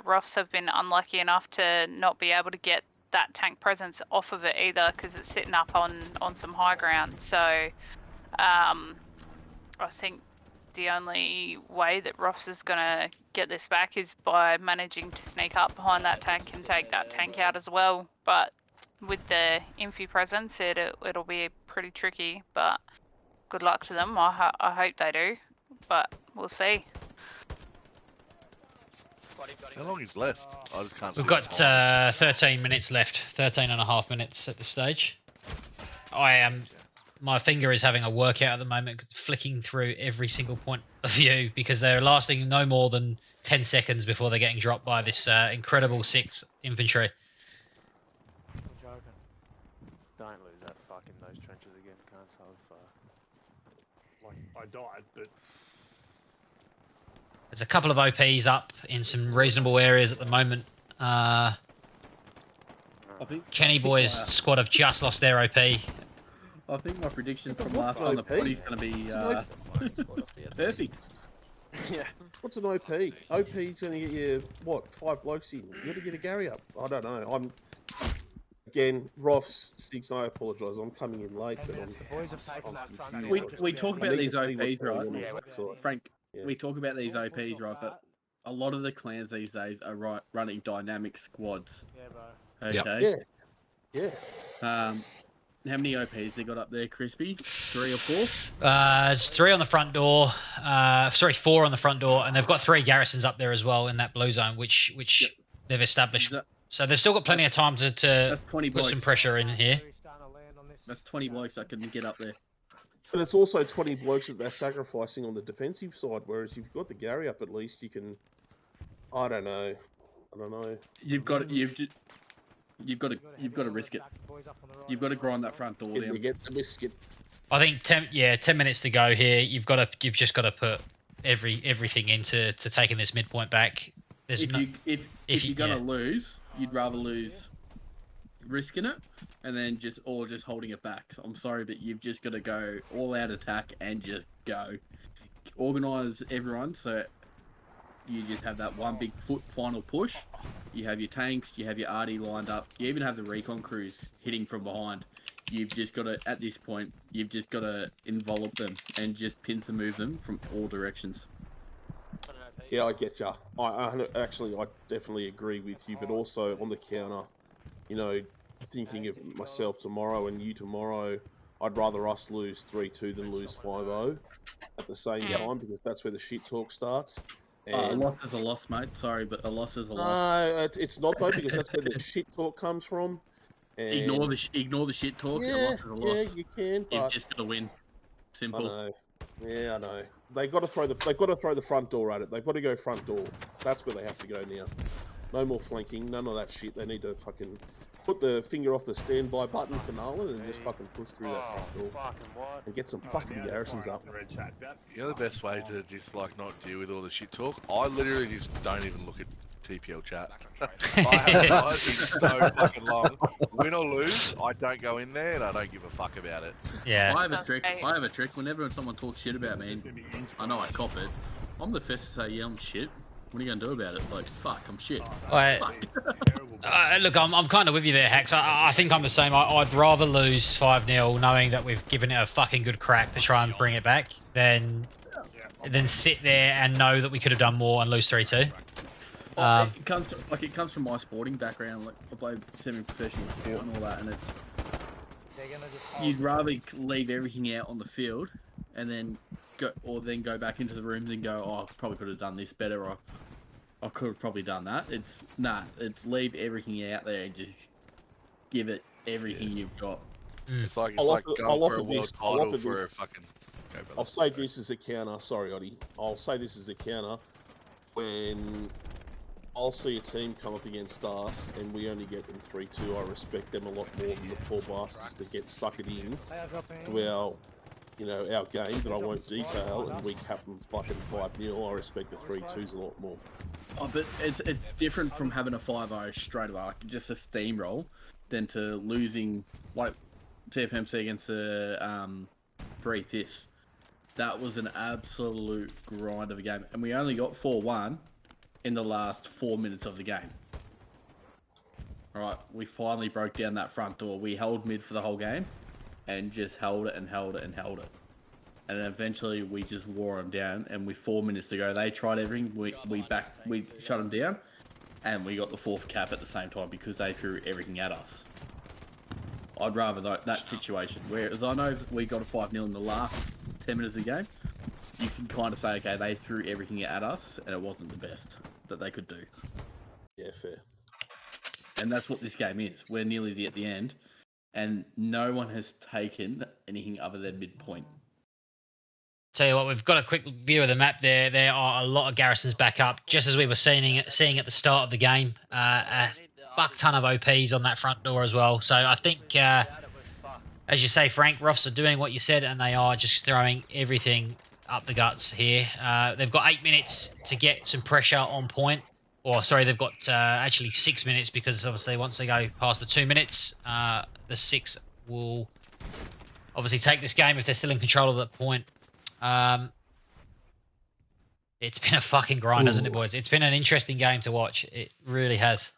ROFS have been unlucky enough to not be able to get that tank presence off of it either, because it's sitting up on some high ground. So I think the only way that ROFS is going to get this back is by managing to sneak up behind that tank and take that tank out as well. But with the Infi presence, it'll be pretty tricky, but good luck to them. I hope they do, but we'll see. How long is left? I just can't see. We've got 13 minutes left, 13 and a half minutes at this stage. My finger is having a workout at the moment, flicking through every single point of view, because they're lasting no more than 10 seconds before they're getting dropped by this incredible 6 infantry. Don't lose that fuck in those trenches again, can't Like, I died, but There's a couple of OPs up in some reasonable areas at the moment. I think Kenny Boy's squad have just lost their OP. I think my prediction from last on the potty is going to be perfect. Yeah. What's an OP? OP's going to get you, what, 5 blokes in? You got to get a Gary up. I don't know. Again, ROFS 6, I apologise. I'm coming in late, but I'm confused. We talk about these OPs, right? Frank, we talk about these OPs, right? But a lot of the clans these days are running dynamic squads. Yeah, bro. Okay. Yeah. How many OPs they got up there, Crispy? 3 or 4? There's 3 on the front door. 4 on the front door, and they've got 3 garrisons up there as well in that blue zone, which they've established. So they've still got plenty of time to put some pressure in here. That's 20 blokes that can get up there. But it's also 20 blokes that they're sacrificing on the defensive side, whereas if you've got the Gary up, at least you can. I don't know. You've got to risk it. You've got to grind that front door down. Get the biscuit. I think 10 minutes to go here. You've just got to put everything into taking this midpoint back. There's if you're gonna lose, you'd rather lose risking it and then just holding it back. I'm sorry, but you've just got to go all out attack and just go. Organise everyone so you just have that one big final push. You have your tanks, you have your RD lined up, you even have the recon crews hitting from behind. You've just got to, at this point, you've just got to envelop them and just pincer move them from all directions. Yeah, I get ya. I definitely agree with you, but also on the counter, you know, thinking of myself tomorrow and you tomorrow, I'd rather us lose 3-2 than lose 5-0 at the same time, because that's where the shit talk starts. A And loss is a loss, mate. Sorry, but a loss is a loss. no, it's not though, because that's where the shit talk comes from. And Ignore the shit talk. A loss is a loss. Yeah, you can, but You've just got to win. Simple. I know. Yeah, I know. They've got to throw the front door at it. They've got to go front door. That's where they have to go now. No more flanking. None of that shit. They need to fucking put the finger off the standby button for Nolan and just fucking push through that front door and get some fucking garrisons up. You know the best way to just like not deal with all the shit talk? I literally just don't even look at TPL chat. I have been so fucking long. Win or lose, I don't go in there and I don't give a fuck about it. Yeah. I have a trick. Whenever someone talks shit about me, I know I cop it. I'm the first to say, yeah, I'm shit. What are you gonna do about it? Like, fuck, I'm shit. Look, I'm kind of with you there, Hax. I think I'm the same. I'd rather lose 5-0 knowing that we've given it a fucking good crack to try and bring it back than sit there and know that we could have done more and lose 3-2. It comes from my sporting background. Like, I play semi-professional sport and all that, and it's you'd rather leave everything out on the field and then go back into the rooms and go, oh, I probably could have done this better, or I could have probably done that. It's leave everything out there and just give it everything you've got. It's like going for a world title for a fucking. I'll say this as a counter. Sorry, Oddy. I'll say this as a counter. When I'll see a team come up against us and we only get them 3-2, I respect them a lot more than the poor bastards that get suckered in to our game that I won't detail, and we cap them fucking 5-0. I respect the 3-2s a lot more. Oh, but it's different from having a 5-0 straight away, like just a steamroll, than to losing like TFMC against the Breathe This. That was an absolute grind of a game, and we only got 4-1 in the last 4 minutes of the game. All right, we finally broke down that front door. We held mid for the whole game, and just held it and held it and held it. And then eventually we just wore them down, and with 4 minutes to go, they tried everything. We shut them down, and we got the fourth cap at the same time because they threw everything at us. I'd rather that situation. Whereas I know we got a 5-0 in the last 10 minutes of the game, you can kind of say, okay, they threw everything at us, and it wasn't the best that they could do. Yeah, fair. And that's what this game is. We're nearly at the end, and no one has taken anything other than midpoint. Tell you what, we've got a quick view of the map there. There are a lot of garrisons back up, just as we were seeing at the start of the game. A buck ton of OPs on that front door as well. So I think, as you say, Frank, ROFS are doing what you said, and they are just throwing everything up the guts here. They've got 8 minutes to get some pressure on point. Or, sorry, they've got actually 6 minutes, because obviously once they go past the 2 minutes, the 6 will obviously take this game if they're still in control of that point. It's been a fucking grind, hasn't it, boys? It's been an interesting game to watch. It really has.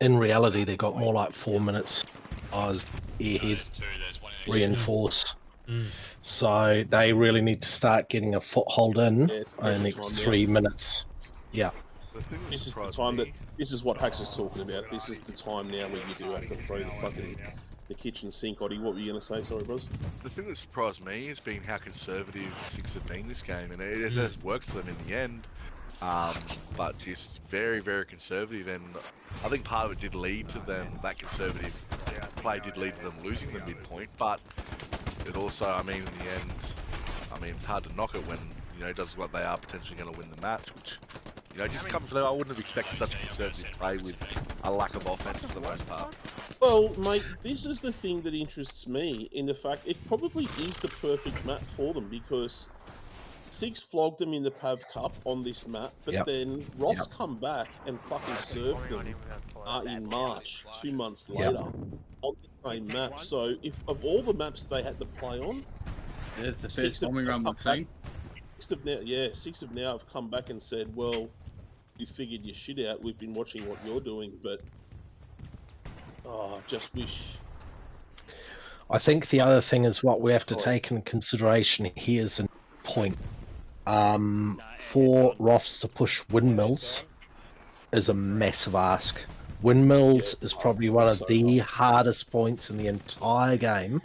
In reality, they got more like 4 minutes as airhead reinforce. So they really need to start getting a foothold in the next 3 minutes. Yeah. This is the time this is what Hax is talking about. This is the time now where you do have to throw the kitchen sink. Oddy, what were you going to say? Sorry, bros. The thing that surprised me has been how conservative Six have been this game, and it has worked for them in the end. But just very, very conservative, and I think part of it did lead to them, that conservative play did lead to them losing the midpoint, but it also, I mean, in the end, I mean, it's hard to knock it when, it does look like they are potentially going to win the match, which, just comes from them. I wouldn't have expected such a conservative play with a lack of offense for the most part. Well, mate, this is the thing that interests me in the fact it probably is the perfect map for them, because Six flogged them in the Pav Cup on this map, but then ROFS come back and fucking served them in March, 2 months later, on the same map. So, if of all the maps they had to play on, it's the first bombing run we've seen. Six of now have come back and said, "Well, you figured your shit out. We've been watching what you're doing, but I just wish." I think the other thing is what we have to take in consideration here is a point. For ROFS to push windmills is a massive ask. Windmills is probably one of the hardest points in the entire game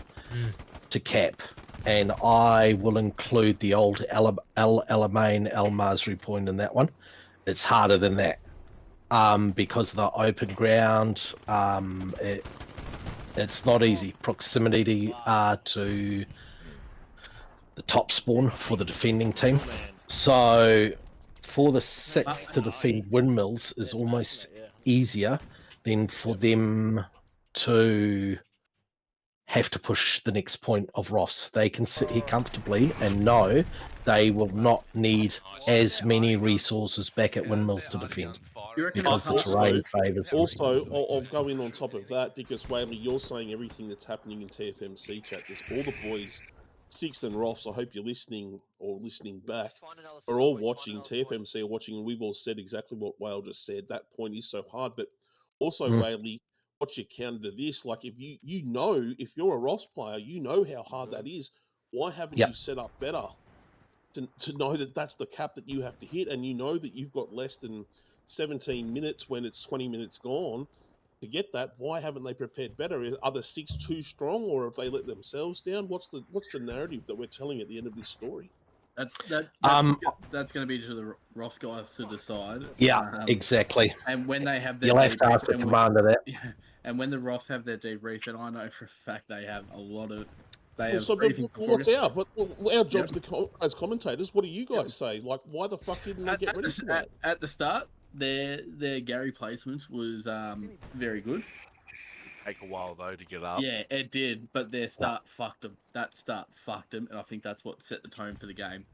to cap, and I will include the old El Alamein El Masri point in that one. It's harder than that because of the open ground. It's not easy. Proximity to the top spawn for the defending team. So for the sixth to defend windmills is almost easier than for them to have to push the next point of ROFS. They can sit here comfortably and know they will not need as many resources back at windmills to defend because the terrain favours. Also, I'll go in on top of that because Whaley, you're saying everything that's happening in TFMC chat. There's all the boys, Six and ROFS. I hope you're listening or listening back. Are all watching TFMC are watching, and we've all said exactly what Whale just said. That point is so hard, but also Whaley, what's your counter to this? Like, if you know, if you're a ROFS player, you know how hard that is. Why haven't you set up better to know that that's the cap that you have to hit, and you know that you've got less than 17 minutes when it's 20 minutes gone to get that? Why haven't they prepared better? Are the Six too strong, or have they let themselves down? What's the narrative that we're telling at the end of this story? That's going to be to the ROFS guys to decide. Yeah, exactly. And when they have their you'll have to ask the commander that. And when the ROFS have their debrief, and I know for a fact they have a lot of. They have what's our jobs as commentators? What do you guys say? Like, why the fuck didn't they get ready for that? At the start, their Gary placements was very good. Take a while though to get up. Yeah, it did, but their start fucked them. That start fucked them, and I think that's what set the tone for the game.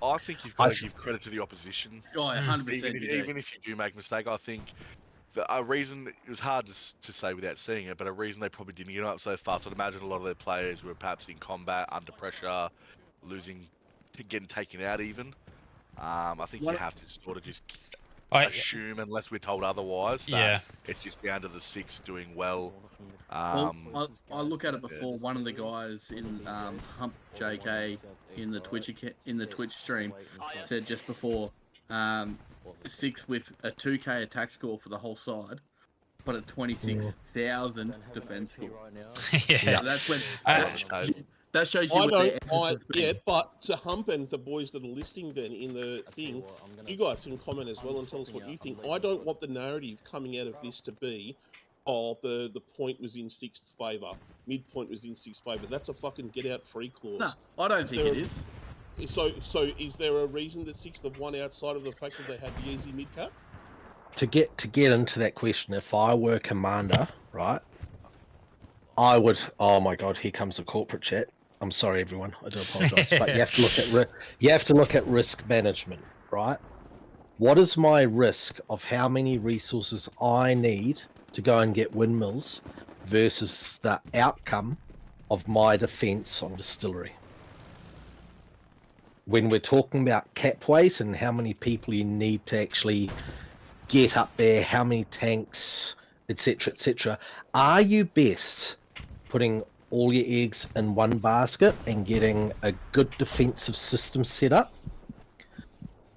I think you've got to give credit to the opposition. Oh, 100%. Even if you do make a mistake, I think a reason, it was hard to say without seeing it, but a reason they probably didn't get up so fast, I'd imagine a lot of their players were perhaps in combat, under pressure, getting taken out even. I think you have to sort of just assume, unless we're told otherwise, that it's just down to the Six doing well. I look at it before. One of the guys in Hump JK in the Twitch stream said just before, Six with a 2k attack score for the whole side, but a 26,000 defense score. Yeah, that's when that shows you. But to Hump and the boys that are listening then in the thing, you guys can comment as well and tell us what you think. I don't want the narrative coming out of this to be, the point was in Six's favour, midpoint was in Six's favour. That's a fucking get out free clause. No, I don't think it is. So is there a reason that Six have won outside of the fact that they had the easy mid cap? To get into that question, if I were commander, right, I would. Oh my god, here comes the corporate chat. I'm sorry, everyone. I do apologise, but you have to look at risk management, right? What is my risk of how many resources I need to go and get windmills versus the outcome of my defence on distillery? When we're talking about cap weight and how many people you need to actually get up there, how many tanks, etc., are you best putting all your eggs in one basket and getting a good defensive system set up,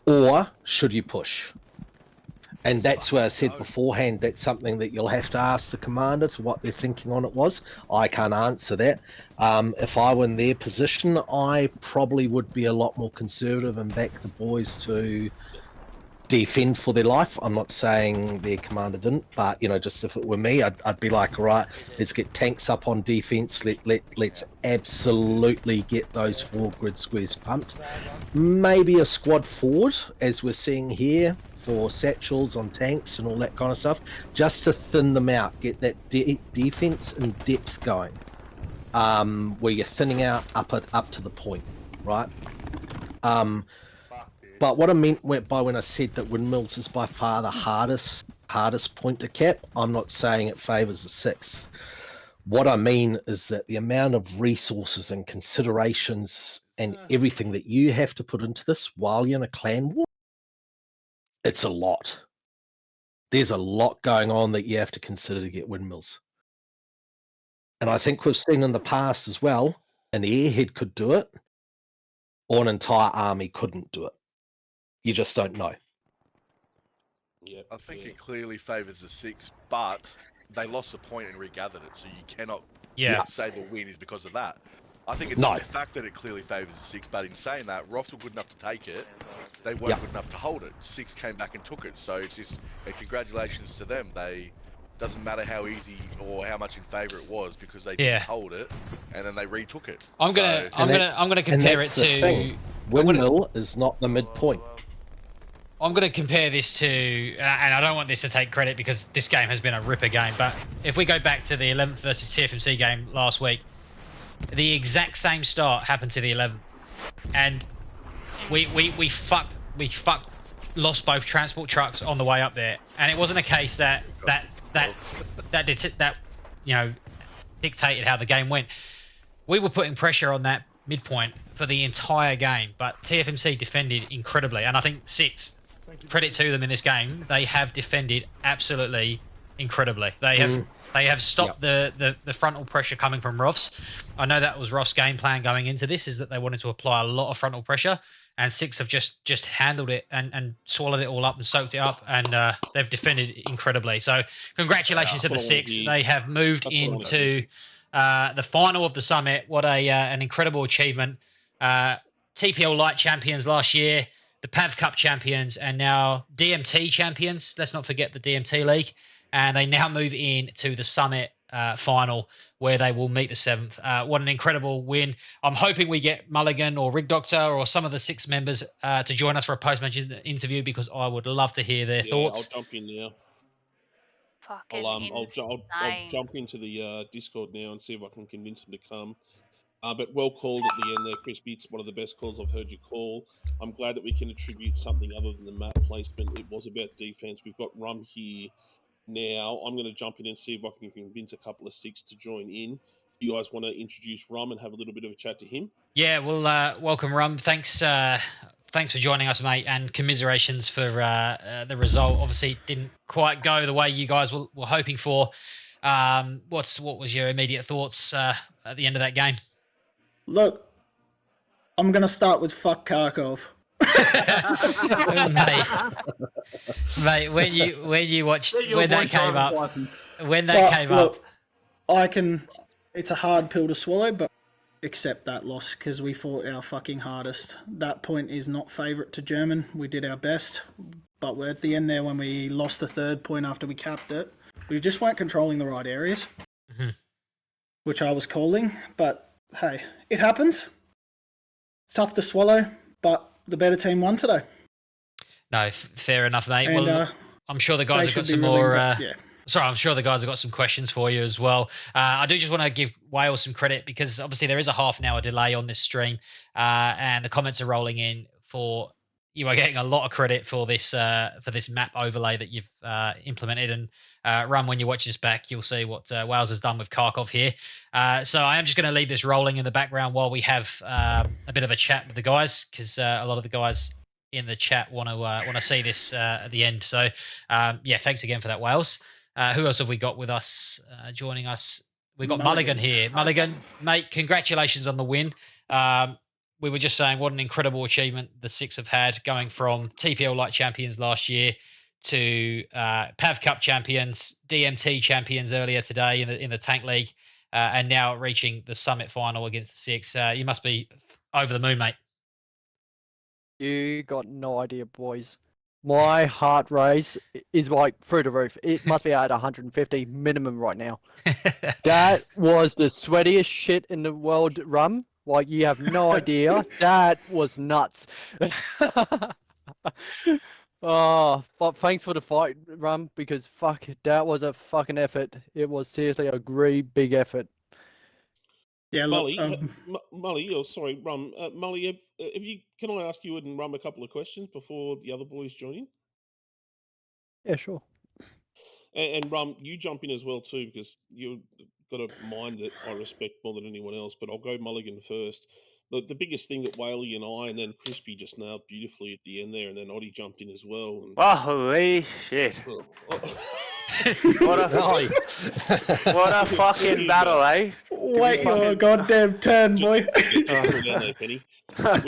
or should you push? And that's where I said beforehand, that's something that you'll have to ask the commander to what their thinking on it was. I can't answer that. If I were in their position, I probably would be a lot more conservative and back the boys to defend for their life. I'm not saying their commander didn't, but just if it were me, I'd be like, all right, let's get tanks up on defense. Let's absolutely get those 4 grid squares pumped. Maybe a squad forward, as we're seeing here, for satchels on tanks and all that kind of stuff, just to thin them out, get that defense and depth going, where you're thinning out up to the point, right? But what I meant by when I said that windmills is by far the hardest point to cap, I'm not saying it favours the sixth. What I mean is that the amount of resources and considerations and everything that you have to put into this while you're in a clan war, it's a lot. There's a lot going on that you have to consider to get windmills. And I think we've seen in the past as well, an airhead could do it, or an entire army couldn't do it. You just don't know. Yeah, I think it clearly favours the 6, but they lost the point and regathered it, so you cannot say the win is because of that. I think it's just the fact that it clearly favours the 6, but in saying that, ROFS were good enough to take it. They weren't good enough to hold it. 6 came back and took it, so it's just congratulations to them. Doesn't matter how easy or how much in favour it was because they didn't hold it, and then they retook it. I'm gonna compare it to windmill is not the midpoint. I'm going to compare this to, and I don't want this to take credit because this game has been a ripper game, but if we go back to the 11th versus TFMC game last week, the exact same start happened to the 11th, and we lost both transport trucks on the way up there, and it wasn't a case that you know dictated how the game went. We were putting pressure on that midpoint for the entire game, but TFMC defended incredibly, and I think 6. Credit to them in this game, they have defended absolutely incredibly. They have stopped the frontal pressure coming from ROFS. I know that was ROFS' game plan going into this, is that they wanted to apply a lot of frontal pressure, and 6 have just handled it and swallowed it all up and soaked it up, and they've defended incredibly. So congratulations to the 6. They have moved into the final of the summit. What an incredible achievement. TPL Light champions last year, the PAV Cup champions, and now DMT champions. Let's not forget the DMT League. And they now move in to the Summit final, where they will meet the 7th. What an incredible win. I'm hoping we get Mulligan or Rig Doctor or some of the 6 members to join us for a post-match interview, because I would love to hear their thoughts. I'll jump in now. Fucking I'll jump into the Discord now and see if I can convince them to come. But well called at the end there, Crispy. It's one of the best calls I've heard you call. I'm glad that we can attribute something other than the map placement. It was about defense. We've got Rum here now. I'm going to jump in and see if I can convince a couple of 6 to join in. You guys want to introduce Rum and have a little bit of a chat to him? Yeah, well, welcome, Rum. Thanks for joining us, mate, and commiserations for the result. Obviously, it didn't quite go the way you guys were hoping for. What was your immediate thoughts at the end of that game? Look, I'm going to start with fuck Kharkov. Mate, when you watched when that came up, it's a hard pill to swallow, but accept that loss because we fought our fucking hardest. That point is not favourite to German. We did our best, but we're at the end there when we lost the 3rd point after we capped it. We just weren't controlling the right areas, which I was calling. But hey, it happens. It's tough to swallow, but the better team won today. No, fair enough, mate. And, well, I'm sure the guys have got some more. Sorry, I'm sure the guys have got some questions for you as well. I do just want to give Wales some credit because obviously there is a half an hour delay on this stream, and the comments are rolling in. For you are getting a lot of credit for this map overlay that you've implemented. And Rum, when you watch this back, you'll see what Wales has done with Kharkov here. So I am just going to leave this rolling in the background while we have a bit of a chat with the guys, because a lot of the guys in the chat want to see this at the end. So yeah, thanks again for that, Wales. Who else have we got with us joining us? We've got Mulligan here. Mulligan, mate, congratulations on the win. We were just saying what an incredible achievement the 6 have had, going from TPL Light champions last year to PAV Cup champions, DMT champions earlier today in the Tank League, and now reaching the Summit final against the 6. You must be over the moon, mate. You got no idea, boys. My heart rate is like through the roof. It must be at 150 minimum right now. That was the sweatiest shit in the world, Rum. Like, you have no idea. That was nuts. Oh, but thanks for the fight, Rum, because fuck, that was a fucking effort. It was seriously a great big effort. Yeah, look, Mully, oh sorry, Rum. Mully, have you? Can I ask you and Rum a couple of questions before the other boys join in? Yeah, sure. And Rum, you jump in as well too, because you've got a mind that I respect more than anyone else. But I'll go Mulligan first. The biggest thing that Whaley and I, and then Crispy just nailed beautifully at the end there, and then Oddie jumped in as well. And, Holy shit! What a fucking battle, eh? Wait your goddamn turn, boy. Just cool down there, Penny.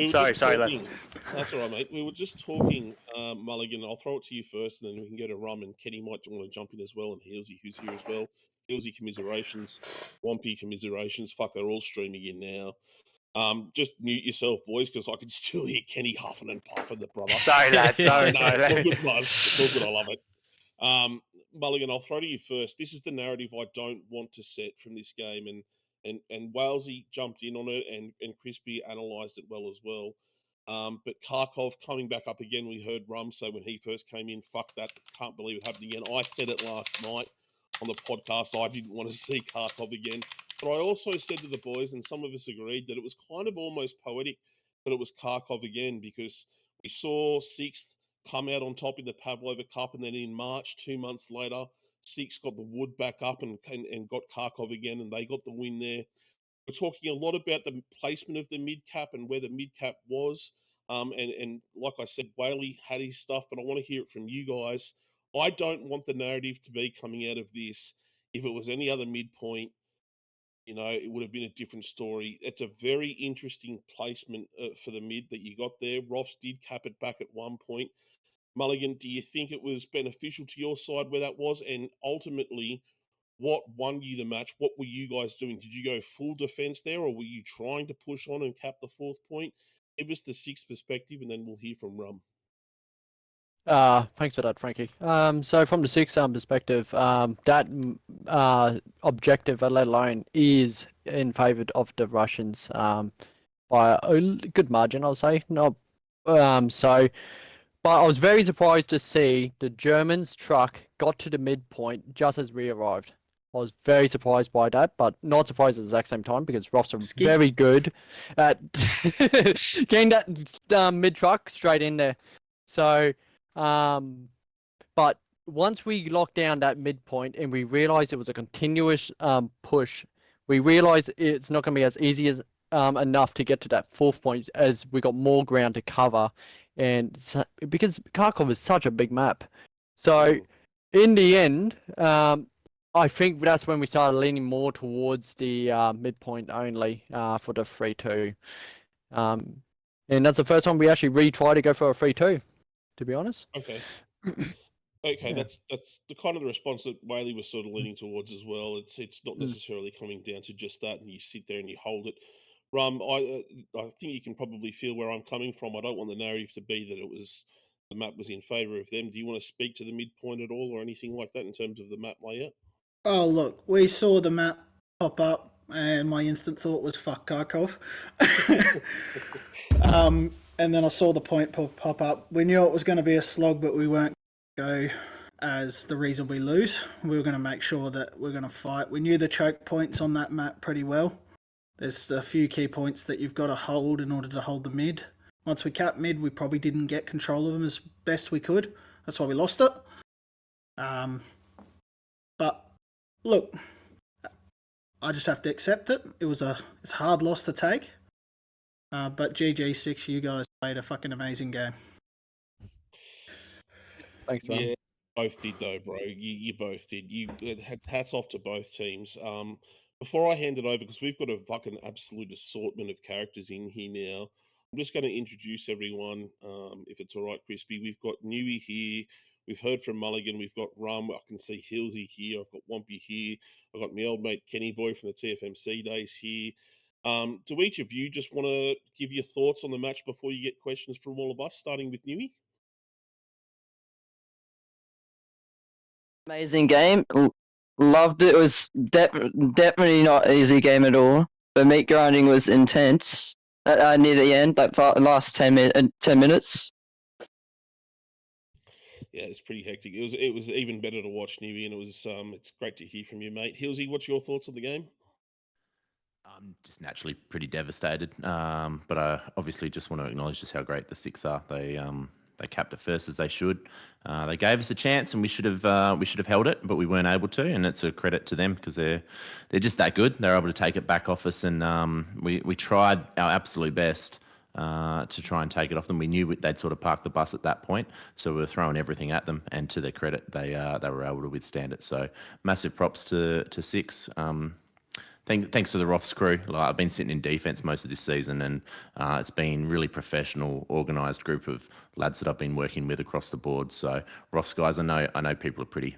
Sorry, talking, that's all right, mate. We were just talking, Mulligan. I'll throw it to you first, and then we can go to Rum, and Kenny might want to jump in as well, and Heelsy, who's here as well. Heelsy, commiserations. Wampy, commiserations. Fuck, they're all streaming in now. Just mute yourself, boys, because I can still hear Kenny huffing and puffing, the brother. Sorry, lad. Sorry, no, it's all good, buzz. It's all good. I love it. Mulligan, I'll throw to you first. This is the narrative I don't want to set from this game, and Walesy jumped in on it, and Crispy analysed it well as well. But Kharkov coming back up again, we heard Rum say when he first came in, fuck that, can't believe it happened again. I said it last night on the podcast, I didn't want to see Kharkov again. But I also said to the boys, and some of us agreed, that it was kind of almost poetic that it was Kharkov again, because we saw Sixth come out on top in the Pavlova Cup, and then in March, 2 months later, Sixth got the wood back up and got Kharkov again, and they got the win there. We're talking a lot about the placement of the mid cap and where the mid cap was. And like I said, Whaley had his stuff, but I want to hear it from you guys. I don't want the narrative to be coming out of this. If it was any other midpoint, it would have been a different story. It's a very interesting placement for the mid that you got there. ROFS did cap it back at one point. Mulligan, do you think it was beneficial to your side where that was? And ultimately, what won you the match? What were you guys doing? Did you go full defense there, or were you trying to push on and cap the fourth point? Give us the Sixth perspective, and then we'll hear from Rum. Thanks for that, Frankie. So from the Sixth perspective, that objective, let alone, is in favour of the Russians by a good margin, I'll say. Not but I was very surprised to see the Germans' truck got to the midpoint just as we arrived. I was very surprised by that, but not surprised at the exact same time because ROFS are very good at getting that mid truck straight in there. So, but once we locked down that midpoint and we realized it was a continuous push, we realized it's not going to be as easy as enough to get to that fourth point as we got more ground to cover, and because Kharkov is such a big map. So in the end, I think that's when we started leaning more towards the midpoint only for the 3-2. And that's the first time we actually retried to go for a 3-2, to be honest. Okay. Okay, yeah. That's the kind of the response that Whaley was sort of leaning towards as well. It's not necessarily coming down to just that, and you sit there and you hold it. Rum, I think you can probably feel where I'm coming from. I don't want the narrative to be that the map was in favour of them. Do you want to speak to the midpoint at all or anything like that in terms of the map layout? Oh, look, we saw the map pop up, and my instant thought was fuck Kharkov. And then I saw the point pop up. We knew it was going to be a slog, but we weren't going to go as the reason we lose. We were going to make sure that we're going to fight. We knew the choke points on that map pretty well. There's a few key points that you've got to hold in order to hold the mid. Once we capped mid, we probably didn't get control of them as best we could. That's why we lost it. But look, I just have to accept it. It's a hard loss to take. But GG6, you guys played a fucking amazing game. Thanks, man. Yeah, both did though, bro. You both did. You hats off to both teams. Before I hand it over, because we've got a fucking absolute assortment of characters in here now, I'm just going to introduce everyone, if it's all right, Crispy. We've got Newey here. We've heard from Mulligan. We've got Rum. I can see Hillsy here. I've got Wampy here. I've got my old mate Kenny Boy from the TFMC days here. Do each of you just want to give your thoughts on the match before you get questions from all of us, starting with Newey? Amazing game. Loved it. It was definitely not an easy game at all. The meat grinding was intense near the end, like last 10 minutes. Yeah, it's pretty hectic. It was even better to watch, Newey, and it's great to hear from you, mate. Hillsy, what's your thoughts on the game? I'm just naturally pretty devastated, but I obviously just want to acknowledge just how great the Six are. They capped it first as they should. They gave us a chance, and we should have held it, but we weren't able to. And it's a credit to them because they're just that good. They're able to take it back off us, and we tried our absolute best to try and take it off them. We knew they'd sort of parked the bus at that point, so we were throwing everything at them. And to their credit, they were able to withstand it. So massive props to Six. Thanks to the ROFS crew. Like, I've been sitting in defence most of this season, and it's been really professional, organised group of lads that I've been working with across the board. So ROFS guys, I know people are pretty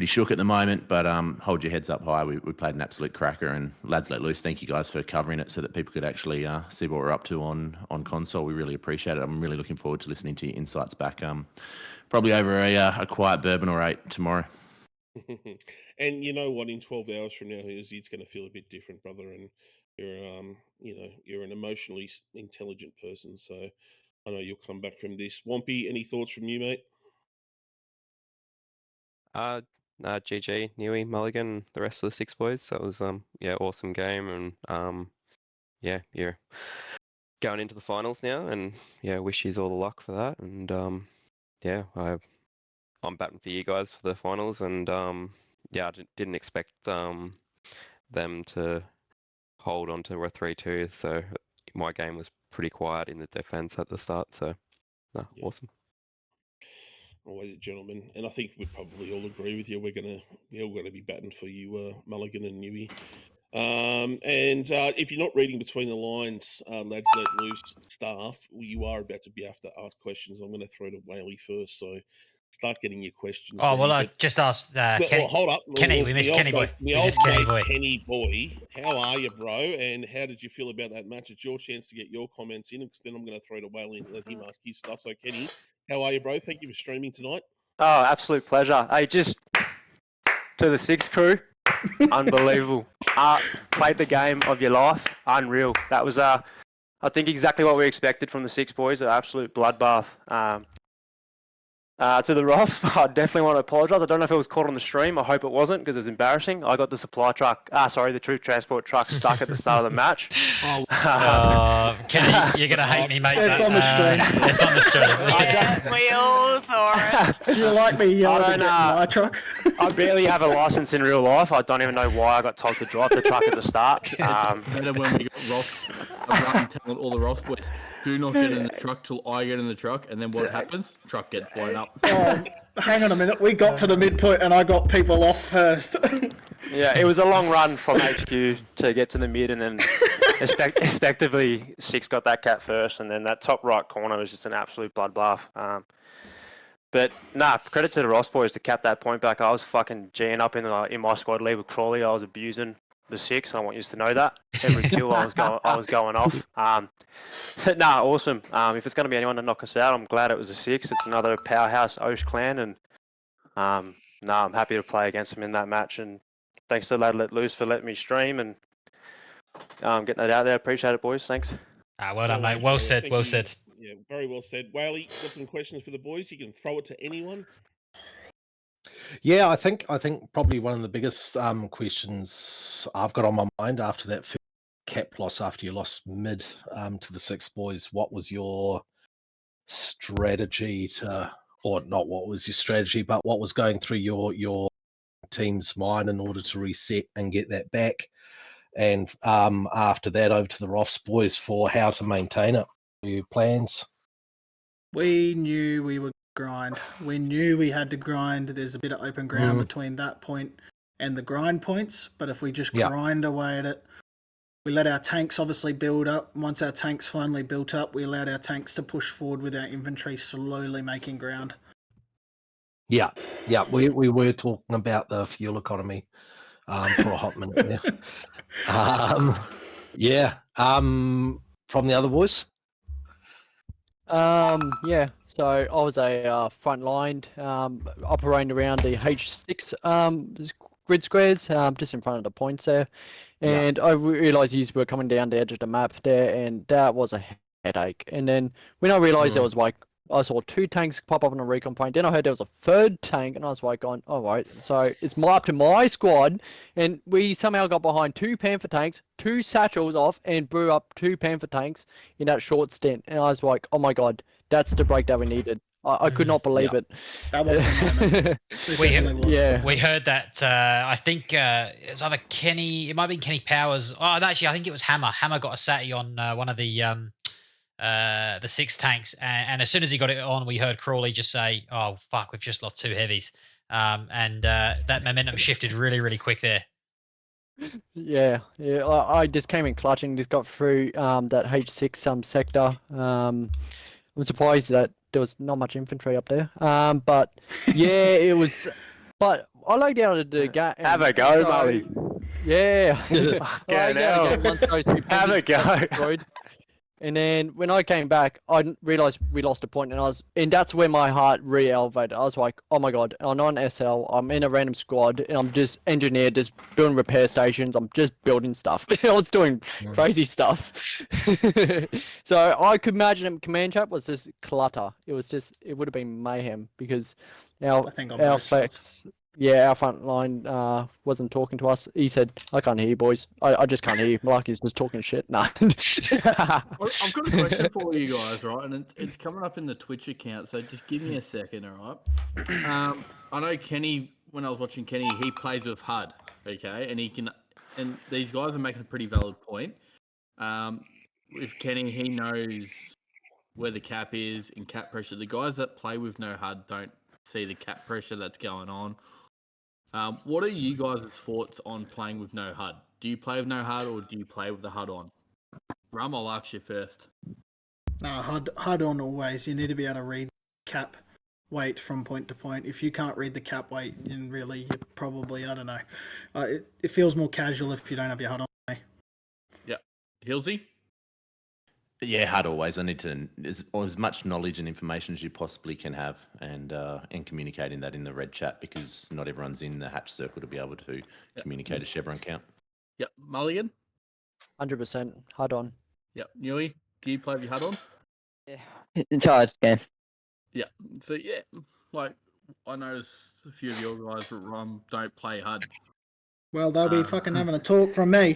shook at the moment, but hold your heads up high. We played an absolute cracker, and lads let loose. Thank you guys for covering it so that people could actually see what we're up to on console. We really appreciate it. I'm really looking forward to listening to your insights back. Probably over a quiet bourbon or 8 tomorrow. And you know what? In 12 hours from now, it's going to feel a bit different, brother. And you're an emotionally intelligent person, so I know you'll come back from this. Wampy, any thoughts from you, mate? GG, Newey, Mulligan, the rest of the Six boys. That was awesome game, and you're going into the finals now, and wish you all the luck for that. And I'm batting for you guys for the finals, and I didn't expect them to hold on to a 3-2. So my game was pretty quiet in the defense at the start. So awesome. Always a gentleman, and I think we probably all agree with you. We're all gonna be batting for you, Mulligan and Newey. And if you're not reading between the lines, lads let loose staff, you are about to be asked to ask questions. I'm going to throw to Whaley first, so start getting your questions. Oh, well, I just asked Kenny. Hold up. Kenny, we missed Kenny Boy. The old mate, Kenny Boy. How are you, bro? And how did you feel about that match? It's your chance to get your comments in, because then I'm going to throw to Whaley and let him ask his stuff. So, Kenny, how are you, bro? Thank you for streaming tonight. Oh, absolute pleasure. Hey, just to the Six crew, unbelievable. Played the game of your life, unreal. That was, I think, exactly what we expected from the Six boys, an absolute bloodbath. To the ROFS, I definitely want to apologise. I don't know if it was caught on the stream. I hope it wasn't, because it was embarrassing. I got the the troop transport truck stuck at the start of the match. Kenny, you're going to hate me, mate. It's on the stream. It's on the stream. We all saw it. You like me yelling to get in my truck? I barely have a licence in real life. I don't even know why I got told to drive the truck at the start. Better when we got ROFS around telling all the ROFS boys, do not get in the truck till I get in the truck, and then what happens? Truck gets blown up. Hang on a minute. We got to the midpoint and I got people off first. Yeah, it was a long run from HQ to get to the mid, and then effectively Six got that cat first, and then that top right corner was just an absolute bloodbath. But credit to the Ross boys to cap that point back. I was fucking G'ing up in my squad league with Crawley. I was abusing the Six. I want you to know that every kill I was going off. Awesome. If it's going to be anyone to knock us out, I'm glad it was a Six. It's another powerhouse Osh clan, and I'm happy to play against them in that match. And thanks to Lad Let Loose for letting me stream and getting that out there. Appreciate it, boys. Thanks. Well done, mate. Well said. Well said. Yeah, very well said. Whaley, got some questions for the boys? You can throw it to anyone. Yeah, I think probably one of the biggest questions I've got on my mind after that cap loss, after you lost mid to the Six boys, what was your strategy or not what was your strategy, but what was going through your team's mind in order to reset and get that back? And after that, over to the ROFS boys for how to maintain it. Your plans? We knew we would grind. We knew we had to grind. There's a bit of open ground between that point and the grind points. But if we just grind away at it, we let our tanks obviously build up. Once our tanks finally built up, we allowed our tanks to push forward with our infantry slowly making ground. Yeah. We were talking about the fuel economy for a hot minute there. From the other boys? So I was a front-lined operating around the H6 grid squares, just in front of the points there. And I realised you were coming down the edge of the map there, and that was a headache. And then when I realised there was like I saw 2 tanks pop up on a recon point. Then I heard there was a 3rd tank, and I was like, going, all right. So it's up to my squad, and we somehow got behind 2 Panther tanks, 2 satchels off, and blew up 2 Panther tanks in that short stint. And I was like, oh my god, that's the break that we needed. I could not believe it. That was the moment. We heard that. I think it was either Kenny. It might have been Kenny Powers. Oh, actually, I think it was Hammer. Hammer got a satty on one of the 6 tanks, and as soon as he got it on, we heard Crawley just say, "Oh fuck, we've just lost 2 heavies," and that momentum shifted really, really quick there. Yeah. I just came in clutching, just got through that H6 sector. I'm surprised that there was not much infantry up there. But yeah, it was. But I laid out the game. Have a go, Molly. Yeah. Fucking hell. Have a go. And then when I came back, I realized we lost a point, and that's where my heart re-elevated. I was like, oh my god, I'm on SL, I'm in a random squad, and I'm just engineer, just building repair stations, I'm just building stuff. I was doing crazy stuff. So I could imagine command chat was just clutter. It would have been mayhem because our flex. Yeah, our front line wasn't talking to us. He said, I can't hear you, boys. I just can't hear you. Marky's just talking shit. Nah. Well, I've got a question for you guys, right? And it's coming up in the Twitch account, so just give me a second, all right? I know Kenny, when I was watching Kenny, he plays with HUD, okay? And these guys are making a pretty valid point. With Kenny, he knows where the cap is and cap pressure. The guys that play with no HUD don't see the cap pressure that's going on. What are you guys' thoughts on playing with no HUD? Do you play with no HUD or do you play with the HUD on? Ram, I'll ask you first. No, HUD on always. You need to be able to read cap weight from point to point. If you can't read the cap weight, then really you probably, I don't know. It feels more casual if you don't have your HUD on. Yeah. Hilsey? Yeah, HUD always. I need to as much knowledge and information as you possibly can have, and communicating that in the red chat, because not everyone's in the hatch circle to be able to communicate a chevron count. Yep. Mulligan? 100% HUD on. Yep. Newey, do you play with your HUD on? Yeah. It's hard, yeah. Yeah. So yeah, like I noticed a few of your guys at ROM don't play HUD. Well, they'll be fucking having a talk from me.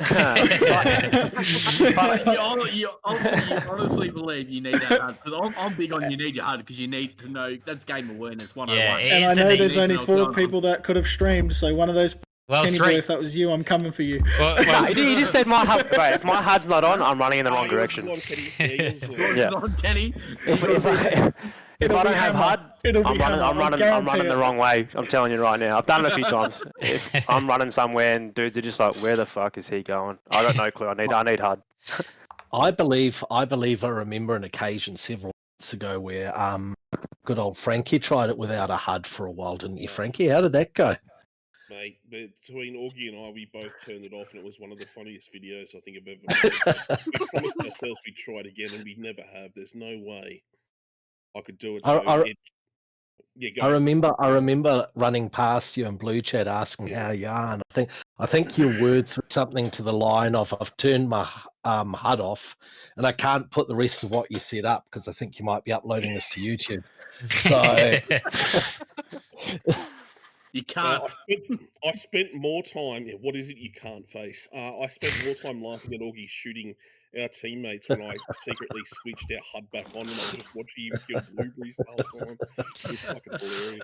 you honestly believe you need that HUD, because I'm big on you need your HUD, because you need to know that's game awareness 101. And I know there's only 4 people that could have streamed, so one of those. Kenny boy, if that was you, I'm coming for you. Well, he just said my HUD. Wait, if my HUD's not on, I'm running in the wrong direction. Yeah. On Kenny. If I don't have HUD, I'm running the wrong way. I'm telling you right now. I've done it a few times. If I'm running somewhere and dudes are just like, where the fuck is he going? I got no clue. I need HUD. I believe I remember an occasion several months ago where good old Frankie tried it without a HUD for a while, didn't you, Frankie? How did that go? Mate, between Augie and I, we both turned it off, and it was one of the funniest videos I think I've ever made. We promised ourselves we'd try it again, and we never have. There's no way I could do it. I remember running past you in Blue Chat asking how you are, and I think your words were something to the line of, I've turned my HUD off, and I can't put the rest of what you set up because I think you might be uploading this to YouTube. So you can't. I spent more time. Yeah, what is it you can't face? I spent more time laughing at Augie shooting our teammates when I secretly switched our HUD back on, and I was just watching him kill blueberries the whole time. It was fucking hilarious.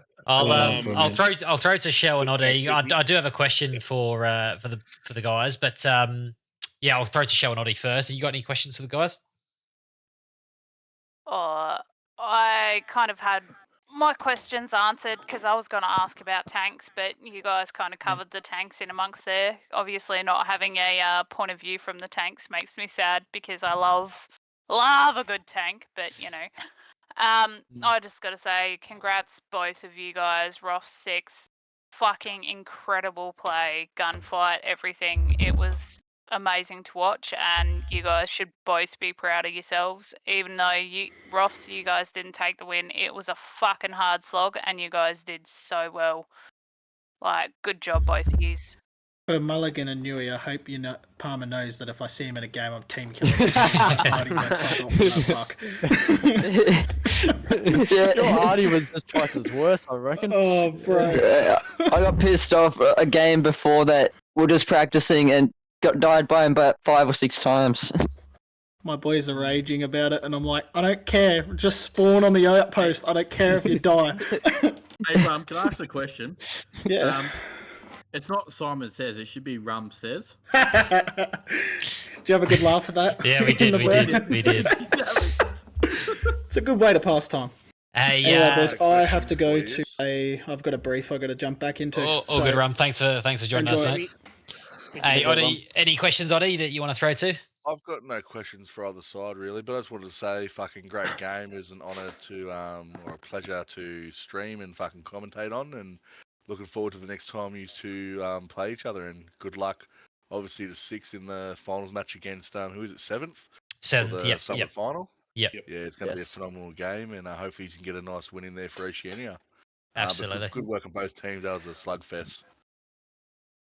I'll throw it to Shell and Oddie. I do have a question for the guys, but yeah, I'll throw it to Shell and Oddie first. Have you got any questions for the guys? I kind of had my questions answered because I was going to ask about tanks, but you guys kind of covered the tanks in amongst there. Obviously, not having a point of view from the tanks makes me sad because I love a good tank. But you know, I just got to say, congrats both of you guys. ROFS 6, fucking incredible play, gunfight, everything. It was amazing to watch, and you guys should both be proud of yourselves. Even though ROFS, you guys didn't take the win, it was a fucking hard slog, and you guys did so well. Like, good job, both of yous. For Mulligan and Newey, I hope Palmer knows that if I see him in a game, I'm team killing him. Fuck. Yeah. Your Artie was just twice as worse, I reckon. Oh, bro. I got pissed off a game before that. We're just practicing and died by him about 5 or 6 times. My boys are raging about it, and I'm like, I don't care. Just spawn on the outpost. I don't care if you die. Hey, Rum, can I ask a question? Yeah. It's not Simon Says, it should be Rum Says. Do you have a good laugh at that? Yeah, we In did. the We words? did. It's a good way to pass time. Hey, Anyway, boys, I have questions, to go boys. I've got a brief I've got to jump back into. All so good, Rum. Thanks for joining us, enjoy. mate. Hey, Oddie, any questions, Oddie, that you want to throw to? I've got no questions for either side really, but I just wanted to say, fucking great game. It was an honour to, or a pleasure to stream and fucking commentate on, and looking forward to the next time you two play each other. And good luck, obviously, to 6 in the finals match against who is it, 7th? Seventh, for the yep, summer yep. final. Yep. Yeah, it's going to be a phenomenal game, and hopefully you can get a nice win in there for Oceania. Absolutely. But good work on both teams. That was a slugfest.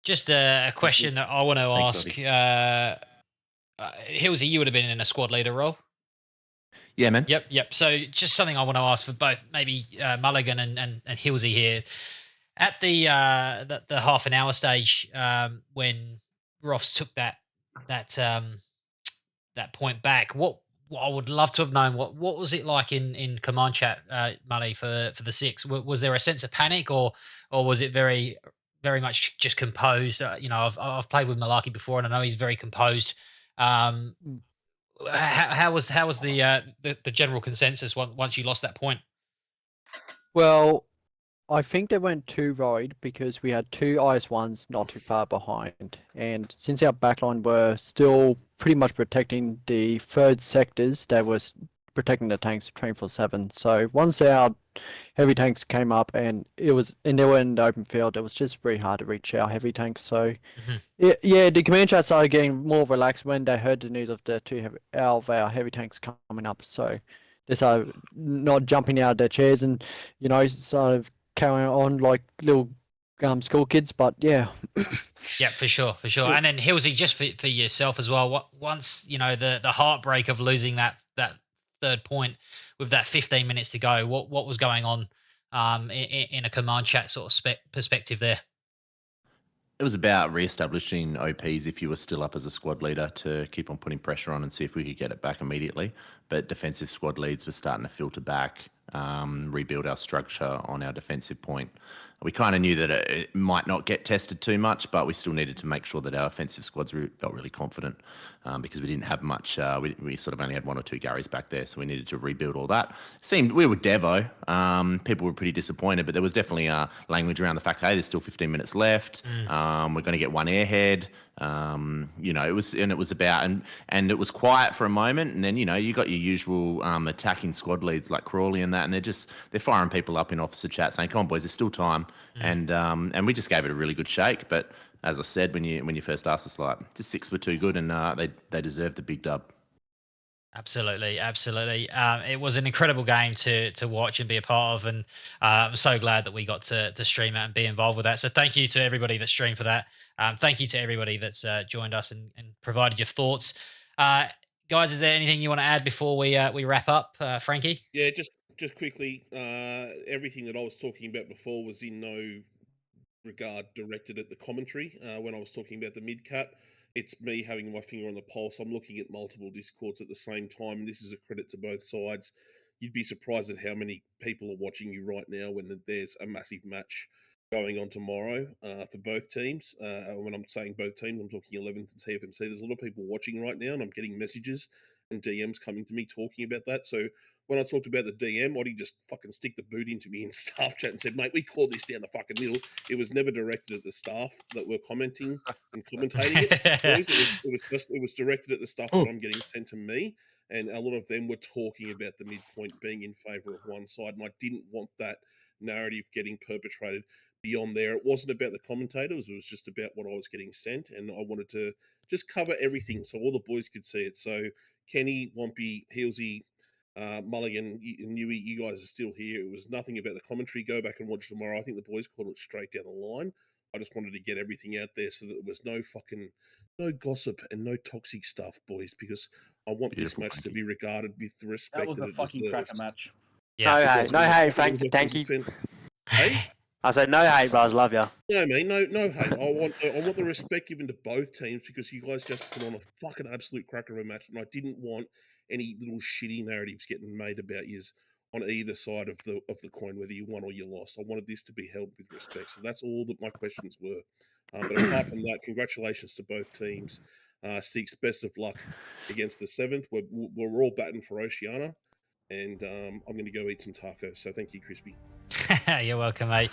Just a question that I want to ask. Hillsy, you would have been in a squad leader role. Yeah, man. Yep. So just something I want to ask for both, maybe Mulligan and Hillsy here. At the half an hour stage, when ROFS took that point back, what I would love to have known, what was it like in command chat, Mully, for the 6? Was there a sense of panic, or was it very much just composed? I've played with Malarkey before, and I know he's very composed. How was the general consensus once you lost that point? Well, I think they went too wide because we had 2 IS-1s not too far behind, and since our backline were still pretty much protecting the 3rd sectors, they were protecting the tanks 24/7. So once our heavy tanks came up and they were in the open field, it was just very hard to reach our heavy tanks. So the command chat started getting more relaxed when they heard the news of the 2 of our heavy tanks coming up. So they started not jumping out of their chairs and sort of carrying on like little school kids. But yeah. Yeah, for sure. Yeah. And then Hillsy, just for yourself as well. Once the heartbreak of losing that 3rd point with that 15 minutes to go, what was going on in a command chat sort of perspective there? It was about re-establishing OPs if you were still up as a squad leader to keep on putting pressure on and see if we could get it back immediately. But defensive squad leads were starting to filter back, rebuild our structure on our defensive point. We kind of knew that it might not get tested too much, but we still needed to make sure that our offensive squads felt really confident because we didn't have much. We sort of only had 1 or 2 Garys back there, so we needed to rebuild all that. We were Devo. People were pretty disappointed, but there was definitely language around the fact, hey, there's still 15 minutes left. We're going to get 1 airhead. It was about and it was quiet for a moment, and then you got your usual attacking squad leads like Crawley and that, and they're firing people up in officer chat saying, "Come on, boys, there's still time." And we just gave it a really good shake. But as I said, when you first asked us, like, the 6 were too good, and they deserved the big dub. Absolutely. It was an incredible game to watch and be a part of, and I'm so glad that we got to stream it and be involved with that. So thank you to everybody that streamed for that. Thank you to everybody that's joined us and provided your thoughts. Guys, is there anything you want to add before we wrap up, Frankie? Yeah, just quickly, everything that I was talking about before was in no regard directed at the commentary. When I was talking about the mid-cut, it's me having my finger on the pulse. I'm looking at multiple discords at the same time, and this is a credit to both sides. You'd be surprised at how many people are watching you right now when there's a massive match going on tomorrow for both teams. When I'm saying both teams, I'm talking 11th and TFMC. There's a lot of people watching right now, and I'm getting messages and DMs coming to me talking about that. So when I talked about the DM, Oddie just fucking stick the boot into me in staff chat and said, "Mate, we called this down the fucking middle." It was never directed at the staff that were commenting and commentating it. Boys, it was directed at the stuff that I'm getting sent to me, and a lot of them were talking about the midpoint being in favour of one side, and I didn't want that narrative getting perpetrated beyond there. It wasn't about the commentators, it was just about what I was getting sent, and I wanted to just cover everything so all the boys could see it. So Kenny, Wompy, Heelsy, Mulligan, and Newey, you guys are still here. It was nothing about the commentary. Go back and watch tomorrow. I think the boys called it straight down the line. I just wanted to get everything out there so that there was no gossip and no toxic stuff, boys, because I want this match to be regarded with the respect That was a fucking cracker match. Yeah. No hate, thank you. Hey? I said no hate, Buzz. Love ya. No, mate, no hate. I want the respect given to both teams because you guys just put on a fucking absolute cracker of a match, and I didn't want any little shitty narratives getting made about yous on either side of the coin, whether you won or you lost. I wanted this to be held with respect, so that's all that my questions were. But apart from that, congratulations to both teams. Six, best of luck against the 7th. We're all batting for Oceania, and I'm going to go eat some tacos. So thank you, Crispy. You're welcome, mate.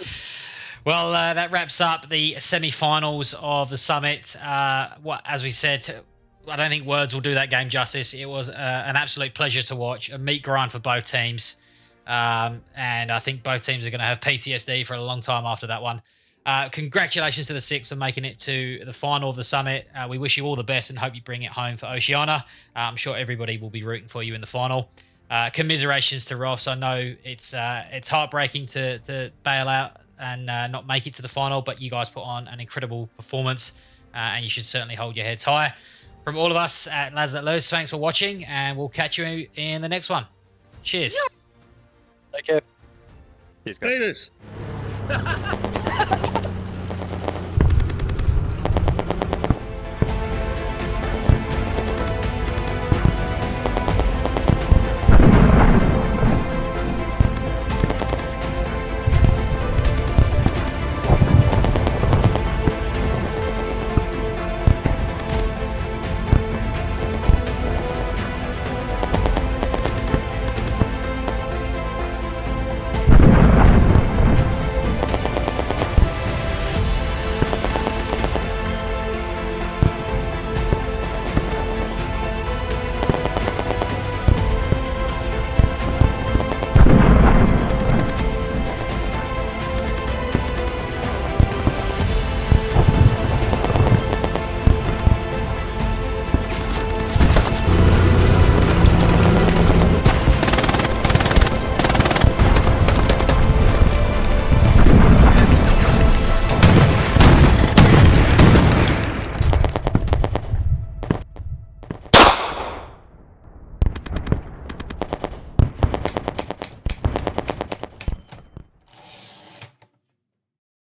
Well, that wraps up the semi-finals of the summit. As we said, I don't think words will do that game justice. It was an absolute pleasure to watch, a meat grind for both teams, and I think both teams are going to have PTSD for a long time after that one. Congratulations to the Six on making it to the final of the summit. We wish you all the best and hope you bring it home for Oceania. I'm sure everybody will be rooting for you in the final. Commiserations to ROFS. I know it's heartbreaking to bail out and not make it to the final, but you guys put on an incredible performance, and you should certainly hold your heads high. From all of us at Lads That Lose, thanks for watching, and we'll catch you in the next one. Cheers. Take care. Penis.